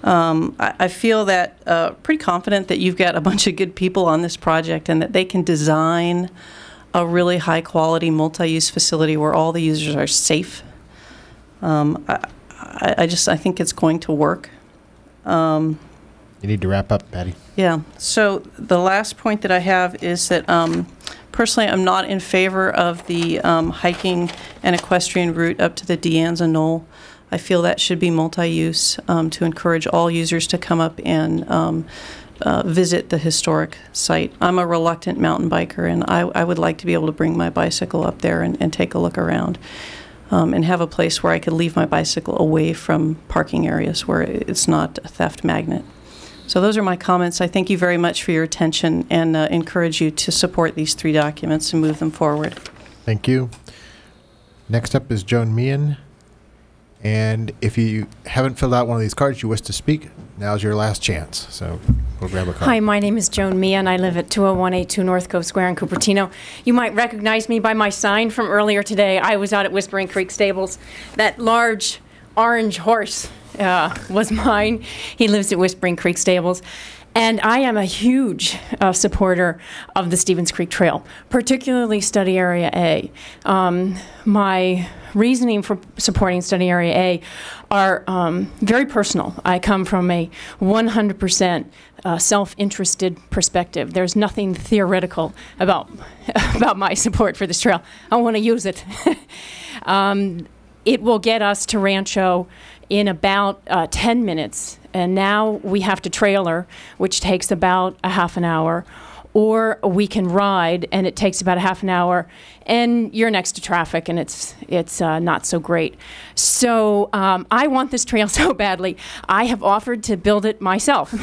I feel that pretty confident that you've got a bunch of good people on this project and that they can design a really high-quality multi-use facility where all the users are safe. I think it's going to work. You need to wrap up, Patty. Yeah. So the last point that I have is that personally I'm not in favor of the hiking and equestrian route up to the De Anza Knoll. I feel that should be multi-use to encourage all users to come up and visit the historic site. I'm a reluctant mountain biker, and I would like to be able to bring my bicycle up there and take a look around. And have a place where I could leave my bicycle away from parking areas where it's not a theft magnet. So those are my comments. I thank you very much for your attention and encourage you to support these 3 documents and move them forward. Thank you. Next up is Joan Meehan. And if you haven't filled out one of these cards, you wish to speak, now's your last chance. So we'll grab a card. Hi, my name is Joan Meehan. I live at 20182 North Cove Square in Cupertino. You might recognize me by my sign from earlier today. I was out at Whispering Creek Stables. That large orange horse was mine. He lives at Whispering Creek Stables. And I am a huge supporter of the Stevens Creek Trail, particularly Study Area A. My reasoning for supporting Study Area A are very personal. I come from a 100% self-interested perspective. There's nothing theoretical about my support for this trail. I want to use it. It will get us to Rancho in about 10 minutes. And now we have to trailer, which takes about a half an hour, or we can ride, and it takes about a half an hour, and you're next to traffic, and it's not so great. So I want this trail so badly. I have offered to build it myself.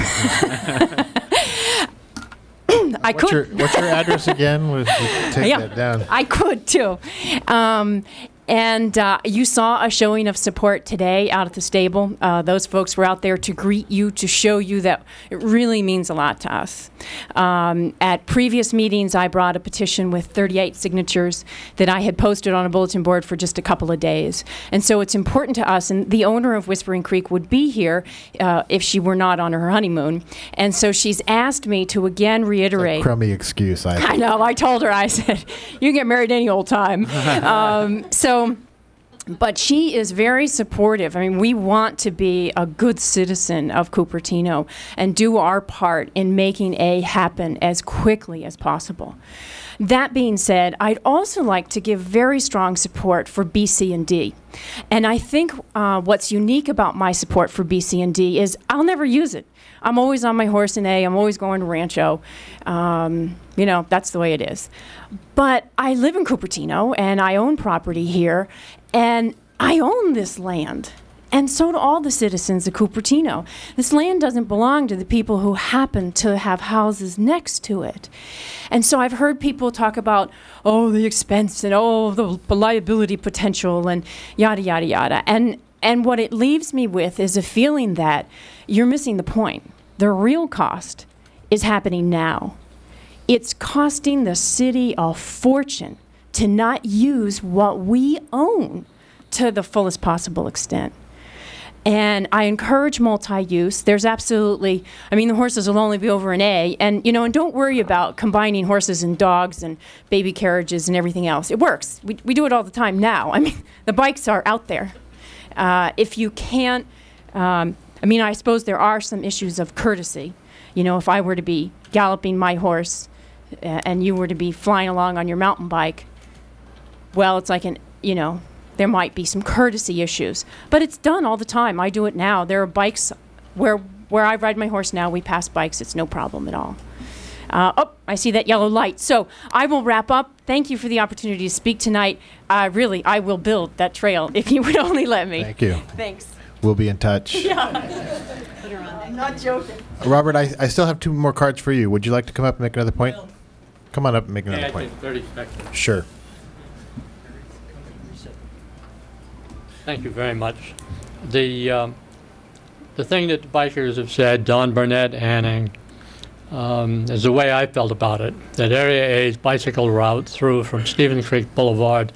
What's your address again? We'll take that down. I could too. And you saw a showing of support today out at the stable. Those folks were out there to greet you, to show you that it really means a lot to us. At previous meetings, I brought a petition with 38 signatures that I had posted on a bulletin board for just a couple of days. And so it's important to us, and the owner of Whispering Creek would be here if she were not on her honeymoon. And so she's asked me to again reiterate. It's a crummy excuse, I think. I know. I told her, I said, you can get married any old time. So But she is very supportive. I mean, we want to be a good citizen of Cupertino and do our part in making A happen as quickly as possible. That being said, I'd also like to give very strong support for B, C, and D. And I think what's unique about my support for B, C, and D is I'll never use it. I'm always on my horse in A. I'm always going to Rancho. You know, that's the way it is. But I live in Cupertino, and I own property here, and I own this land. And so do all the citizens of Cupertino. This land doesn't belong to the people who happen to have houses next to it. And so I've heard people talk about, oh, the expense and oh, the liability potential and yada, yada, yada. And what it leaves me with is a feeling that you're missing the point. The real cost is happening now. It's costing the city a fortune to not use what we own to the fullest possible extent. And I encourage multi-use. There's absolutely, I mean, the horses will only be over an A. And, you know, and don't worry about combining horses and dogs and baby carriages and everything else. It works. We do it all the time now. I mean, the bikes are out there. If you can't, I mean, I suppose there are some issues of courtesy. You know, if I were to be galloping my horse and you were to be flying along on your mountain bike, well, it's like you know, there might be some courtesy issues. But it's done all the time. I do it now. There are bikes where I ride my horse now. We pass bikes. It's no problem at all. Oh, I see that yellow light. So I will wrap up. Thank you for the opportunity to speak tonight. Really, I will build that trail if you would only let me. Thank you. Thanks. We'll be in touch. Yeah. I'm not joking. Robert, I still have 2 more cards for you. Would you like to come up and make another point? Come on up and make another point. 30 seconds. Sure. Thank you very much. The thing that the bikers have said, Don Burnett, Anning, is the way I felt about it. That Area A's bicycle route through from Stevens Creek Boulevard,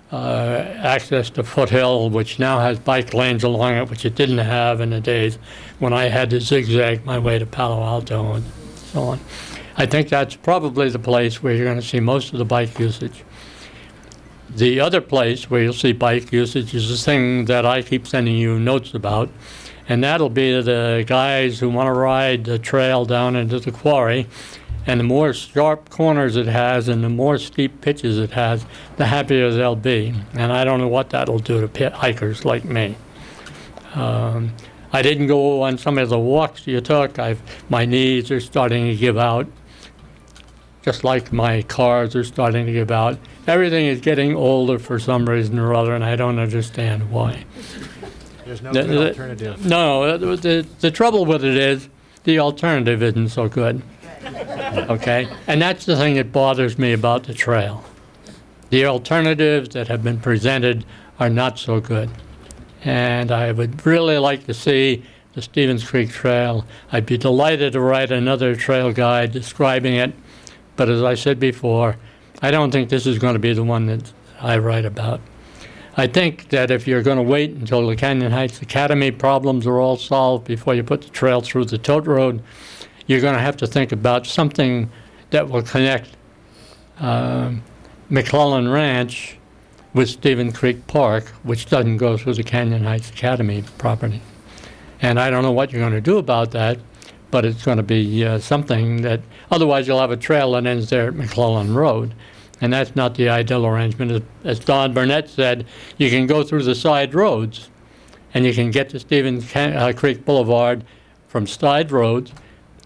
access to Foothill, which now has bike lanes along it, which it didn't have in the days when I had to zigzag my way to Palo Alto and so on. I think that's probably the place where you're going to see most of the bike usage. The other place where you'll see bike usage is the thing that I keep sending you notes about, and that'll be the guys who want to ride the trail down into the quarry. And the more sharp corners it has and the more steep pitches it has, the happier they'll be. And I don't know what that'll do to hikers like me. I didn't go on some of the walks you took. My knees are starting to give out, just like my cars are starting to give out. Everything is getting older for some reason or other, and I don't understand why. There's no good alternative. No, the trouble with it is the alternative isn't so good. Okay? And that's the thing that bothers me about the trail. The alternatives that have been presented are not so good. And I would really like to see the Stevens Creek Trail. I'd be delighted to write another trail guide describing it. But as I said before, I don't think this is going to be the one that I write about. I think that if you're going to wait until the Canyon Heights Academy problems are all solved before you put the trail through the tote road, you're going to have to think about something that will connect McClellan Ranch with Stevens Creek Park, which doesn't go through the Canyon Heights Academy property. And I don't know what you're going to do about that, but it's going to be something that, otherwise you'll have a trail that ends there at McClellan Road. And that's not the ideal arrangement. As Don Burnett said, you can go through the side roads, and you can get to Stevens Creek Boulevard from side roads.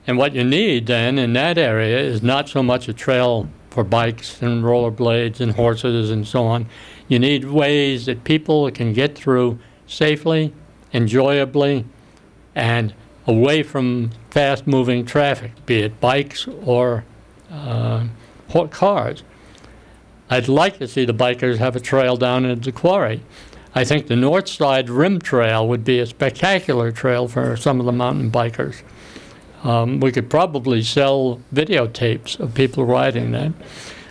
And what you need then in that area is not so much a trail for bikes and rollerblades and horses and so on. You need ways that people can get through safely, enjoyably, and away from fast-moving traffic, be it bikes or cars. I'd like to see the bikers have a trail down into the quarry. I think the North Side Rim Trail would be a spectacular trail for some of the mountain bikers. We could probably sell videotapes of people riding that.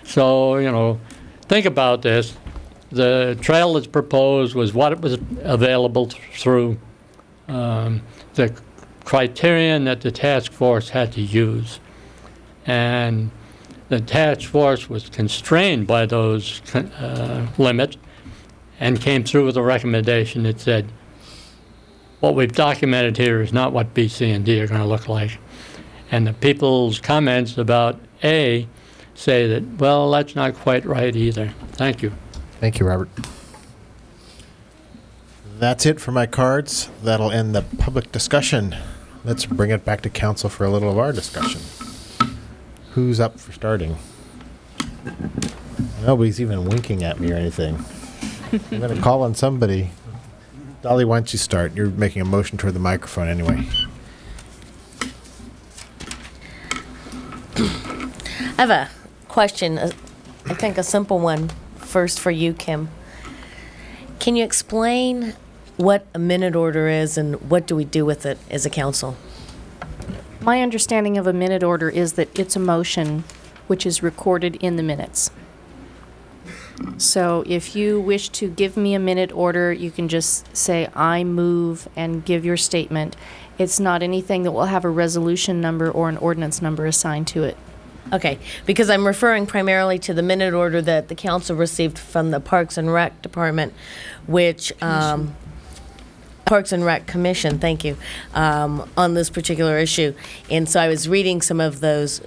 So, you know, think about this. The trail that's proposed was what was available through the criterion that the task force had to use. And the task force was constrained by those limits, and came through with a recommendation that said, what we've documented here is not what B, C, and D are going to look like. And the people's comments about A say that, well, that's not quite right either. Thank you. Thank you, Robert. That's it for my cards. That'll end the public discussion. Let's bring it back to council for a little of our discussion. Who's up for starting? Nobody's even winking at me or anything. I'm going to call on somebody. Dolly, why don't you start? You're making a motion toward the microphone anyway. I have a question, I think a simple one, first for you, Kim. Can you explain what a minute order is and what do we do with it as a council? My understanding of a minute order is that it's a motion which is recorded in the minutes. So if you wish to give me a minute order, you can just say, I move, and give your statement. It's not anything that will have a resolution number or an ordinance number assigned to it. Okay, because I'm referring primarily to the minute order that the council received from the Parks and Rec Department, which, Parks and Rec Commission, thank you, on this particular issue. And so I was reading some of those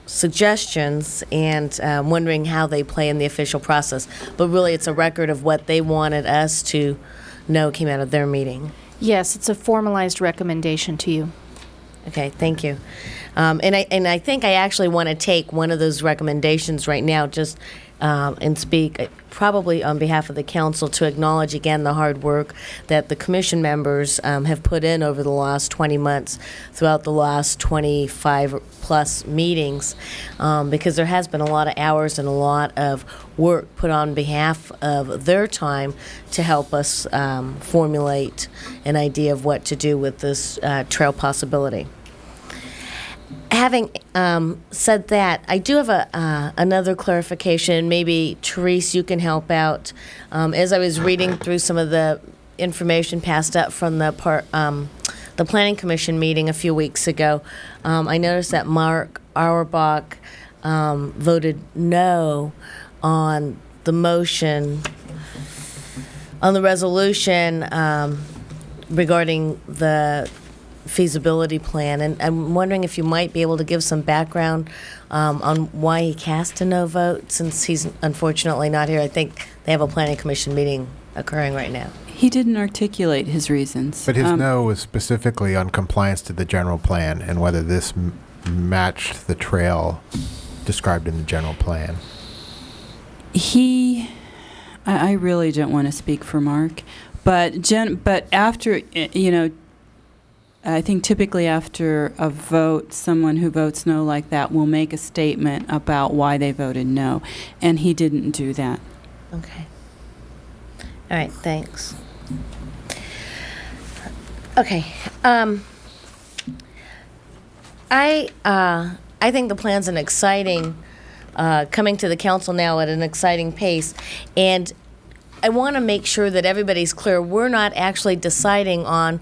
suggestions and wondering how they play in the official process. But really, it's a record of what they wanted us to know came out of their meeting. Yes, it's a formalized recommendation to you. Okay, thank you. And I think I actually want to take one of those recommendations right now, just and speak probably on behalf of the council to acknowledge again the hard work that the commission members have put in over the last 20 months throughout the last 25 plus meetings, because there has been a lot of hours and a lot of work put on behalf of their time to help us formulate an idea of what to do with this trail possibility. Having said that, I do have another clarification. Maybe, Therese, you can help out. As I was reading through some of the information passed up from the Planning Commission meeting a few weeks ago, I noticed that Mark Auerbach voted no on the motion, on the resolution regarding the feasibility plan, and I'm wondering if you might be able to give some background on why he cast a no vote, since he's unfortunately not here. I think they have a planning commission meeting occurring right now. He didn't articulate his reasons. But his no was specifically on compliance to the general plan and whether this matched the trail described in the general plan. I really don't want to speak for Mark, but after, you know, I think typically after a vote, someone who votes no like that will make a statement about why they voted no, and he didn't do that. Okay. All right, thanks. Okay. I think the plan's an exciting, coming to the council now at an exciting pace, and I want to make sure that everybody's clear. We're not actually deciding on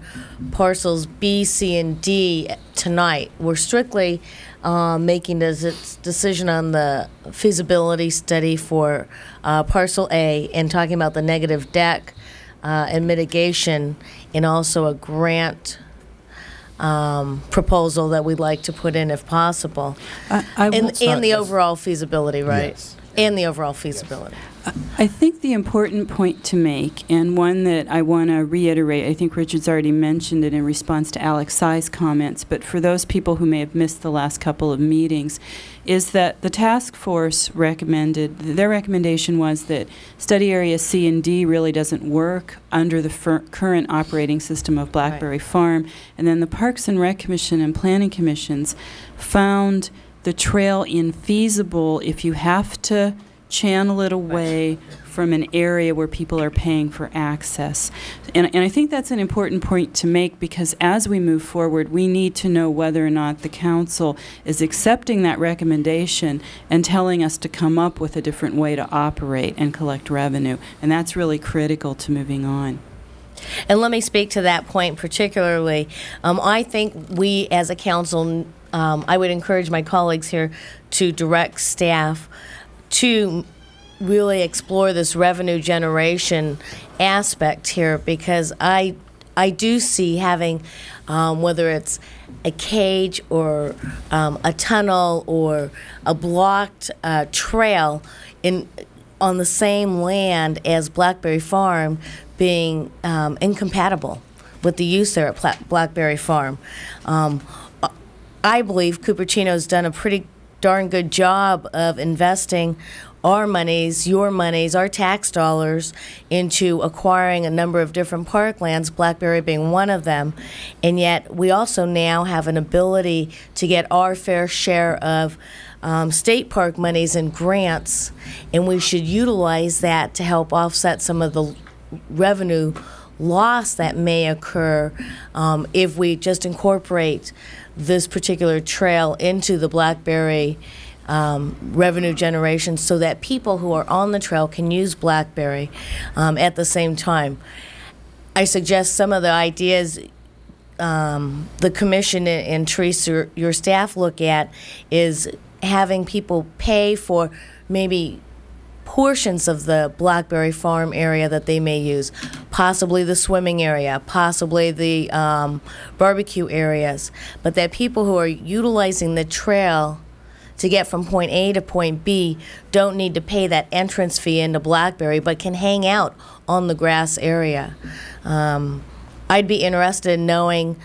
parcels B, C, and D tonight. We're strictly making a decision on the feasibility study for parcel A and talking about the negative deck and mitigation, and also a grant proposal that we'd like to put in if possible. And the overall feasibility, right? Yes. And the overall feasibility. I think the important point to make, and one that I want to reiterate, I think Richard's already mentioned it in response to Alex Tsai's comments, but for those people who may have missed the last couple of meetings, is that the task force recommended, their recommendation was that study area C and D really doesn't work under the current operating system of Blackberry Farm, and then the Parks and Rec Commission and Planning Commissions found the trail infeasible if you have to channel it away from an area where people are paying for access. And I think that's an important point to make, because as we move forward, we need to know whether or not the council is accepting that recommendation and telling us to come up with a different way to operate and collect revenue. And that's really critical to moving on. And let me speak to that point particularly. I think we as a council, I would encourage my colleagues here to direct staff to really explore this revenue generation aspect here, because I do see having, whether it's a cage or a tunnel or a blocked trail on the same land as Blackberry Farm being incompatible with the use there at Blackberry Farm. I believe Cupertino's done a pretty darn good job of investing our monies, your monies, our tax dollars into acquiring a number of different parklands, Blackberry being one of them, and yet we also now have an ability to get our fair share of state park monies and grants, and we should utilize that to help offset some of the revenue loss that may occur if we just incorporate this particular trail into the Blackberry revenue generation, so that people who are on the trail can use Blackberry at the same time. I suggest some of the ideas the commission and Teresa, your staff, look at is having people pay for maybe portions of the Blackberry Farm area that they may use, possibly the swimming area, possibly the barbecue areas, but that people who are utilizing the trail to get from point A to point B don't need to pay that entrance fee into Blackberry, but can hang out on the grass area. I'd be interested in knowing,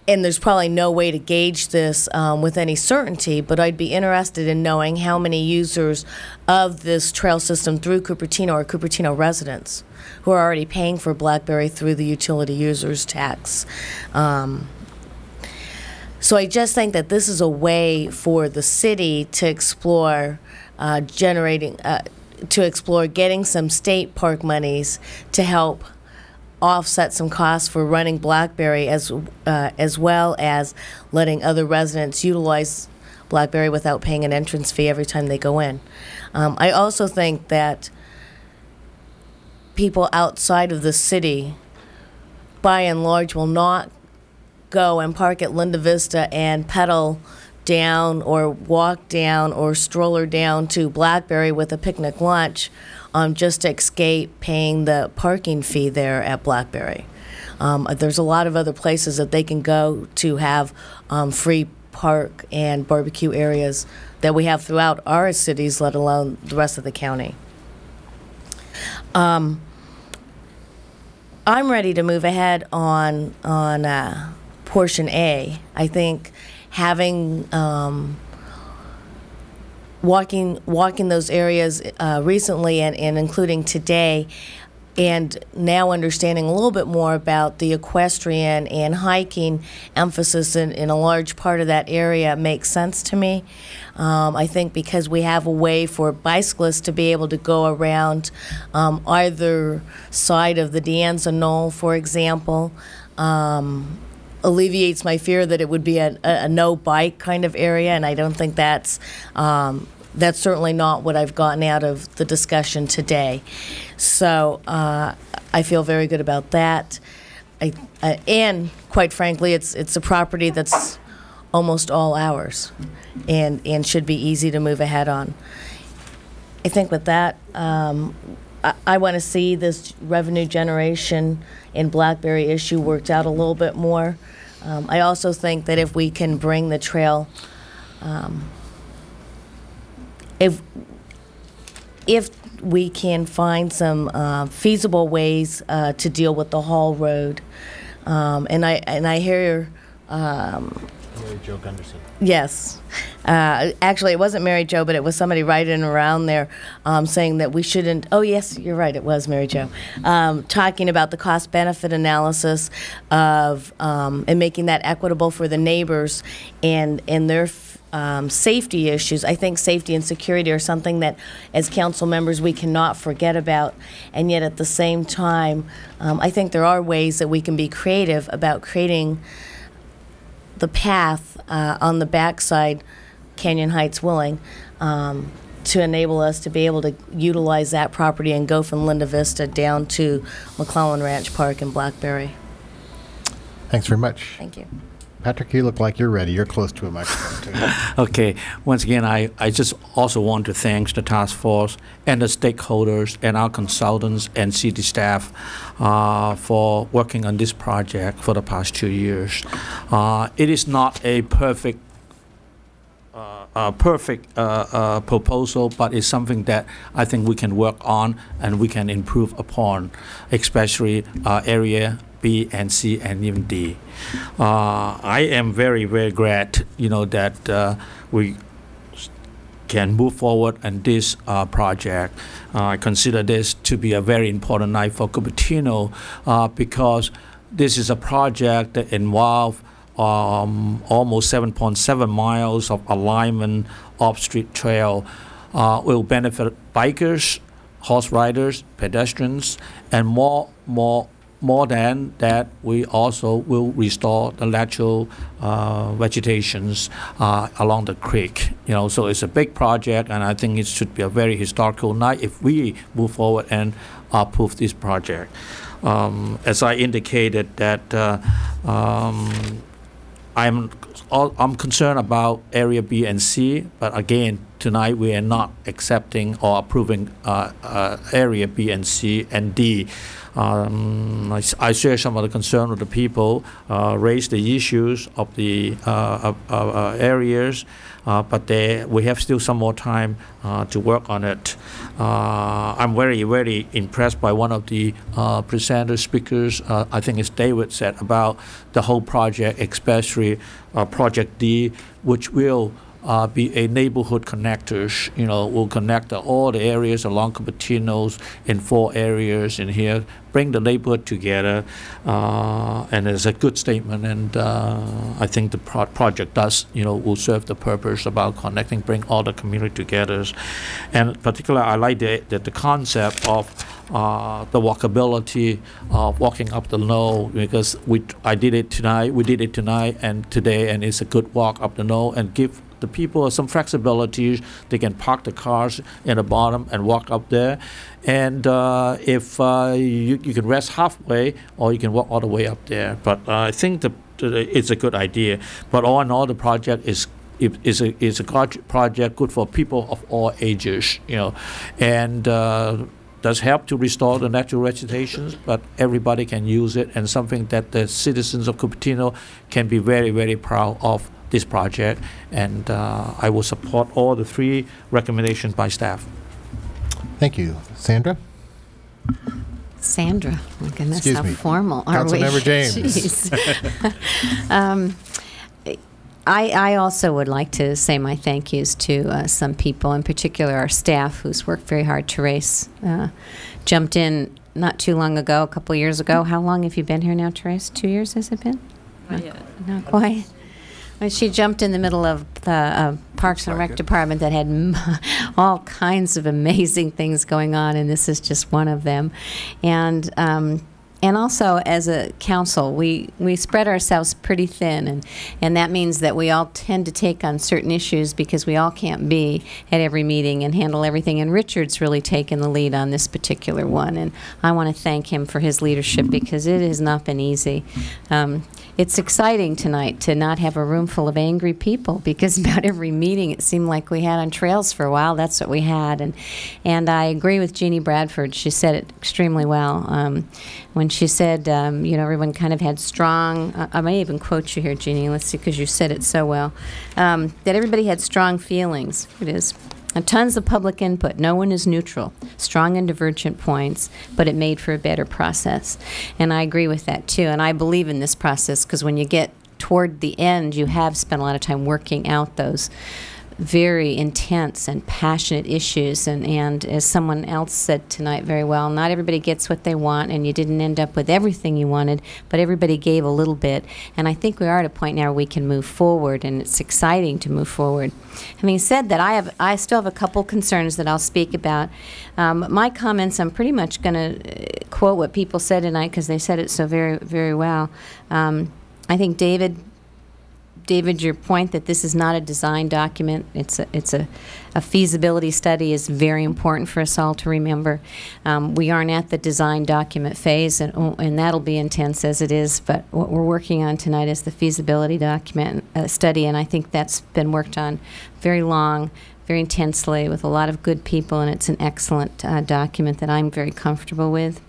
and there's probably no way to gauge this with any certainty, but I'd be interested in knowing how many users of this trail system through Cupertino are Cupertino residents who are already paying for Blackberry through the utility users tax. So I just think that this is a way for the city to explore getting some state park monies to help offset some costs for running Blackberry, as well as letting other residents utilize Blackberry without paying an entrance fee every time they go in. I also think that people outside of the city, by and large, will not go and park at Linda Vista and pedal down or walk down or stroller down to Blackberry with a picnic lunch just to escape paying the parking fee there at Blackberry. There's a lot of other places that they can go to have free park and barbecue areas that we have throughout our cities, let alone the rest of the county. I'm ready to move ahead on portion A. I think having walking those areas recently and including today, and now understanding a little bit more about the equestrian and hiking emphasis in a large part of that area makes sense to me. I think because we have a way for bicyclists to be able to go around either side of the De Anza Knoll, for example, alleviates my fear that it would be a no bike kind of area, and I don't think that's certainly not what I've gotten out of the discussion today. So I feel very good about that. And quite frankly, it's a property that's almost all ours and should be easy to move ahead on. I think with that, I want to see this revenue generation and Blackberry issue worked out a little bit more. I also think that if we can bring the trail, if we can find some feasible ways to deal with the Hall Road, and I hear. Mary Jo Gunderson. Yes. Actually, it wasn't Mary Jo, but it was somebody right in around there saying that we shouldn't. Oh, yes, you're right. It was Mary Jo. Talking about the cost-benefit analysis of and making that equitable for the neighbors and their safety issues. I think safety and security are something that, as council members, we cannot forget about. And yet, at the same time, I think there are ways that we can be creative about creating the path on the backside, Canyon Heights Willing, to enable us to be able to utilize that property and go from Linda Vista down to McClellan Ranch Park and Blackberry. Thanks very much. Thank you. Patrick, you look like you're ready. You're close to a microphone, too. Okay. Once again, I just also want to thank the task force and the stakeholders and our consultants and city staff for working on this project for the past 2 years. It is not a perfect proposal, but it's something that I think we can work on and we can improve upon, especially area B and C and even D. I am very, very glad, that we can move forward on this project. I consider this to be a very important night for Cupertino because this is a project that involves almost 7.7 miles of alignment off-street trail. Will benefit bikers, horse riders, pedestrians, and more than that, we also will restore the natural vegetations along the creek. So it's a big project, and I think it should be a very historical night if we move forward and approve this project. As I indicated, that I'm concerned about area B and C, but again, tonight we are not accepting or approving area B and C and D. I share some of the concern of the people, raise the issues of the areas, but we have still some more time to work on it. I'm very, very impressed by one of the presenter speakers. I think it's David said about the whole project, especially Project D, which will be a neighborhood connectors. Will connect all the areas along Cupertino's in 4 areas in here, bring the neighborhood together, and it's a good statement. And I think the project does, will serve the purpose about connecting, bring all the community together. And particularly, I like the concept of the walkability of walking up the knoll, because I did it tonight. We did it tonight and today, and it's a good walk up the knoll and give the people some flexibility. They can park the cars in the bottom and walk up there. And if you can rest halfway, or you can walk all the way up there. But I think it's a good idea. But all in all, the project is a project good for people of all ages, and does help to restore the natural vegetations, but everybody can use it, and something that the citizens of Cupertino can be very, very proud of this project. And I will support all the 3 recommendations by staff. Thank you. Sandra? Sandra, my goodness, Excuse how me. formal are we? Councilmember James. Jeez. I also would like to say my thank yous to some people, in particular our staff, who's worked very hard. Therese jumped in not too long ago, a couple years ago. How long have you been here now, Therese? 2 years has it been? Not yet. Not quite. When she jumped in the middle of the Parks and Rec department that had all kinds of amazing things going on, and this is just one of them. And also, as a council, we spread ourselves pretty thin, and that means that we all tend to take on certain issues because we all can't be at every meeting and handle everything. And Richard's really taken the lead on this particular one, and I want to thank him for his leadership because it has not been easy. It's exciting tonight to not have a room full of angry people, because about every meeting it seemed like we had on trails for a while, that's what we had. And I agree with Jeannie Bradford. She said it extremely well. When she said, everyone kind of had strong, I may even quote you here, Jeannie, let's see, because you said it so well, that everybody had strong feelings. Here it is. And tons of public input. No one is neutral. Strong and divergent points, but it made for a better process. And I agree with that, too. And I believe in this process because when you get toward the end, you have spent a lot of time working out those very intense and passionate issues. And as someone else said tonight very well, not everybody gets what they want, and you didn't end up with everything you wanted, but everybody gave a little bit. And I think we are at a point now where we can move forward, and it's exciting to move forward. Having said that, I still have a couple concerns that I'll speak about. My comments, I'm pretty much going to quote what people said tonight because they said it so very, very well. I think David David, your point that this is not a design document, it's a feasibility study is very important for us all to remember. We aren't at the design document phase, and that'll be intense as it is, but what we're working on tonight is the feasibility document study, and I think that's been worked on very long, very intensely with a lot of good people, and it's an excellent document that I'm very comfortable with.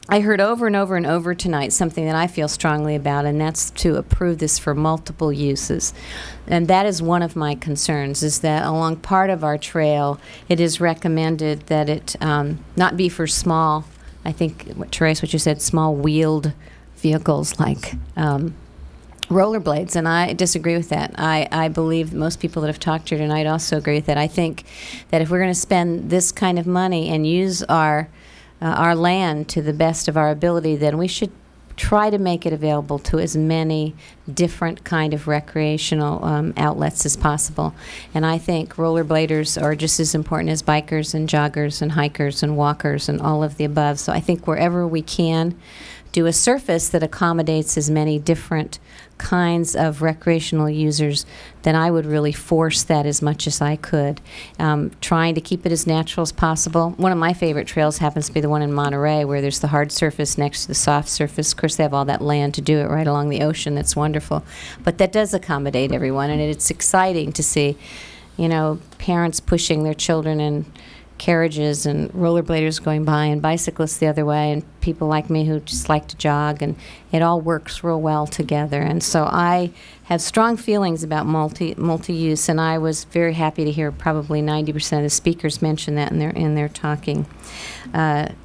I heard over and over and over tonight something that I feel strongly about, and that's to approve this for multiple uses. And that is one of my concerns, is that along part of our trail, it is recommended that it not be for small, I think, Therese, what you said, small wheeled vehicles like rollerblades, and I disagree with that. I believe most people that have talked here tonight also agree with that. I think that if we're going to spend this kind of money and use our land to the best of our ability, then we should try to make it available to as many different kind of recreational outlets as possible. And I think rollerbladers are just as important as bikers and joggers and hikers and walkers and all of the above. So I think wherever we can do a surface that accommodates as many different kinds of recreational users, then I would really force that as much as I could, trying to keep it as natural as possible. One of my favorite trails happens to be the one in Monterey, where there's the hard surface next to the soft surface. Of course, they have all that land to do it right along the ocean. That's wonderful. But that does accommodate everyone, and it's exciting to see, you know, parents pushing their children in carriages and rollerbladers going by and bicyclists the other way and people like me who just like to jog, and it all works real well together. And so I have strong feelings about multi-use, and I was very happy to hear probably 90% of the speakers mention that in their talking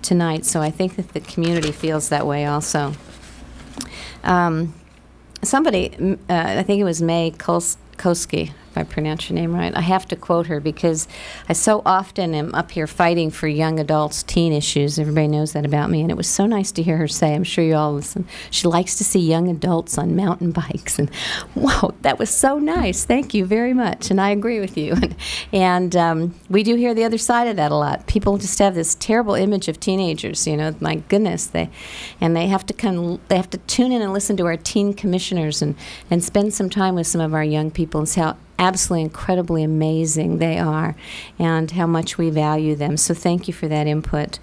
tonight. So I think that the community feels that way also. Somebody, I think it was May Koski, if I pronounce your name right, I have to quote her because I so often am up here fighting for young adults, teen issues. Everybody knows that about me, and it was so nice to hear her say, I'm sure you all listen, she likes to see young adults on mountain bikes. And wow, that was so nice. Thank you very much, and I agree with you. And we do hear the other side of that a lot. People just have this terrible image of teenagers, you know, my goodness. They have to tune in and listen to our teen commissioners and spend some time with some of our young people and see how absolutely incredibly amazing they are and how much we value them. So thank you for that input.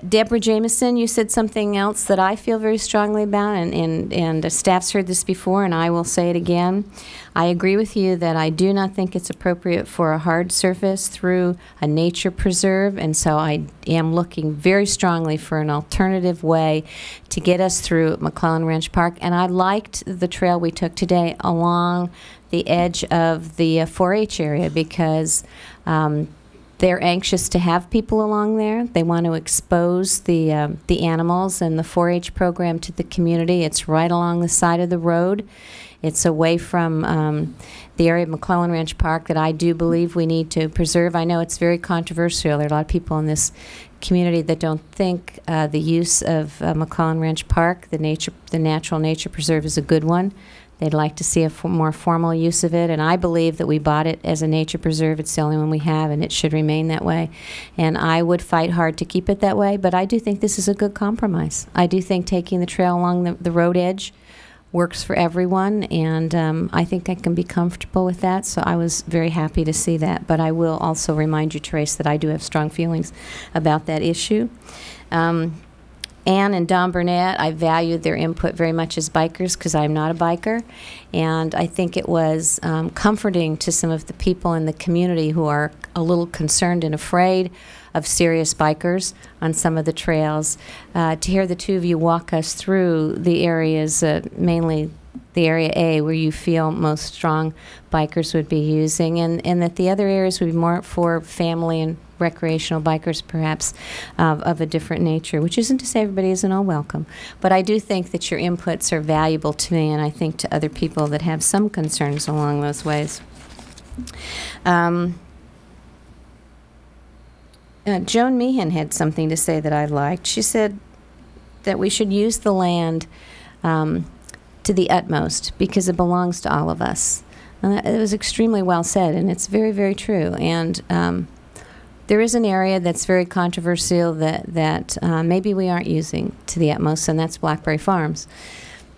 Deborah Jameson, you said something else that I feel very strongly about, and the staff's heard this before, and I will say it again. I agree with you that I do not think it's appropriate for a hard surface through a nature preserve, and so I am looking very strongly for an alternative way to get us through McClellan Ranch Park. And I liked the trail we took today along the edge of the 4-H area because they're anxious to have people along there. They want to expose the animals and the 4-H program to the community. It's right along the side of the road. It's away from the area of McClellan Ranch Park that I do believe we need to preserve. I know it's very controversial. There are a lot of people in this community that don't think the use of McClellan Ranch Park, the natural nature preserve, is a good one. They'd like to see a more formal use of it, and I believe that we bought it as a nature preserve. It's the only one we have, and it should remain that way. And I would fight hard to keep it that way, but I do think this is a good compromise. I do think taking the trail along the road edge works for everyone, and I think I can be comfortable with that, so I was very happy to see that. But I will also remind you, Therese, that I do have strong feelings about that issue. Ann and Don Burnett, I valued their input very much as bikers because I'm not a biker, and I think it was comforting to some of the people in the community who are a little concerned and afraid of serious bikers on some of the trails, to hear the two of you walk us through the areas, mainly the area A, where you feel most strong bikers would be using, and that the other areas would be more for family and recreational bikers, perhaps, of a different nature, which isn't to say everybody isn't all welcome. But I do think that your inputs are valuable to me, and I think to other people that have some concerns along those ways. Joan Meehan had something to say that I liked. She said that we should use the land to the utmost because it belongs to all of us. It was extremely well said, and it's very, very true. And there is an area that's very controversial that maybe we aren't using to the utmost, and that's Blackberry Farms.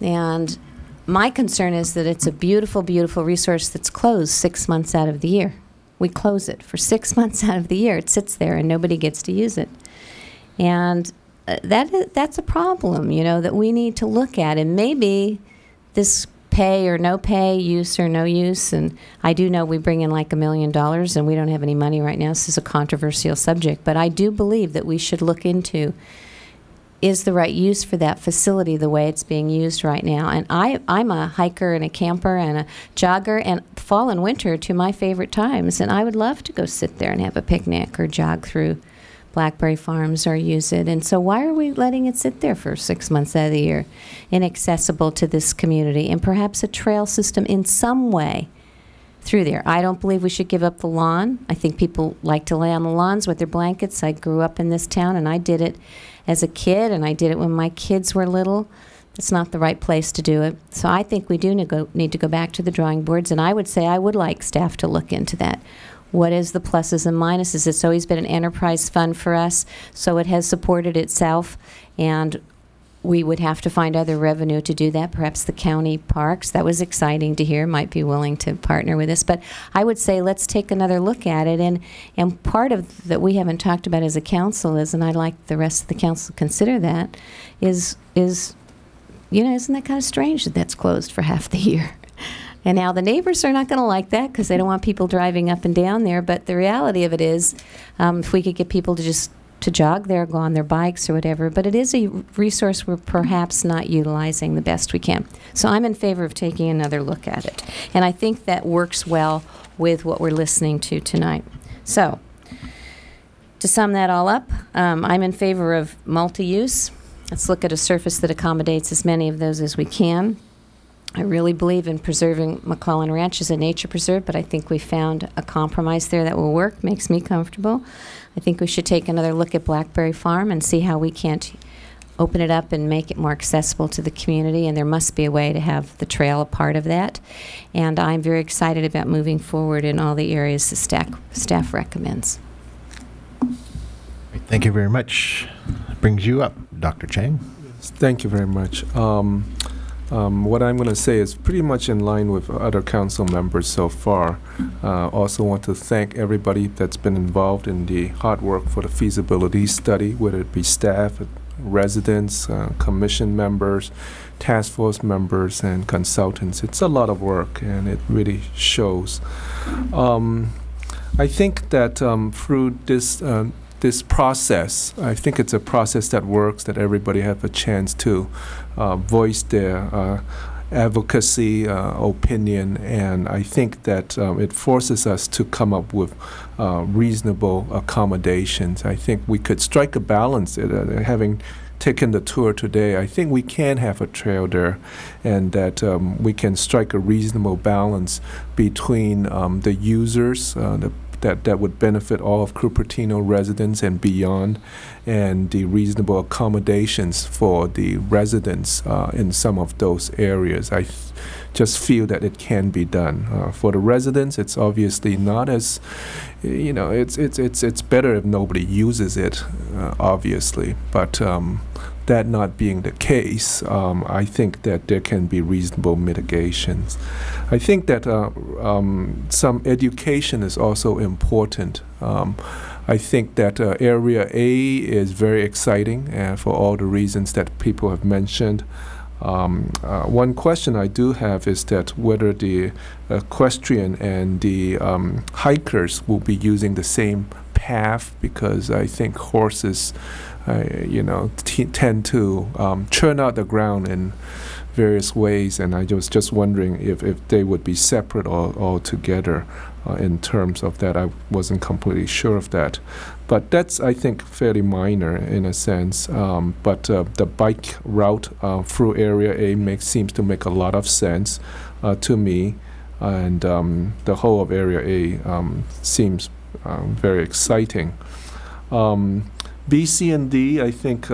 And my concern is that it's a beautiful, beautiful resource that's closed 6 months out of the year. We close it for 6 months out of the year. It sits there and nobody gets to use it. And that's a problem, you know, that we need to look at. And maybe this pay or no pay, use or no use, and I do know we bring in like $1 million and we don't have any money right now. This is a controversial subject. But I do believe that we should look into, is the right use for that facility the way it's being used right now? And I'm a hiker and a camper and a jogger, and fall and winter are two of my favorite times, and I would love to go sit there and have a picnic or jog through Blackberry Farms or use it. And so why are we letting it sit there for 6 months out of the year, inaccessible to this community, and perhaps a trail system in some way through there? I don't believe we should give up the lawn. I think people like to lay on the lawns with their blankets. I grew up in this town, and I did it as a kid, and I did it when my kids were little. It's not the right place to do it. So I think we do need to go back to the drawing boards, and I would say I would like staff to look into that. What is the pluses and minuses? It's always been an enterprise fund for us, so it has supported itself, and we would have to find other revenue to do that. Perhaps the county parks. That was exciting to hear, might be willing to partner with us. But I would say let's take another look at it. And part of that we haven't talked about as a council is, and I'd like the rest of the council to consider that, is you know, isn't that kind of strange that that's closed for half the year? And now the neighbors are not going to like that because they don't want people driving up and down there. But the reality of it is, if we could get people to jog there, go on their bikes or whatever, but it is a resource we're perhaps not utilizing the best we can. So I'm in favor of taking another look at it. And I think that works well with what we're listening to tonight. So to sum that all up, I'm in favor of multi-use. Let's look at a surface that accommodates as many of those as we can. I really believe in preserving McClellan Ranch as a nature preserve, but I think we found a compromise there that will work, makes me comfortable. I think we should take another look at Blackberry Farm and see how we can't open it up and make it more accessible to the community, and there must be a way to have the trail a part of that. And I'm very excited about moving forward in all the areas the staff recommends. Thank you very much. That brings you up, Dr. Chang. Yes, thank you very much. What I'm going to say is pretty much in line with other council members so far. Also want to thank everybody that's been involved in the hard work for the feasibility study, whether it be staff, residents, commission members, task force members, and consultants. It's a lot of work, and it really shows. I think that through this process, I think it's a process that works, that everybody have a chance to voice their advocacy, opinion, and I think that it forces us to come up with reasonable accommodations. I think we could strike a balance. Having taken the tour today, I think we can have a trail there, and that we can strike a reasonable balance between the users, that would benefit all of Cupertino residents and beyond, and the reasonable accommodations for the residents in some of those areas. I just feel that it can be done. For the residents, it's obviously not as, you know, it's better if nobody uses it, obviously, but that not being the case, I think that there can be reasonable mitigations. I think that some education is also important. I think that Area A is very exciting for all the reasons that people have mentioned. One question I do have is that whether the equestrian and the hikers will be using the same path, because I think horses you know, tend to churn out the ground in various ways, and I was just wondering if they would be separate or together in terms of that. I wasn't completely sure of that, but that's, I think, fairly minor in a sense. But the bike route through Area A seems to make a lot of sense to me, and the whole of Area A seems very exciting. B, C, and D, I think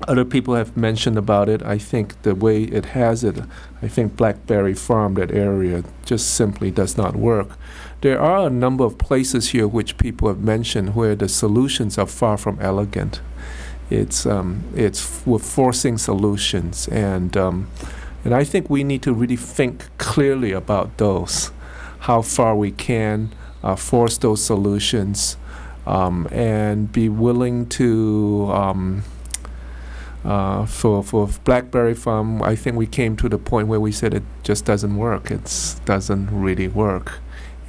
other people have mentioned about it. I think the way it has it, I think Blackberry Farm, that area, just simply does not work. There are a number of places here which people have mentioned where the solutions are far from elegant. we're forcing solutions, and I think we need to really think clearly about those, how far we can force those solutions, and be willing to. For Blackberry Farm, I think we came to the point where we said it just doesn't work. It doesn't really work,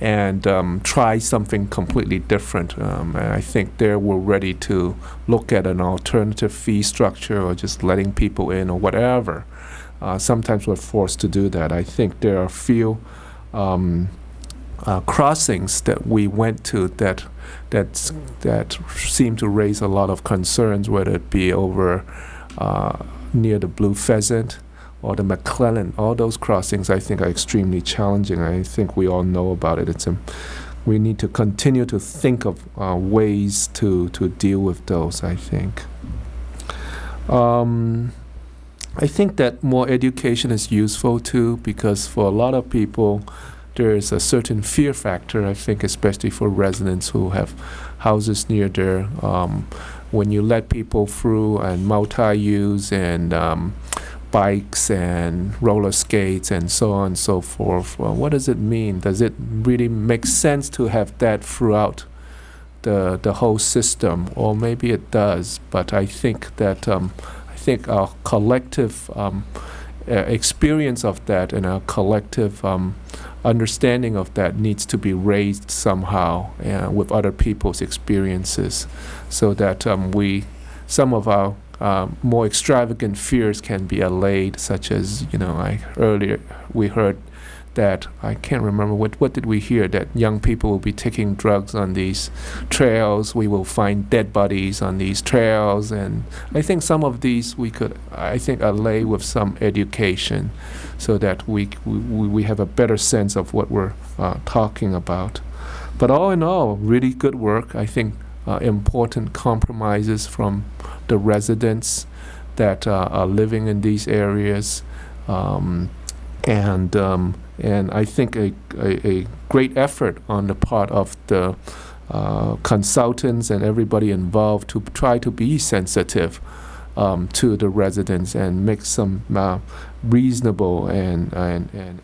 and try something completely different. And I think there we're ready to look at an alternative fee structure or just letting people in or whatever. Sometimes we're forced to do that. I think there are a few crossings that we went to that seem to raise a lot of concerns, whether it be over near the Blue Pheasant or the McClellan. All those crossings, I think, are extremely challenging. I think we all know about it. We need to continue to think of ways to deal with those, I think. I think that more education is useful too, because for a lot of people, there is a certain fear factor, I think, especially for residents who have houses near there. When you let people through and multi-use and bikes and roller skates and so on and so forth, well, what does it mean? Does it really make sense to have that throughout the whole system? Or maybe it does, but I think that our collective experience of that and our collective understanding of that needs to be raised somehow with other people's experiences, so that some of our more extravagant fears can be allayed, such as, earlier we heard that, I can't remember, what did we hear, that young people will be taking drugs on these trails, we will find dead bodies on these trails, and I think some of these we could, allay with some education, so that we have a better sense of what we're talking about. But all in all, really good work. I think important compromises from the residents that are living in these areas, and I think a great effort on the part of the consultants and everybody involved to try to be sensitive to the residents and make some reasonable and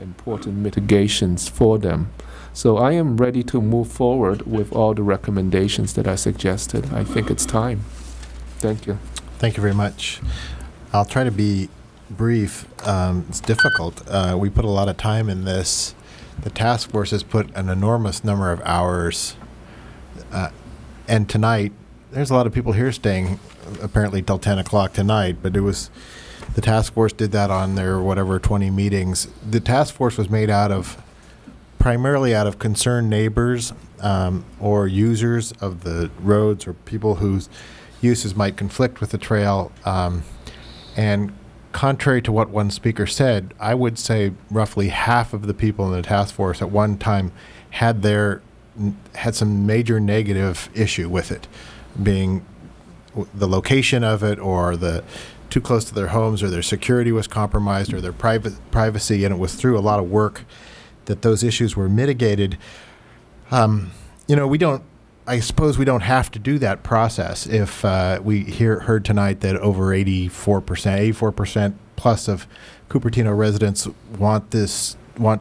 important mitigations for them. So I am ready to move forward with all the recommendations that I suggested. I think it's time. Thank you. Thank you very much. I'll try to be brief. It's difficult. We put a lot of time in this. The task force has put an enormous number of hours. And tonight, there's a lot of people here staying apparently till 10 o'clock tonight, but the task force did that on their 20 meetings. The task force was made primarily out of concerned neighbors or users of the roads, or people whose uses might conflict with the trail. And contrary to what one speaker said, I would say roughly half of the people in the task force at one time had some major negative issue with it, being the location of it, or the too close to their homes, or their security was compromised, or their privacy, and it was through a lot of work that those issues were mitigated. I suppose we don't have to do that process if we heard tonight that over 84% plus of Cupertino residents want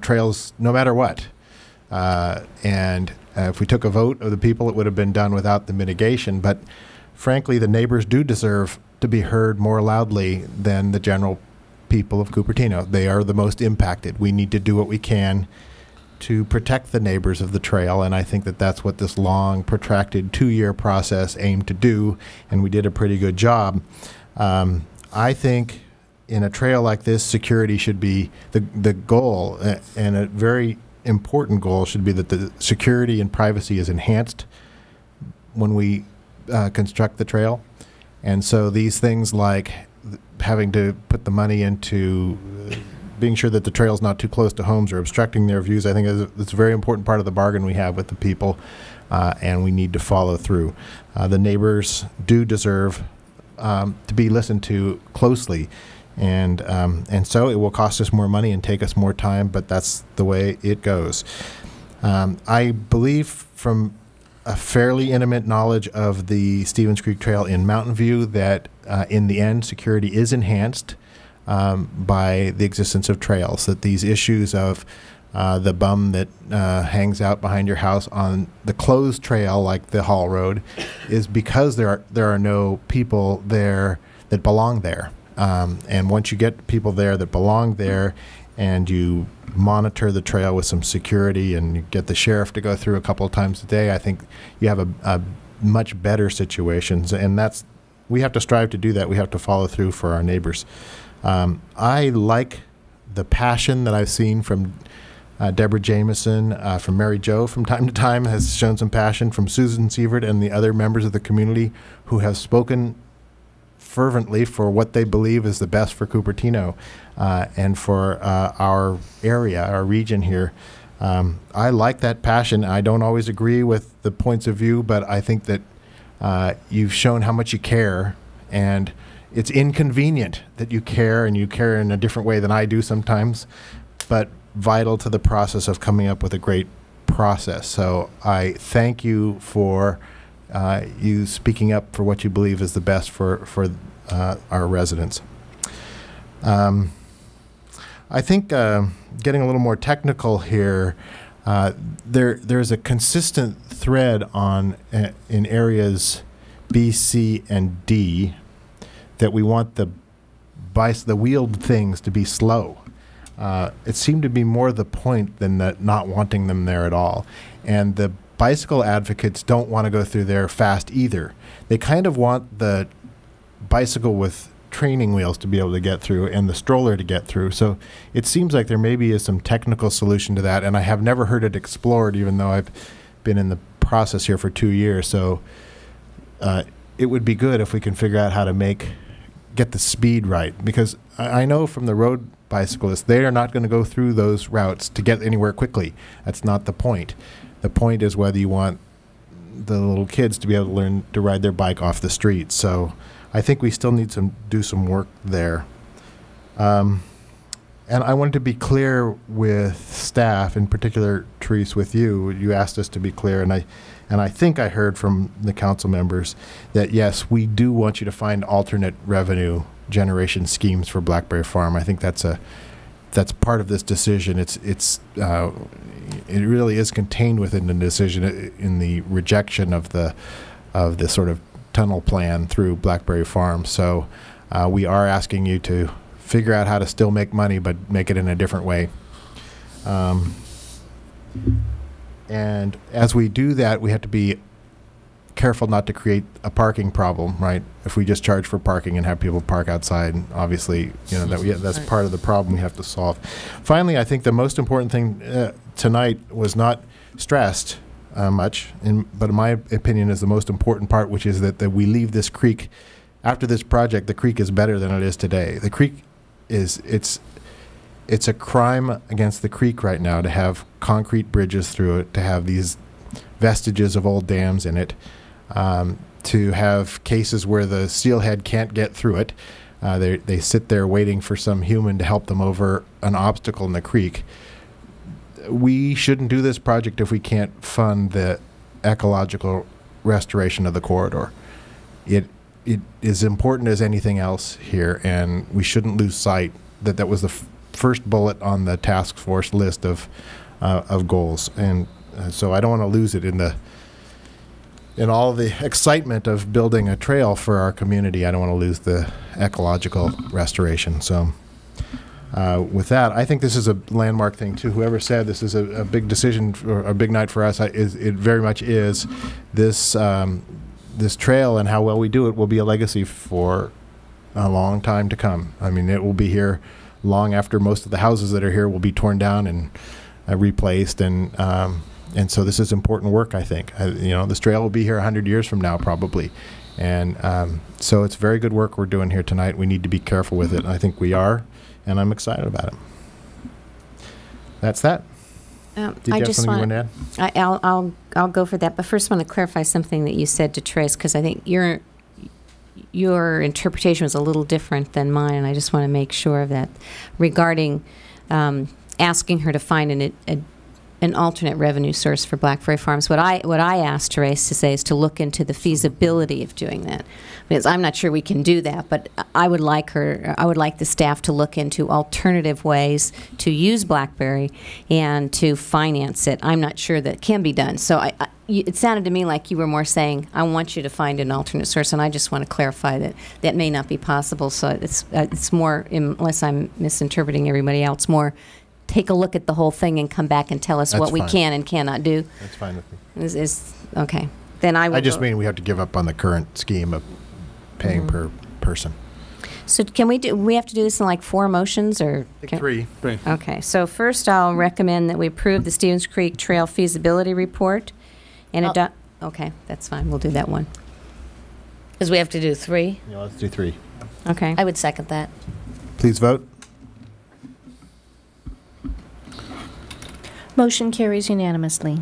trails no matter what. And if we took a vote of the people, it would have been done without the mitigation. But frankly, the neighbors do deserve to be heard more loudly than the general people of Cupertino. They are the most impacted. We need to do what we can to protect the neighbors of the trail, and I think that that's what this long, protracted 2-year process aimed to do, and we did a pretty good job. I think in a trail like this, security should be the goal, and a very important goal should be that the security and privacy is enhanced when we construct the trail. And so these things like having to put the money into being sure that the trail's not too close to homes or obstructing their views, I think it's a very important part of the bargain we have with the people, and we need to follow through. The neighbors do deserve to be listened to closely, and so it will cost us more money and take us more time, but that's the way it goes. I believe from a fairly intimate knowledge of the Stevens Creek Trail in Mountain View that in the end security is enhanced by the existence of trails, that these issues of the bum that hangs out behind your house on the closed trail like the Hall Road is because there are no people there that belong there. And once you get people there that belong there and you monitor the trail with some security and you get the sheriff to go through a couple of times a day, I think you have a much better situations. And we have to strive to do that. We have to follow through for our neighbors. I like the passion that I've seen from Deborah Jameson, from Mary Jo from time to time has shown some passion, from Susan Sievert and the other members of the community who have spoken fervently for what they believe is the best for Cupertino and for our area, our region here. I like that passion. I don't always agree with the points of view, but I think that you've shown how much you care, and it's inconvenient that you care, and you care in a different way than I do sometimes, but vital to the process of coming up with a great process. So I thank you for you speaking up for what you believe is the best for our residents. I think getting a little more technical here, there's a consistent thread on in areas B, C, and D that we want the wheeled things to be slow. It seemed to be more the point than that not wanting them there at all. And the bicycle advocates don't want to go through there fast either. They kind of want the bicycle with training wheels to be able to get through and the stroller to get through. So it seems like there maybe is some technical solution to that, and I have never heard it explored, even though I've been in the process here for 2 years. So it would be good if we can figure out how to get the speed right, because I know from the road bicyclists, they are not going to go through those routes to get anywhere quickly. That's not the point. The point is whether you want the little kids to be able to learn to ride their bike off the street. So I think we still need to do some work there. And I wanted to be clear with staff, in particular, Therese, with you. You asked us to be clear, and I think I heard from the council members that, yes, we do want you to find alternate revenue generation schemes for Blackberry Farm. I think that's part of this decision. It really is contained within the decision in the rejection of the sort of tunnel plan through Blackberry Farm. So we are asking you to figure out how to still make money, but make it in a different way. And as we do that, we have to be careful not to create a parking problem, right? If we just charge for parking and have people park outside, obviously, that's part of the problem we have to solve. Finally, I think the most important thing tonight was not stressed much, but in my opinion is the most important part, which is that we leave this creek. After this project, the creek is better than it is today. The creek it's a crime against the creek right now to have concrete bridges through it, to have these vestiges of old dams in it, to have cases where the steelhead can't get through it. They sit there waiting for some human to help them over an obstacle in the creek. We shouldn't do this project if we can't fund the ecological restoration of the corridor. It is important as anything else here, and we shouldn't lose sight that was the first bullet on the task force list of goals. And so I don't want to lose it in all the excitement of building a trail for our community. I don't want to lose the ecological restoration. So with that, I think this is a landmark thing too. Whoever said this is a big decision or a big night for us, it very much is. This trail and how well we do it will be a legacy for a long time to come. I mean, it will be here long after most of the houses that are here will be torn down and replaced, and so this is important work, I think. This trail will be here 100 years from now probably, and so it's very good work we're doing here tonight. We need to be careful with it, and I think we are, and I'm excited about it. That's that. Did you have something you want to add? I'll go for that, but first I want to clarify something that you said to Trace, because I think your interpretation was a little different than mine, and I just want to make sure of that regarding asking her to find an alternate revenue source for Blackberry Farms. What I asked Therese to say is to look into the feasibility of doing that, because I'm not sure we can do that. But I would like the staff to look into alternative ways to use Blackberry and to finance it. I'm not sure that can be done. So it sounded to me like you were more saying, I want you to find an alternate source, and I just want to clarify that that may not be possible. So it's more, unless I'm misinterpreting everybody else, more take a look at the whole thing and come back and tell us what we can and cannot do. That's fine with me. Okay. Then I will. I just mean we have to give up on the current scheme of paying per person. So can we do? We have to do this in like 4 motions, or three? Okay. So first, I'll recommend that we approve the Stevens Creek Trail feasibility report, and adopt. Okay, that's fine. We'll do that one. Because we have to do 3. Yeah, let's do 3. Okay. I would second that. Please vote. Motion carries unanimously.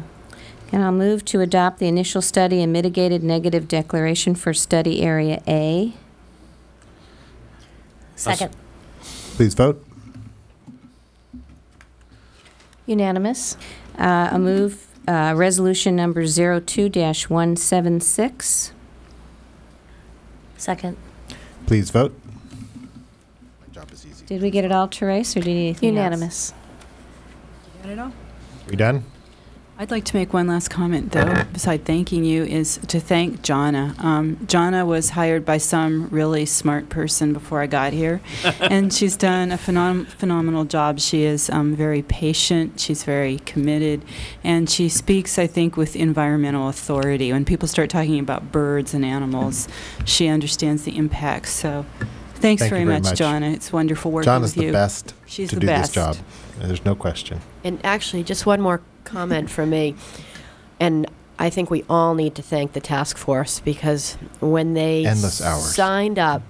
And I'll move to adopt the initial study and mitigated negative declaration for study area A. Second. Please vote. Unanimous. I'll move resolution number 02-176. Second. Please vote. Did we get it all, Therese, or do you need anything Unanimous. You got it all? We done? I'd like to make one last comment, though, beside thanking you, is to thank Jonna. Jonna was hired by some really smart person before I got here, and she's done a phenomenal job. She is very patient, she's very committed, and she speaks, I think, with environmental authority. When people start talking about birds and animals, she understands the impacts. So thanks very much, Jonna. It's wonderful working with you. Jonna's the best She's to the do best. this job. There's no question. And actually, just one more comment from me. And I think we all need to thank the task force, because when they Endless hours. signed up,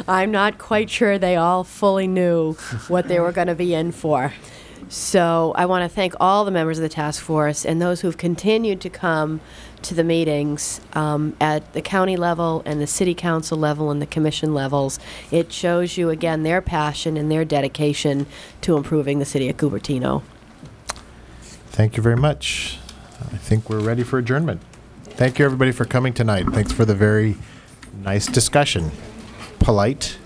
I'm not quite sure they all fully knew what they were going to be in for. So I want to thank all the members of the task force and those who've continued to come to the meetings at the county level and the city council level and the commission levels. It shows you, again, their passion and their dedication to improving the city of Cupertino. Thank you very much. I think we're ready for adjournment. Thank you, everybody, for coming tonight. Thanks for the very nice discussion. Polite,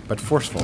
but forceful.